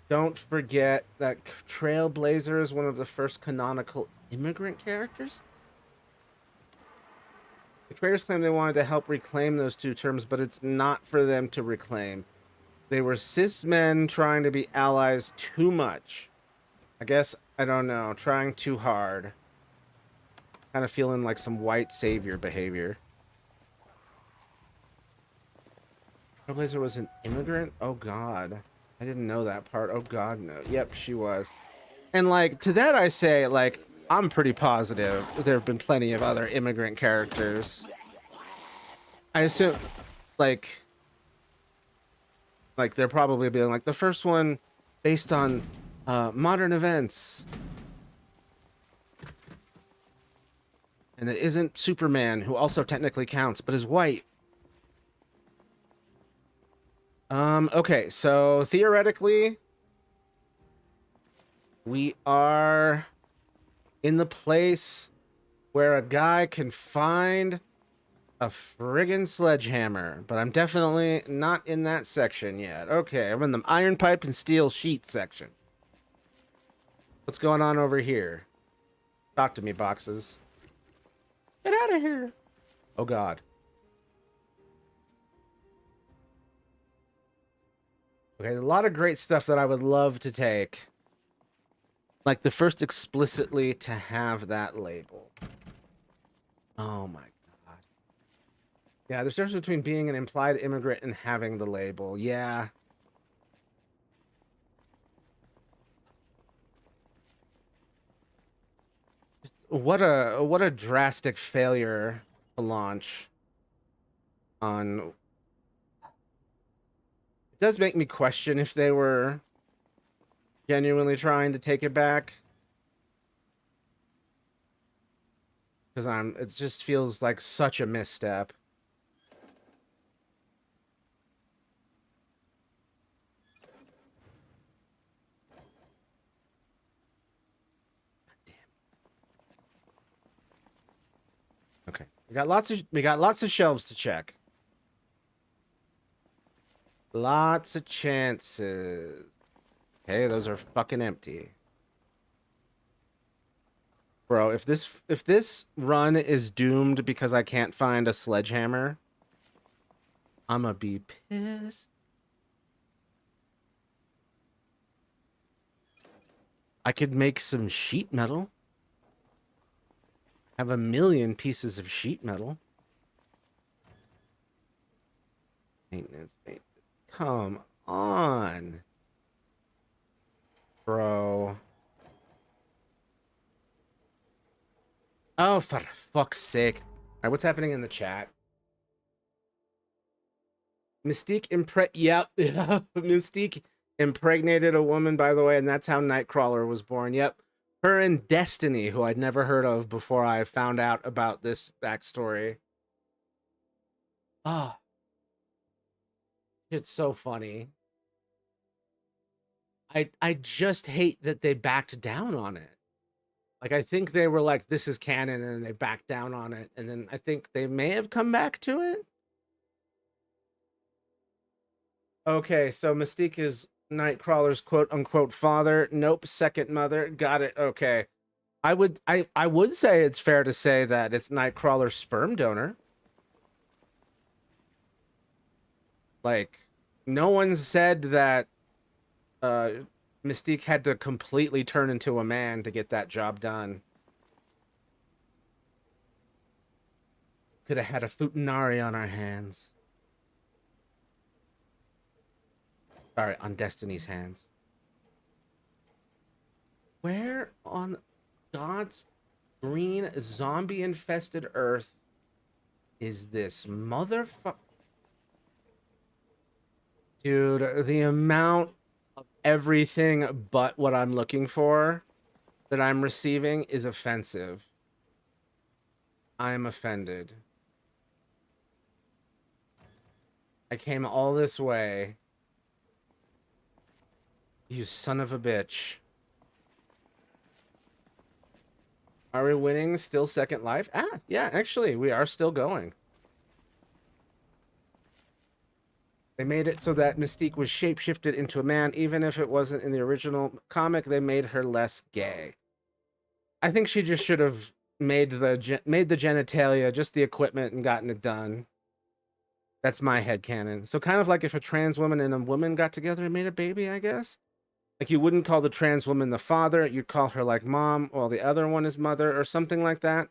Don't forget that Trailblazer is one of the first canonical immigrant characters. The creators claim they wanted to help reclaim those two terms, but it's not for them to reclaim. They were cis men trying to be allies too much. I guess, I don't know, trying too hard. Kind of feeling like some white savior behavior. Trailblazer was an immigrant? Oh god. I didn't know that part. Oh god, no. Yep, she was. And like, to that I say, like, I'm pretty positive there have been plenty of other immigrant characters. I assume, like they're probably being like, the first one based on modern events. And it isn't Superman, who also technically counts, but is white. Okay, so theoretically, we are in the place where a guy can find a friggin' sledgehammer, but I'm definitely not in that section yet. Okay, I'm in the iron pipe and steel sheet section. What's going on over here? Talk to me, boxes. Get out of here. Oh god. Okay, a lot of great stuff that I would love to take. Like the first explicitly to have that label. Oh my god. Yeah, there's a difference between being an implied immigrant and having the label. Yeah. What a drastic failure to launch on. It does make me question if they were genuinely trying to take it back. Because it just feels like such a misstep. Okay. We got lots of shelves to check. Lots of chances. Okay, those are fucking empty. Bro, if this run is doomed because I can't find a sledgehammer, I'ma be pissed. I could make some sheet metal. Have a million pieces of sheet metal. Maintenance. Come on. Bro. Oh, for fuck's sake. All right, what's happening in the chat? Mystique Yep. Mystique impregnated a woman, by the way, and that's how Nightcrawler was born. Yep. Her and Destiny, who I'd never heard of before I found out about this backstory. Oh, it's so funny. I just hate that they backed down on it. Like, I think they were like, this is canon, and they backed down on it. And then I think they may have come back to it. Okay, so Mystique is Nightcrawler's quote-unquote father. Nope, second mother. Got it. Okay. I would say it's fair to say that it's Nightcrawler's sperm donor. Like, no one said that Mystique had to completely turn into a man to get that job done. Could have had a Futanari on our hands. Sorry, on Destiny's hands. Where on God's green zombie-infested earth is this motherfucker? Dude, the amount of everything but what I'm looking for that I'm receiving is offensive. I'm offended. I came all this way. You son of a bitch. Are we winning? Still second life? Ah, yeah, actually, we are still going. They made it so that Mystique was shapeshifted into a man, even if it wasn't in the original comic. They made her less gay. I think she just should have made the genitalia just the equipment and gotten it done. That's my headcanon. So kind of like if a trans woman and a woman got together and made a baby, I guess. Like, you wouldn't call the trans woman the father, you'd call her like mom, while the other one is mother, or something like that.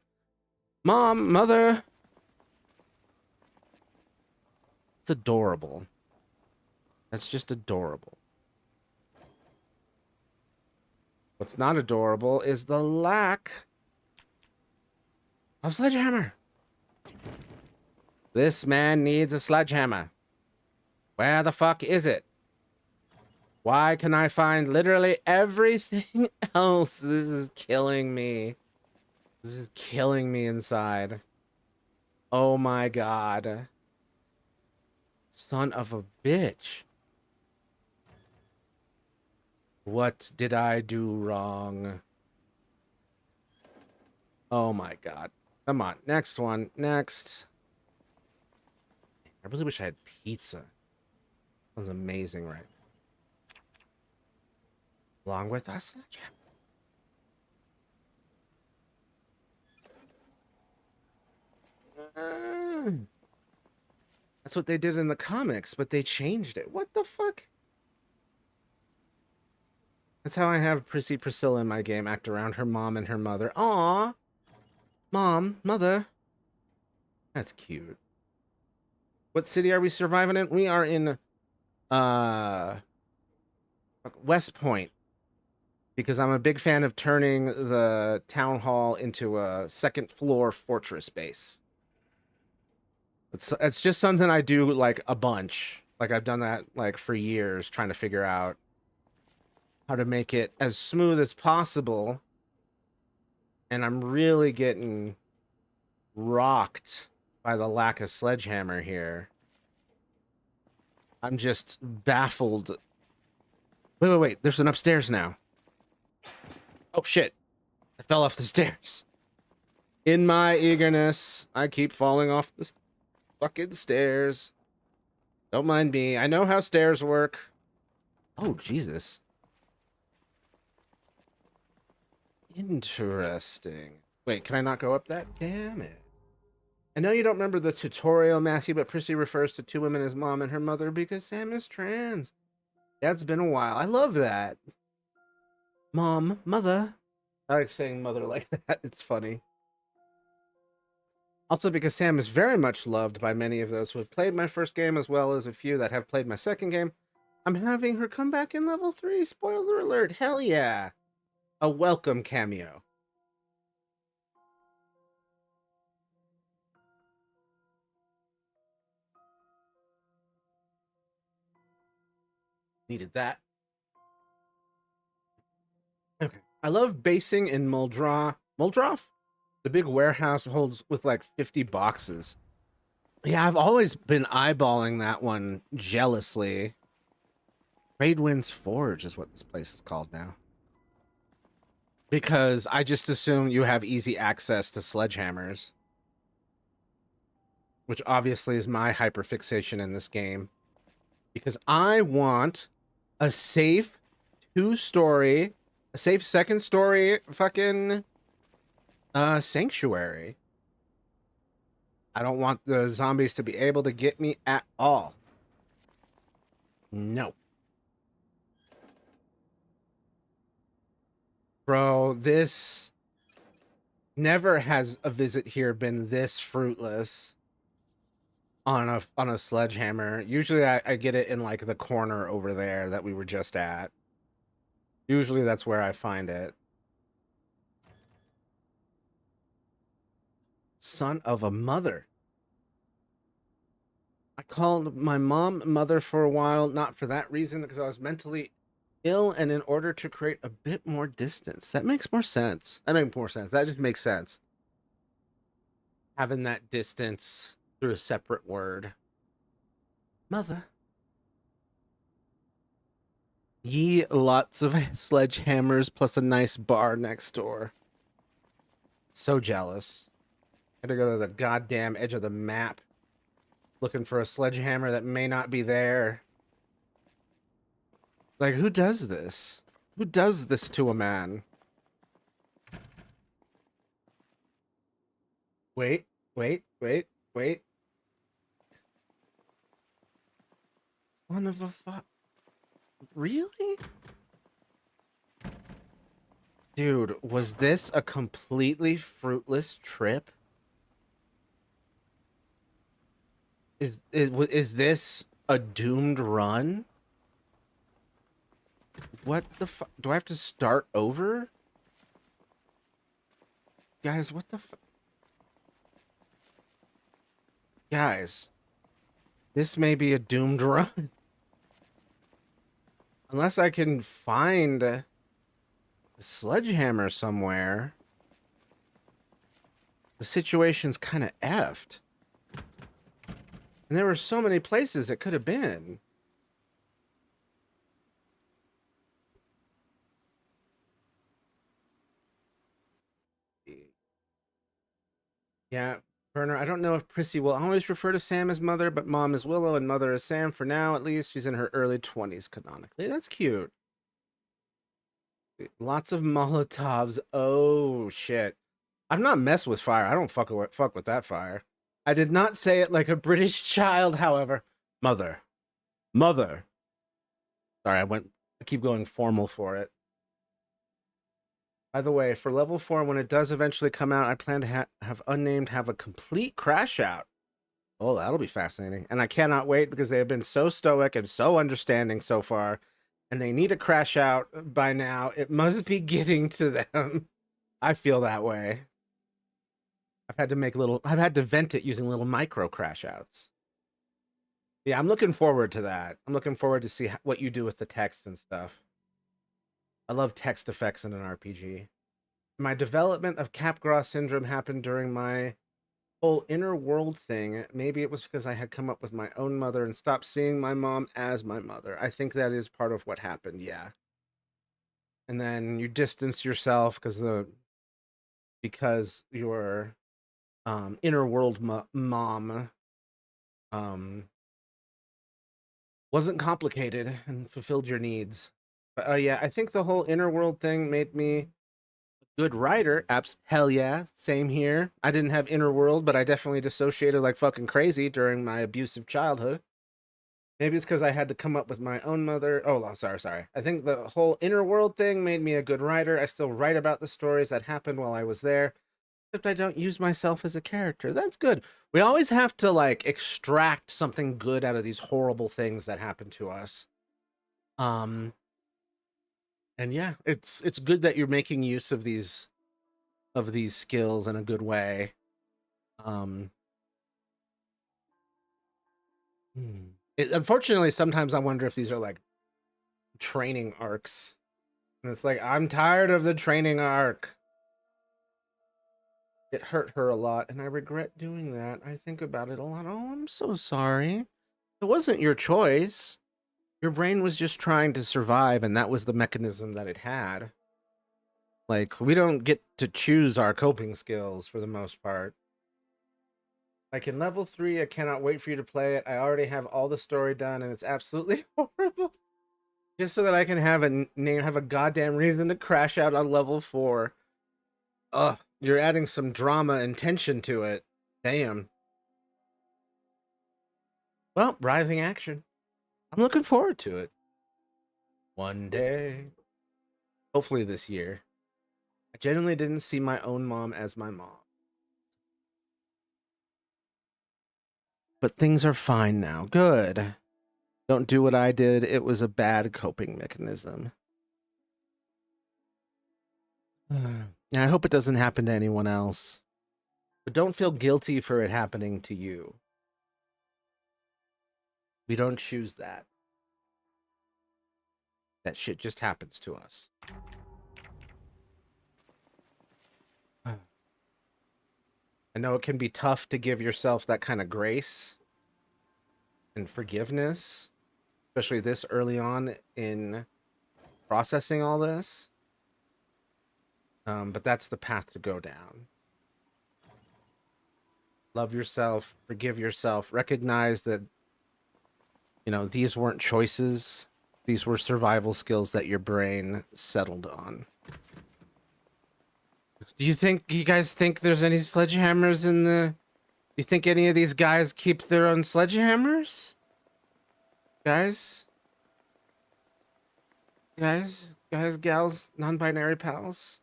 Mom, mother. It's adorable. That's just adorable. What's not adorable is the lack of sledgehammer. This man needs a sledgehammer. Where the fuck is it? Why can I find literally everything else? This is killing me. This is killing me inside. Oh my god. Son of a bitch. What did I do wrong? Oh my god. Come on. Next one. Next. I really wish I had pizza. Sounds amazing, right? Along with us. That's what they did in the comics, but they changed it. What the fuck? That's how I have Prissy Priscilla in my game, act around her mom and her mother. Aw. Mom, mother. That's cute. What city are we surviving in? We are in West Point. Because I'm a big fan of turning the town hall into a second floor fortress base. It's just something I do like a bunch. Like, I've done that like for years, trying to figure out how to make it as smooth as possible. And I'm really getting rocked by the lack of sledgehammer here. I'm just baffled. Wait. There's an upstairs now. Oh shit. I fell off the stairs. In my eagerness, I keep falling off the fucking stairs. Don't mind me. I know how stairs work. Oh, Jesus. Interesting. Wait, can I not go up that? Damn it. I know you don't remember the tutorial, Matthew, but Prissy refers to two women as mom and her mother because Sam is trans. That's been a while. I love that. Mom, mother. I like saying mother like that. It's funny. Also because Sam is very much loved by many of those who have played my first game as well as a few that have played my second game. I'm having her come back in level 3. Spoiler alert. Hell yeah. A welcome cameo. Needed that. Okay. I love basing in Muldroff? The big warehouse holds with like 50 boxes. Yeah, I've always been eyeballing that one jealously. Raidwind's Forge is what this place is called now. Because I just assume you have easy access to sledgehammers. Which obviously is my hyperfixation in this game. Because I want a safe two-story, a safe second-story fucking sanctuary. I don't want the zombies to be able to get me at all. No. Bro, this never has a visit here been this fruitless on a sledgehammer. Usually I get it in like the corner over there that we were just at. Usually that's where I find it. Son of a mother. I called my mom mother for a while, not for that reason, because I was mentally ill and in order to create a bit more distance. That makes more sense. That makes more sense. That just makes sense. Having that distance through a separate word. Mother. Ye lots of sledgehammers plus a nice bar next door. So jealous. Had to go to the goddamn edge of the map looking for a sledgehammer that may not be there. Like, who does this? Who does this to a man? Wait, wait, wait, wait. Son of a fuck. Really? Dude, was this a completely fruitless trip? Is this a doomed run? What the fuck? Do I have to start over? Guys, what the fuck? Guys, this may be a doomed run. Unless I can find a sledgehammer somewhere. The situation's kind of effed. And there were so many places it could have been. Yeah, Burner, I don't know if Prissy will always refer to Sam as mother, but mom is Willow and mother is Sam for now, at least. She's in her early 20s canonically. That's cute. Lots of Molotovs. Oh, shit. I've not messed with fire. I don't fuck with that fire. I did not say it like a British child, however. Mother. Mother. Sorry, I keep going formal for it. By the way, for level 4, when it does eventually come out, I plan to have Unnamed have a complete crash out. Oh, that'll be fascinating. And I cannot wait because they have been so stoic and so understanding so far. And they need a crash out by now. It must be getting to them. I feel that way. I've had to vent it using little micro crash outs. Yeah, I'm looking forward to that. I'm looking forward to see what you do with the text and stuff. I love text effects in an RPG. My development of Capgras syndrome happened during my whole inner world thing. Maybe it was because I had come up with my own mother and stopped seeing my mom as my mother. I think that is part of what happened, yeah. And then you distance yourself because because your inner world mom um wasn't complicated and fulfilled your needs. But yeah, I think the whole inner world thing made me a good writer. Hell yeah, same here. I didn't have inner world, but I definitely dissociated like fucking crazy during my abusive childhood. Maybe it's because I had to come up with my own mother. Oh, no, sorry. I think the whole inner world thing made me a good writer. I still write about the stories that happened while I was there, except I don't use myself as a character. That's good. We always have to like extract something good out of these horrible things that happen to us. Um, and yeah, it's good that you're making use of these skills in a good way. Um, Unfortunately, sometimes I wonder if these are like training arcs. And it's like, I'm tired of the training arc. It hurt her a lot, and I regret doing that. I think about it a lot. Oh, I'm so sorry. It wasn't your choice. Your brain was just trying to survive, and that was the mechanism that it had. Like, we don't get to choose our coping skills for the most part. Like in level 3, I cannot wait for you to play it. I already have all the story done, and it's absolutely horrible. Just so that I can have a goddamn reason to crash out on level 4. Ugh, you're adding some drama and tension to it. Damn. Well, rising action. I'm looking forward to it. One day. Hopefully this year. I genuinely didn't see my own mom as my mom. But things are fine now. Good. Don't do what I did. It was a bad coping mechanism. I hope it doesn't happen to anyone else. But don't feel guilty for it happening to you. We don't choose that. That shit just happens to us. I know it can be tough to give yourself that kind of grace and forgiveness, especially this early on in processing all this. But that's the path to go down. Love yourself, forgive yourself, recognize that, you know, these weren't choices. These were survival skills that your brain settled on. Do you guys think there's any sledgehammers in the... Do you think any of these guys keep their own sledgehammers? Guys? Guys, gals, non-binary pals?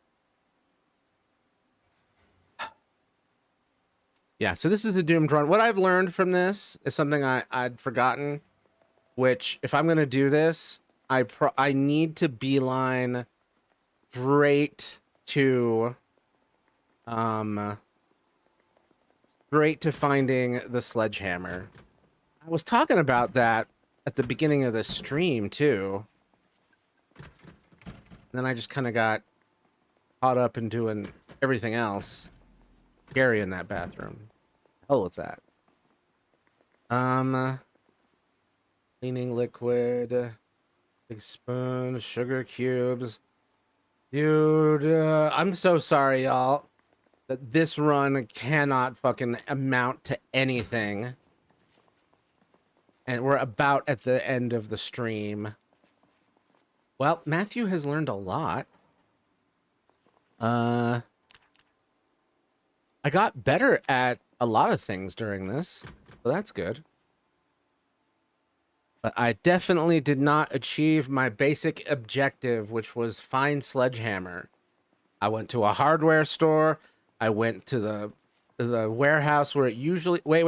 Yeah, so this is a doomed run. What I've learned from this is something I'd forgotten, which if I'm going to do this, I need to beeline straight to finding the sledgehammer. I was talking about that at the beginning of the stream too. And then I just kind of got caught up in doing everything else. Scary in that bathroom. Hell with that. Cleaning liquid, big spoon, sugar cubes. Dude, I'm so sorry, y'all, that this run cannot fucking amount to anything. And we're about at the end of the stream. Well, Matthew has learned a lot. I got better at a lot of things during this, so that's good. But I definitely did not achieve my basic objective, which was find sledgehammer. I went to a hardware store. I went to the warehouse where it usually... Wait.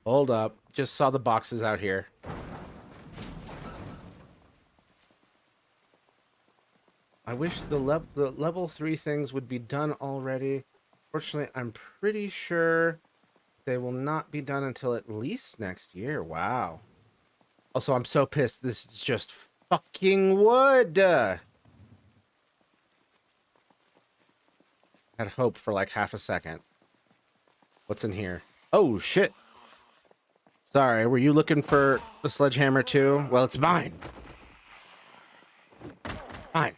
Hold up. Just saw the boxes out here. I wish the level 3 things would be done already. Fortunately, I'm pretty sure they will not be done until at least next year. Wow. Also, I'm so pissed. This is just fucking wood. Had hope for like half a second. What's in here? Oh, shit. Sorry, were you looking for the sledgehammer too? Well, it's mine. Fine.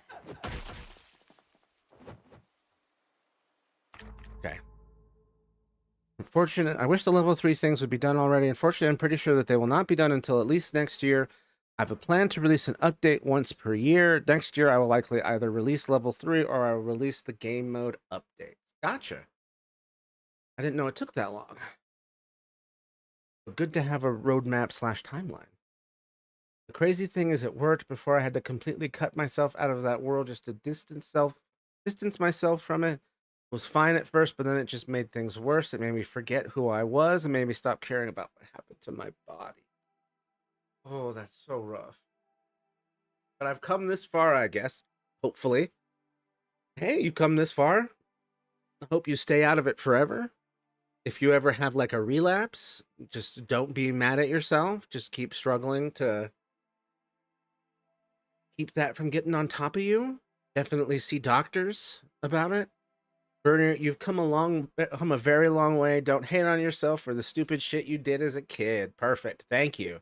Okay. Unfortunate. I wish the level 3 things would be done already. Unfortunately, I'm pretty sure that they will not be done until at least next year. I have a plan to release an update once per year. Next year, I will likely either release level 3 or I will release the game mode updates. Gotcha. I didn't know it took that long. But good to have a roadmap / timeline. The crazy thing is it worked before I had to completely cut myself out of that world just to distance myself from it. It was fine at first, but then it just made things worse. It made me forget who I was and made me stop caring about what happened to my body. Oh, that's so rough. But I've come this far, I guess. Hopefully. Hey, you come this far. I hope you stay out of it forever. If you ever have like a relapse, just don't be mad at yourself. Just keep struggling to keep that from getting on top of you. Definitely see doctors about it. Burner, you've come a very long way. Don't hate on yourself for the stupid shit you did as a kid. Perfect. Thank you.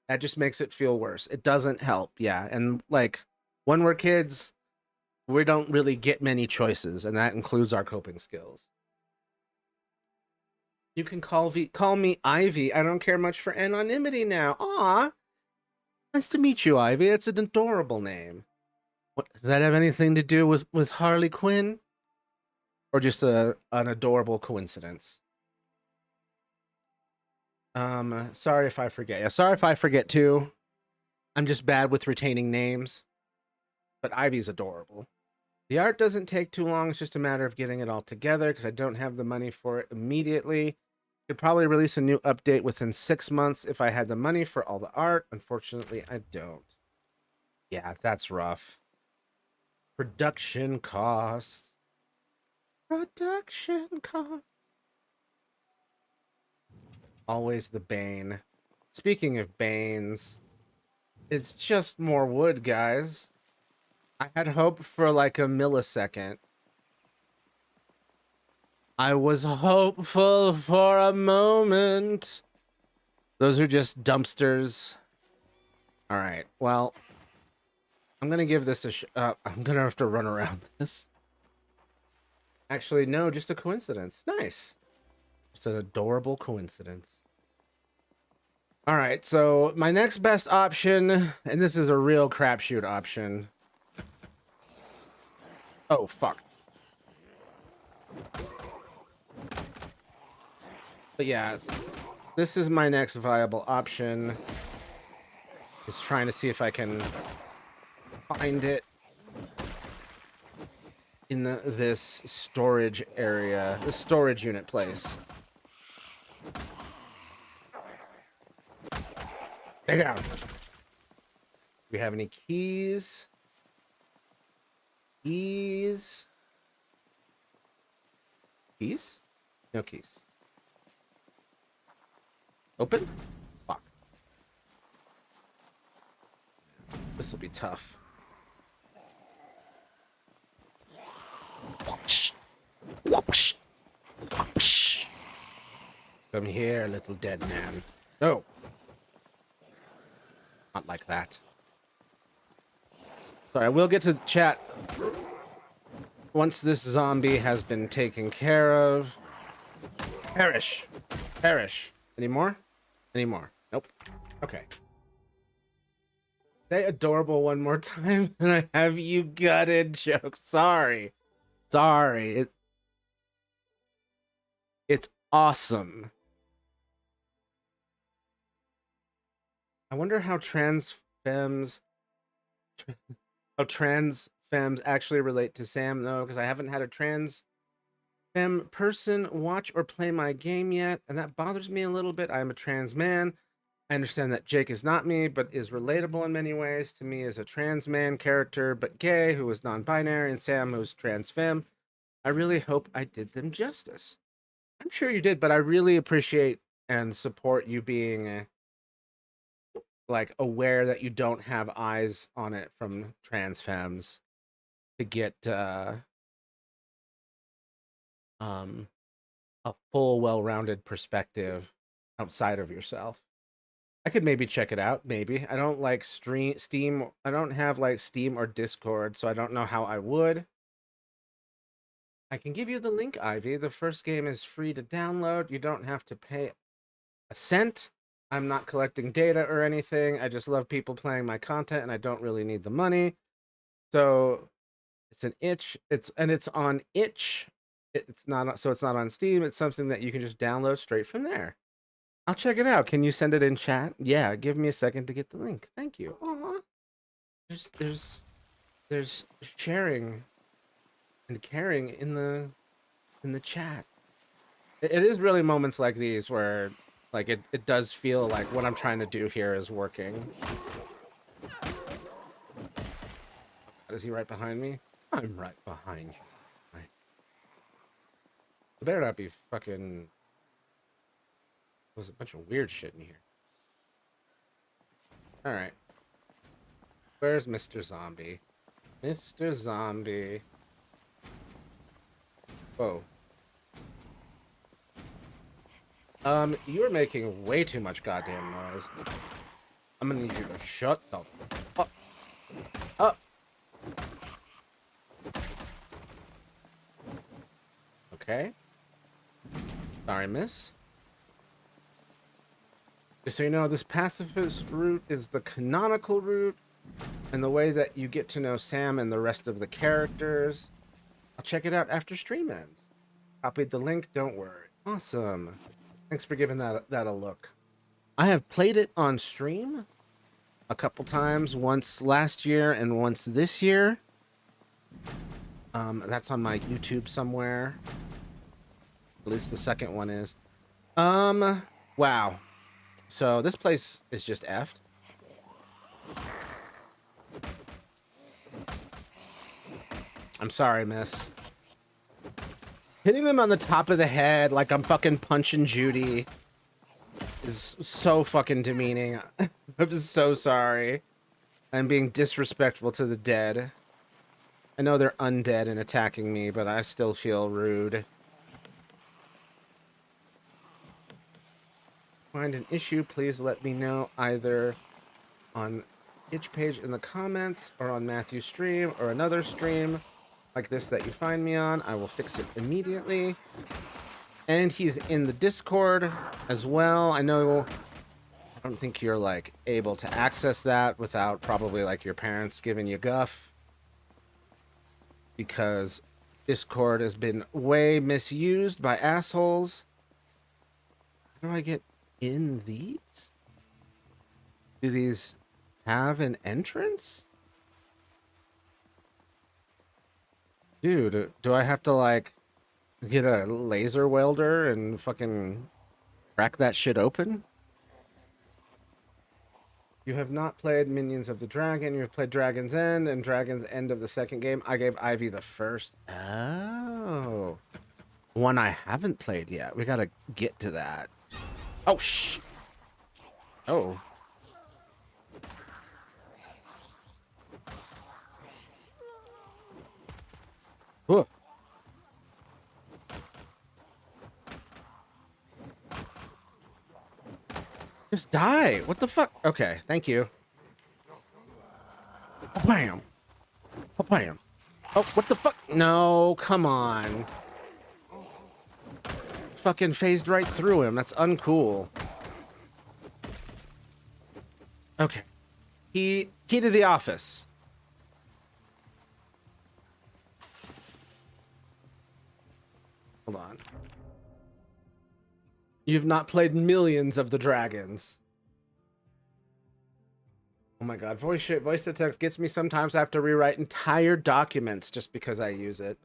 That just makes it feel worse. It doesn't help. Yeah. And like when we're kids, we don't really get many choices, and that includes our coping skills. You can call me Ivy. I don't care much for anonymity now. Aw. Nice to meet you, Ivy. It's an adorable name. What does that have anything to do with Harley Quinn? Or just an adorable coincidence? Sorry if I forget. Yeah, sorry if I forget too. I'm just bad with retaining names. But Ivy's adorable. The art doesn't take too long. It's just a matter of getting it all together because I don't have the money for it immediately. Could probably release a new update within 6 months if I had the money for all the art. Unfortunately, I don't. Yeah, that's rough. Production costs. Production costs. Always the bane. Speaking of banes, it's just more wood, guys. I had hope for like a millisecond. I was hopeful for a moment. Those are just dumpsters. All right. Well, I'm gonna give this I'm gonna have to run around this. Actually, no, just a coincidence. Nice. Just an adorable coincidence. All right. So my next best option, and this is a real crapshoot option. Oh fuck. But yeah, this is my next viable option. Is trying to see if I can find it in this storage area, the storage unit place. Stay down. Do we have any keys? Keys? Keys? No keys. Open? Fuck. This will be tough. Come here, little dead man. No. Not like that. Sorry, I will get to chat once this zombie has been taken care of. Perish. Perish. Any more? Any more? Nope. Okay. Say adorable one more time and I have you gutted joke. Sorry. Sorry. It's awesome. I wonder how trans femmes actually relate to Sam though, because I haven't had a trans femme person watch or play my game yet, and that bothers me a little bit. I am a trans man. I understand that Jake is not me, but is relatable in many ways to me as a trans man character, but gay, who is non-binary, and Sam, who's trans femme. I really hope I did them justice. I'm sure you did, but I really appreciate and support you being like aware that you don't have eyes on it from trans femmes to get a full, well-rounded perspective outside of yourself. I could maybe check it out. Maybe I don't like Steam. I don't have like Steam or Discord, so I don't know how I would. I can give you the link, Ivy. The first game is free to download. You don't have to pay a cent. I'm not collecting data or anything. I just love people playing my content, and I don't really need the money. So it's an itch. It's on itch. It's not so it's not on Steam. It's something that you can just download straight from there. I'll check it out. Can you send it in chat? Yeah, give me a second to get the link. Thank you. Aw. There's sharing and caring in the chat. It is really moments like these where like it does feel like what I'm trying to do here is working. Is he right behind me? I'm right behind you. Right. There better not be fucking... There's a bunch of weird shit in here. Alright. Where's Mr. Zombie? Mr. Zombie. Whoa. You are making way too much goddamn noise. I'm gonna need you to shut the fuck up. Okay. Sorry, miss. Just so you know, this pacifist route is the canonical route, and the way that you get to know Sam and the rest of the characters. I'll check it out after stream ends. Copied the link, don't worry. Awesome. Thanks for giving that a look. I have played it on stream a couple times, once last year and once this year. That's on my YouTube somewhere. At least the second one is. Wow. So this place is just effed. I'm sorry, miss. Hitting them on the top of the head like I'm fucking punching Judy is so fucking demeaning. I'm just so sorry. I'm being disrespectful to the dead. I know they're undead and attacking me, but I still feel rude. Find an issue, please let me know either on each page in the comments or on Matthew's stream or another stream like this that you find me on. I will fix it immediately. And he's in the Discord as well. I know, I don't think you're like able to access that without probably like your parents giving you guff, because Discord has been way misused by assholes. How do I get in these? Do these have an entrance? Dude, do I have to like get a laser welder and fucking crack that shit open? You have not played Minions of the Dragon. You have played Dragon's End and Dragon's End of the second game. I gave Ivy the first. Oh. One I haven't played yet. We gotta get to that. Oh, shh. Oh. Whoa. Just die. What the fuck? Okay, thank you. Bam. Bam. Oh, what the fuck? No, come on. Fucking phased right through him. That's uncool. Okay. Key to the office. Hold on. You've not played Millions of the Dragons. Oh my god, voice to text gets me sometimes. I have to rewrite entire documents just because I use it.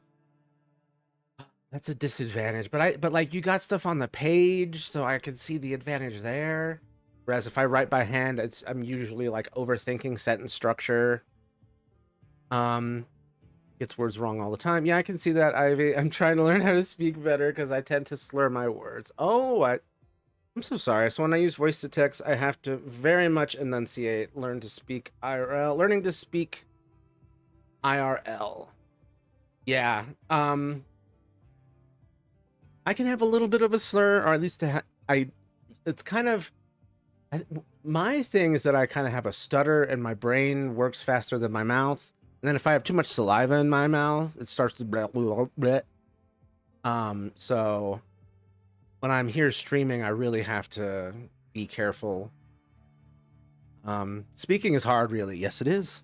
That's a disadvantage, but like you got stuff on the page, so I can see the advantage there. Whereas if I write by hand, I'm usually like overthinking sentence structure. Gets words wrong all the time. Yeah, I can see that, Ivy. I'm trying to learn how to speak better because I tend to slur my words. Oh, I'm so sorry. So when I use voice to text, I have to very much enunciate, learn to speak IRL, learning to speak IRL. Yeah. I can have a little bit of a slur, or at least it's kind of My thing is that I kind of have a stutter and my brain works faster than my mouth. And then if I have too much saliva in my mouth, it starts to blah, blah, blah. So when I'm here streaming, I really have to be careful. Speaking is hard, really. Yes, it is.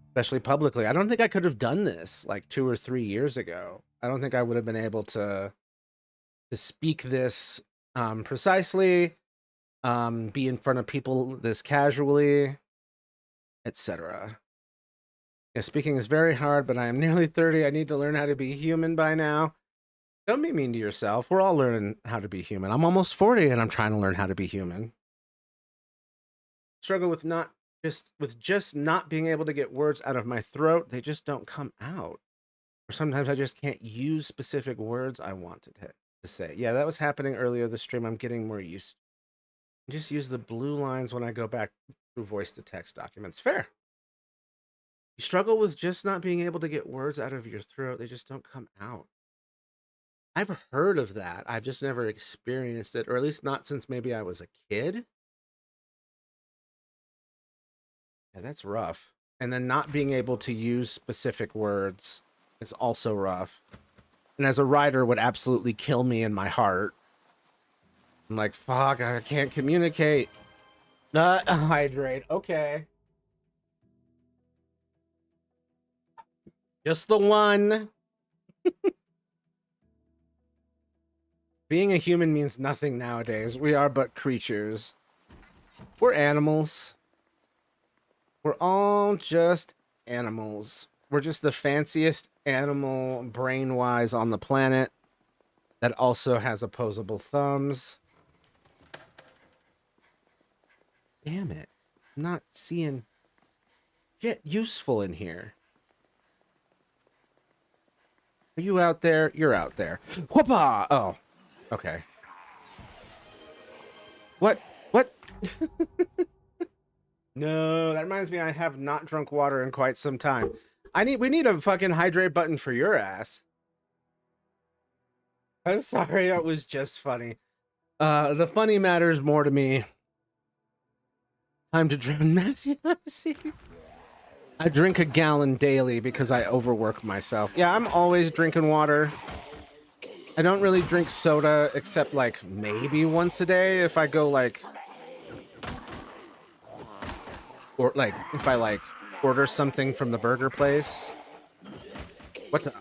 Especially publicly. I don't think I could have done this like 2 or 3 years ago. I don't think I would have been able to speak this precisely, be in front of people this casually, etc. Yeah, speaking is very hard, but I am nearly 30. I need to learn how to be human by now. Don't be mean to yourself. We're all learning how to be human. I'm almost 40 and I'm trying to learn how to be human. Struggle with just not being able to get words out of my throat. They just don't come out. Or sometimes I just can't use specific words I wanted to say. Yeah, that was happening earlier this stream. I'm getting more used. Just use the blue lines when I go back through voice to text documents. Fair. You struggle with just not being able to get words out of your throat. They just don't come out. I've heard of that. I've just never experienced it, or at least not since maybe I was a kid. Yeah, that's rough. And then not being able to use specific words is also rough. And as a writer, would absolutely kill me in my heart. I'm like, fuck, I can't communicate. Not hydrate. Okay. Just the one. Being a human means nothing nowadays. We are but creatures. We're animals. We're all just animals. We're just the fanciest animal brain-wise on the planet that also has opposable thumbs. Damn it. I'm not seeing shit useful in here. Are you out there? You're out there. Whoopah! Oh. Okay. What? What? No, that reminds me I have not drunk water in quite some time. We need a fucking hydrate button for your ass. I'm sorry, it was just funny. The funny matters more to me. Time to drown Matthew. See? I drink a gallon daily because I overwork myself. Yeah, I'm always drinking water. I don't really drink soda except like maybe once a day if I go like, or like if I like order something from the burger place. What the?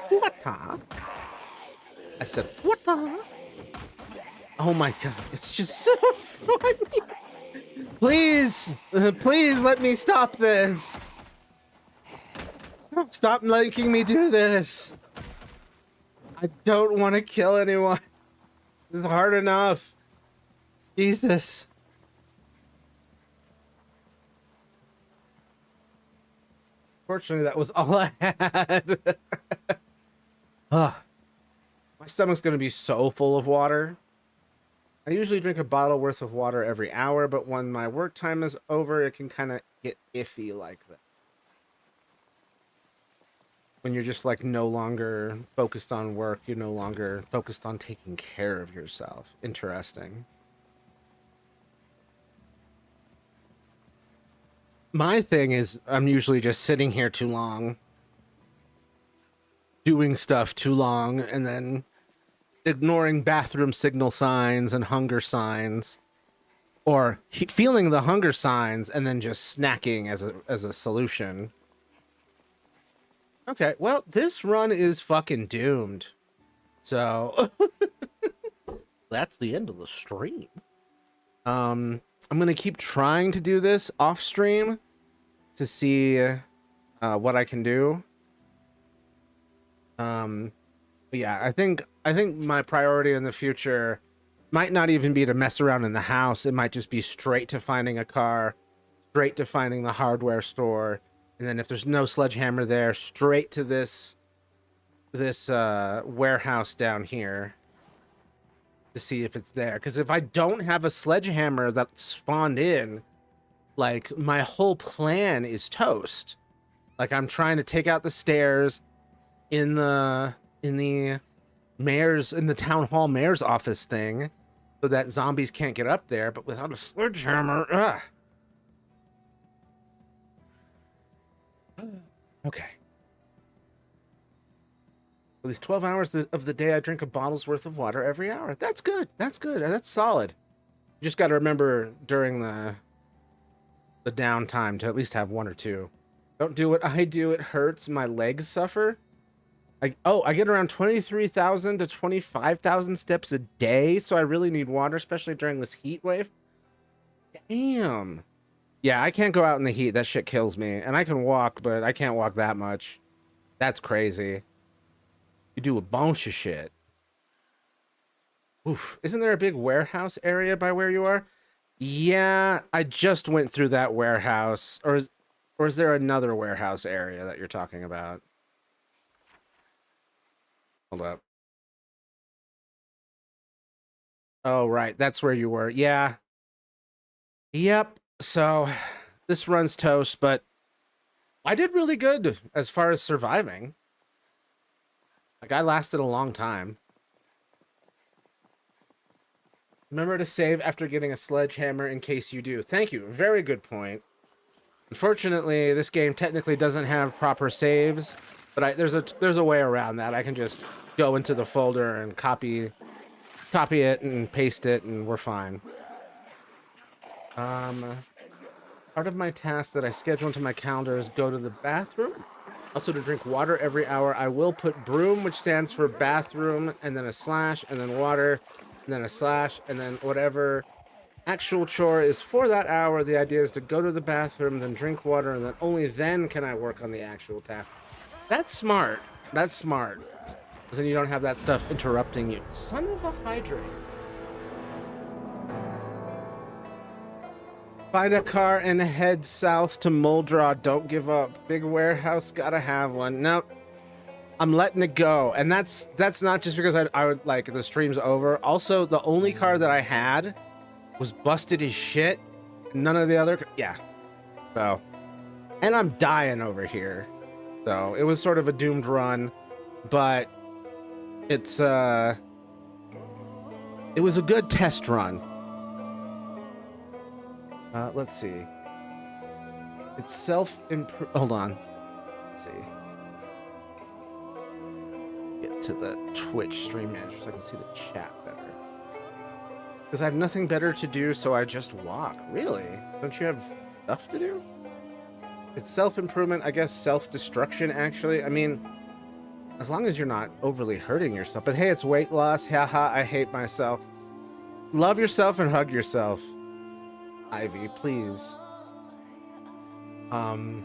What the? I said, what the? Oh my god, it's just so funny. Please, please let me stop this. Stop making me do this. I don't want to kill anyone. It's hard enough. Jesus. Fortunately, that was all I had. My stomach's going to be so full of water. I usually drink a bottle worth of water every hour, but when my work time is over, it can kind of get iffy like that. When you're just like no longer focused on work, you're no longer focused on taking care of yourself. Interesting. My thing is I'm usually just sitting here too long, doing stuff too long, and then ignoring bathroom signal signs and hunger signs, or feeling the hunger signs and then just snacking as a solution. Okay, well, this run is fucking doomed. So that's the end of the stream. I'm gonna keep trying to do this off stream to see what I can do. But yeah, I think my priority in the future might not even be to mess around in the house. It might just be straight to finding a car, straight to finding the hardware store, and then if there's no sledgehammer there, straight to this warehouse down here to see if it's there. Because if I don't have a sledgehammer that spawned in, like my whole plan is toast. Like I'm trying to take out the stairs in the town hall mayor's office thing, so that zombies can't get up there, but without a sledgehammer, ugh. Okay. At least 12 hours of the day, I drink a bottle's worth of water every hour. That's good. That's good. That's solid. You just got to remember during the downtime to at least have one or two. Don't do what I do. It hurts. My legs suffer. I get around 23,000 to 25,000 steps a day, so I really need water, especially during this heat wave. Damn. Yeah, I can't go out in the heat. That shit kills me. And I can walk, but I can't walk that much. That's crazy. You do a bunch of shit. Oof. Isn't there a big warehouse area by where you are? Yeah, I just went through that warehouse. Or is there another warehouse area that you're talking about? Hold up. Oh, right. That's where you were. Yeah. Yep. So this runs toast, but I did really good as far as surviving. Like, I lasted a long time. Remember to save after getting a sledgehammer in case you do. Thank you. Very good point. Unfortunately, this game technically doesn't have proper saves, but there's a way around that. I can just go into the folder and copy it and paste it, and we're fine. Part of my task that I schedule into my calendar is go to the bathroom. Also, to drink water every hour. I will put broom, which stands for bathroom, and then a slash, and then water, and then a slash, and then whatever actual chore is for that hour. The idea is to go to the bathroom, then drink water, and then only then can I work on the actual task. That's smart. That's smart. Because then you don't have that stuff interrupting you. Son of a hydrate. Find a car and head south to Muldraw. Don't give up. Big warehouse, gotta have one. Nope. I'm letting it go. And that's not just because I would like the stream's over. Also, the only car that I had was busted as shit. None of the other, yeah. So, and I'm dying over here. So it was sort of a doomed run, but it was a good test run. Let's see. It's self-improve. Hold on. Let's see. Get to the Twitch stream manager so I can see the chat better. Because I have nothing better to do, so I just walk. Really? Don't you have stuff to do? It's self-improvement, I guess self-destruction, actually. I mean, as long as you're not overly hurting yourself. But hey, it's weight loss. Haha, I hate myself. Love yourself and hug yourself. Ivy, please. I mean,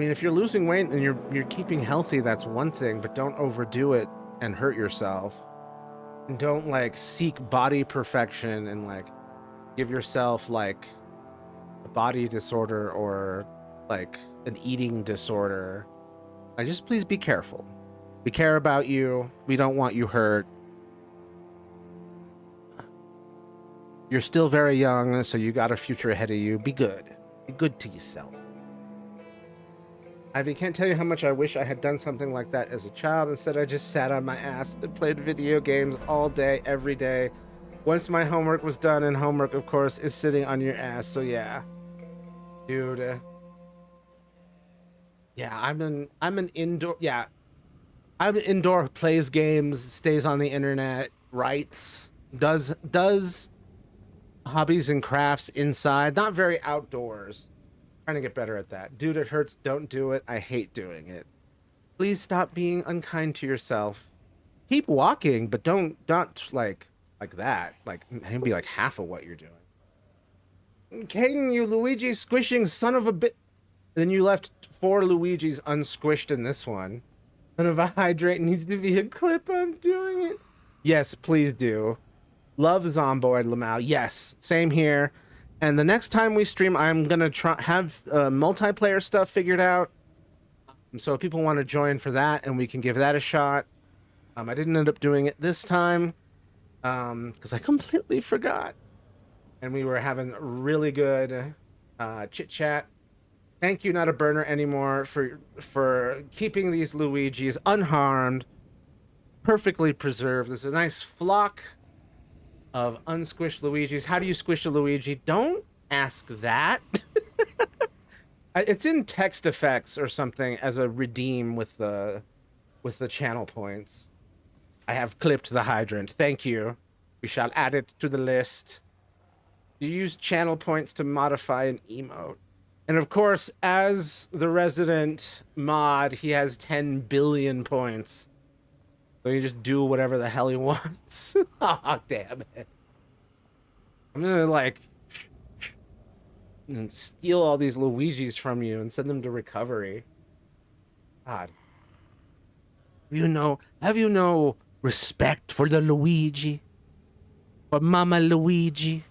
if you're losing weight and you're keeping healthy, that's one thing, but don't overdo it and hurt yourself. And don't like seek body perfection and like give yourself like a body disorder or like an eating disorder. Just please be careful. We care about you. We don't want you hurt. You're still very young, so you got a future ahead of you. Be good. Be good to yourself. Ivy, can't tell you how much I wish I had done something like that as a child. Instead, I just sat on my ass and played video games all day, every day. Once my homework was done, and homework, of course, is sitting on your ass, so yeah. Dude. Yeah, I'm an indoor... Yeah. I'm an indoor, plays games, stays on the internet, writes, does hobbies and crafts inside, not very outdoors. Trying to get better at that. Dude, it hurts. Don't do it. I hate doing it. Please stop being unkind to yourself. Keep walking, but don't like that. Like maybe like half of what you're doing. Caden, you Luigi squishing son of a bit. Then you left 4 Luigis unsquished in this one. Son of a hydrate needs to be a clip. I'm doing it. Yes, please do. Love Zomboid, Lamau. Yes, same here. And the next time we stream, I'm gonna have multiplayer stuff figured out. So if people want to join for that, and we can give that a shot. I didn't end up doing it this time because I completely forgot. And we were having really good chit chat. Thank you, not a burner anymore, for keeping these Luigis unharmed, perfectly preserved. There's a nice flock of unsquished Luigis. How do you squish a Luigi? Don't ask that. It's in text effects or something as a redeem with the channel points. I have clipped the hydrant. Thank you. We shall add it to the list. You use channel points to modify an emote. And of course, as the resident mod, he has 10 billion points. So you just do whatever the hell he wants. Oh, damn it. I'm gonna, like, and steal all these Luigis from you and send them to recovery. God. Have you no respect for the Luigi? For Mama Luigi?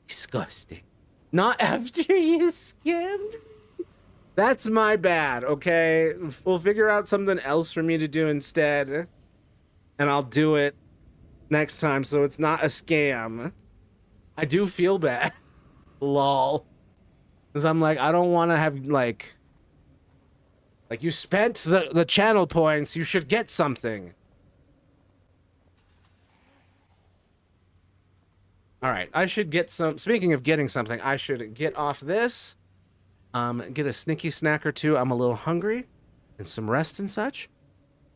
Disgusting. Not after you scammed me. That's my bad, okay? We'll figure out something else for me to do instead. And I'll do it next time so it's not a scam. I do feel bad. Lol. Because I'm like, I don't want to have, like, you spent the channel points, you should get something. All right, I should get some. Speaking of getting something, I should get off this. Get a snicky snack or two. I'm a little hungry, and some rest and such.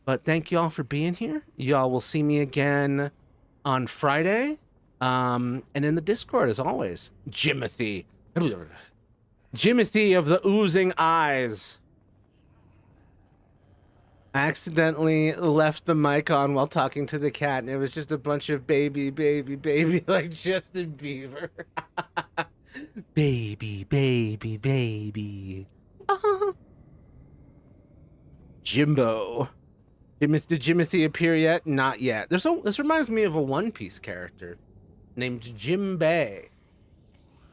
But thank y'all for being here. Y'all will see me again on Friday. And in the Discord as always. Jimothy. Jimothy of the oozing eyes. I accidentally left the mic on while talking to the cat, and it was just a bunch of baby, like Justin Bieber. baby. Jimbo. Did Jimothy appear yet? Not yet. This reminds me of a One Piece character named Jimbei.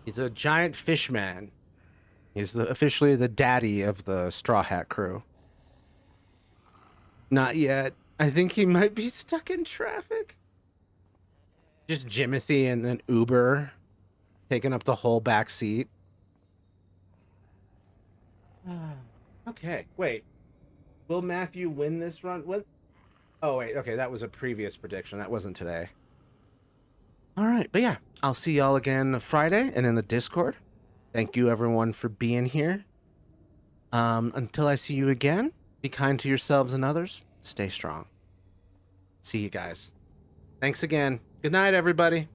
He's a giant fish man. He's officially the daddy of the Straw Hat crew. Not yet. I think he might be stuck in traffic. Just Jimothy and then Uber taking up the whole back seat. Okay, wait. Will Matthew win this run? What? Oh, wait. Okay, that was a previous prediction. That wasn't today. All right, but yeah, I'll see y'all again Friday and in the Discord. Thank you, everyone, for being here. Until I see you again, be kind to yourselves and others. Stay strong. See you guys. Thanks again. Good night, everybody.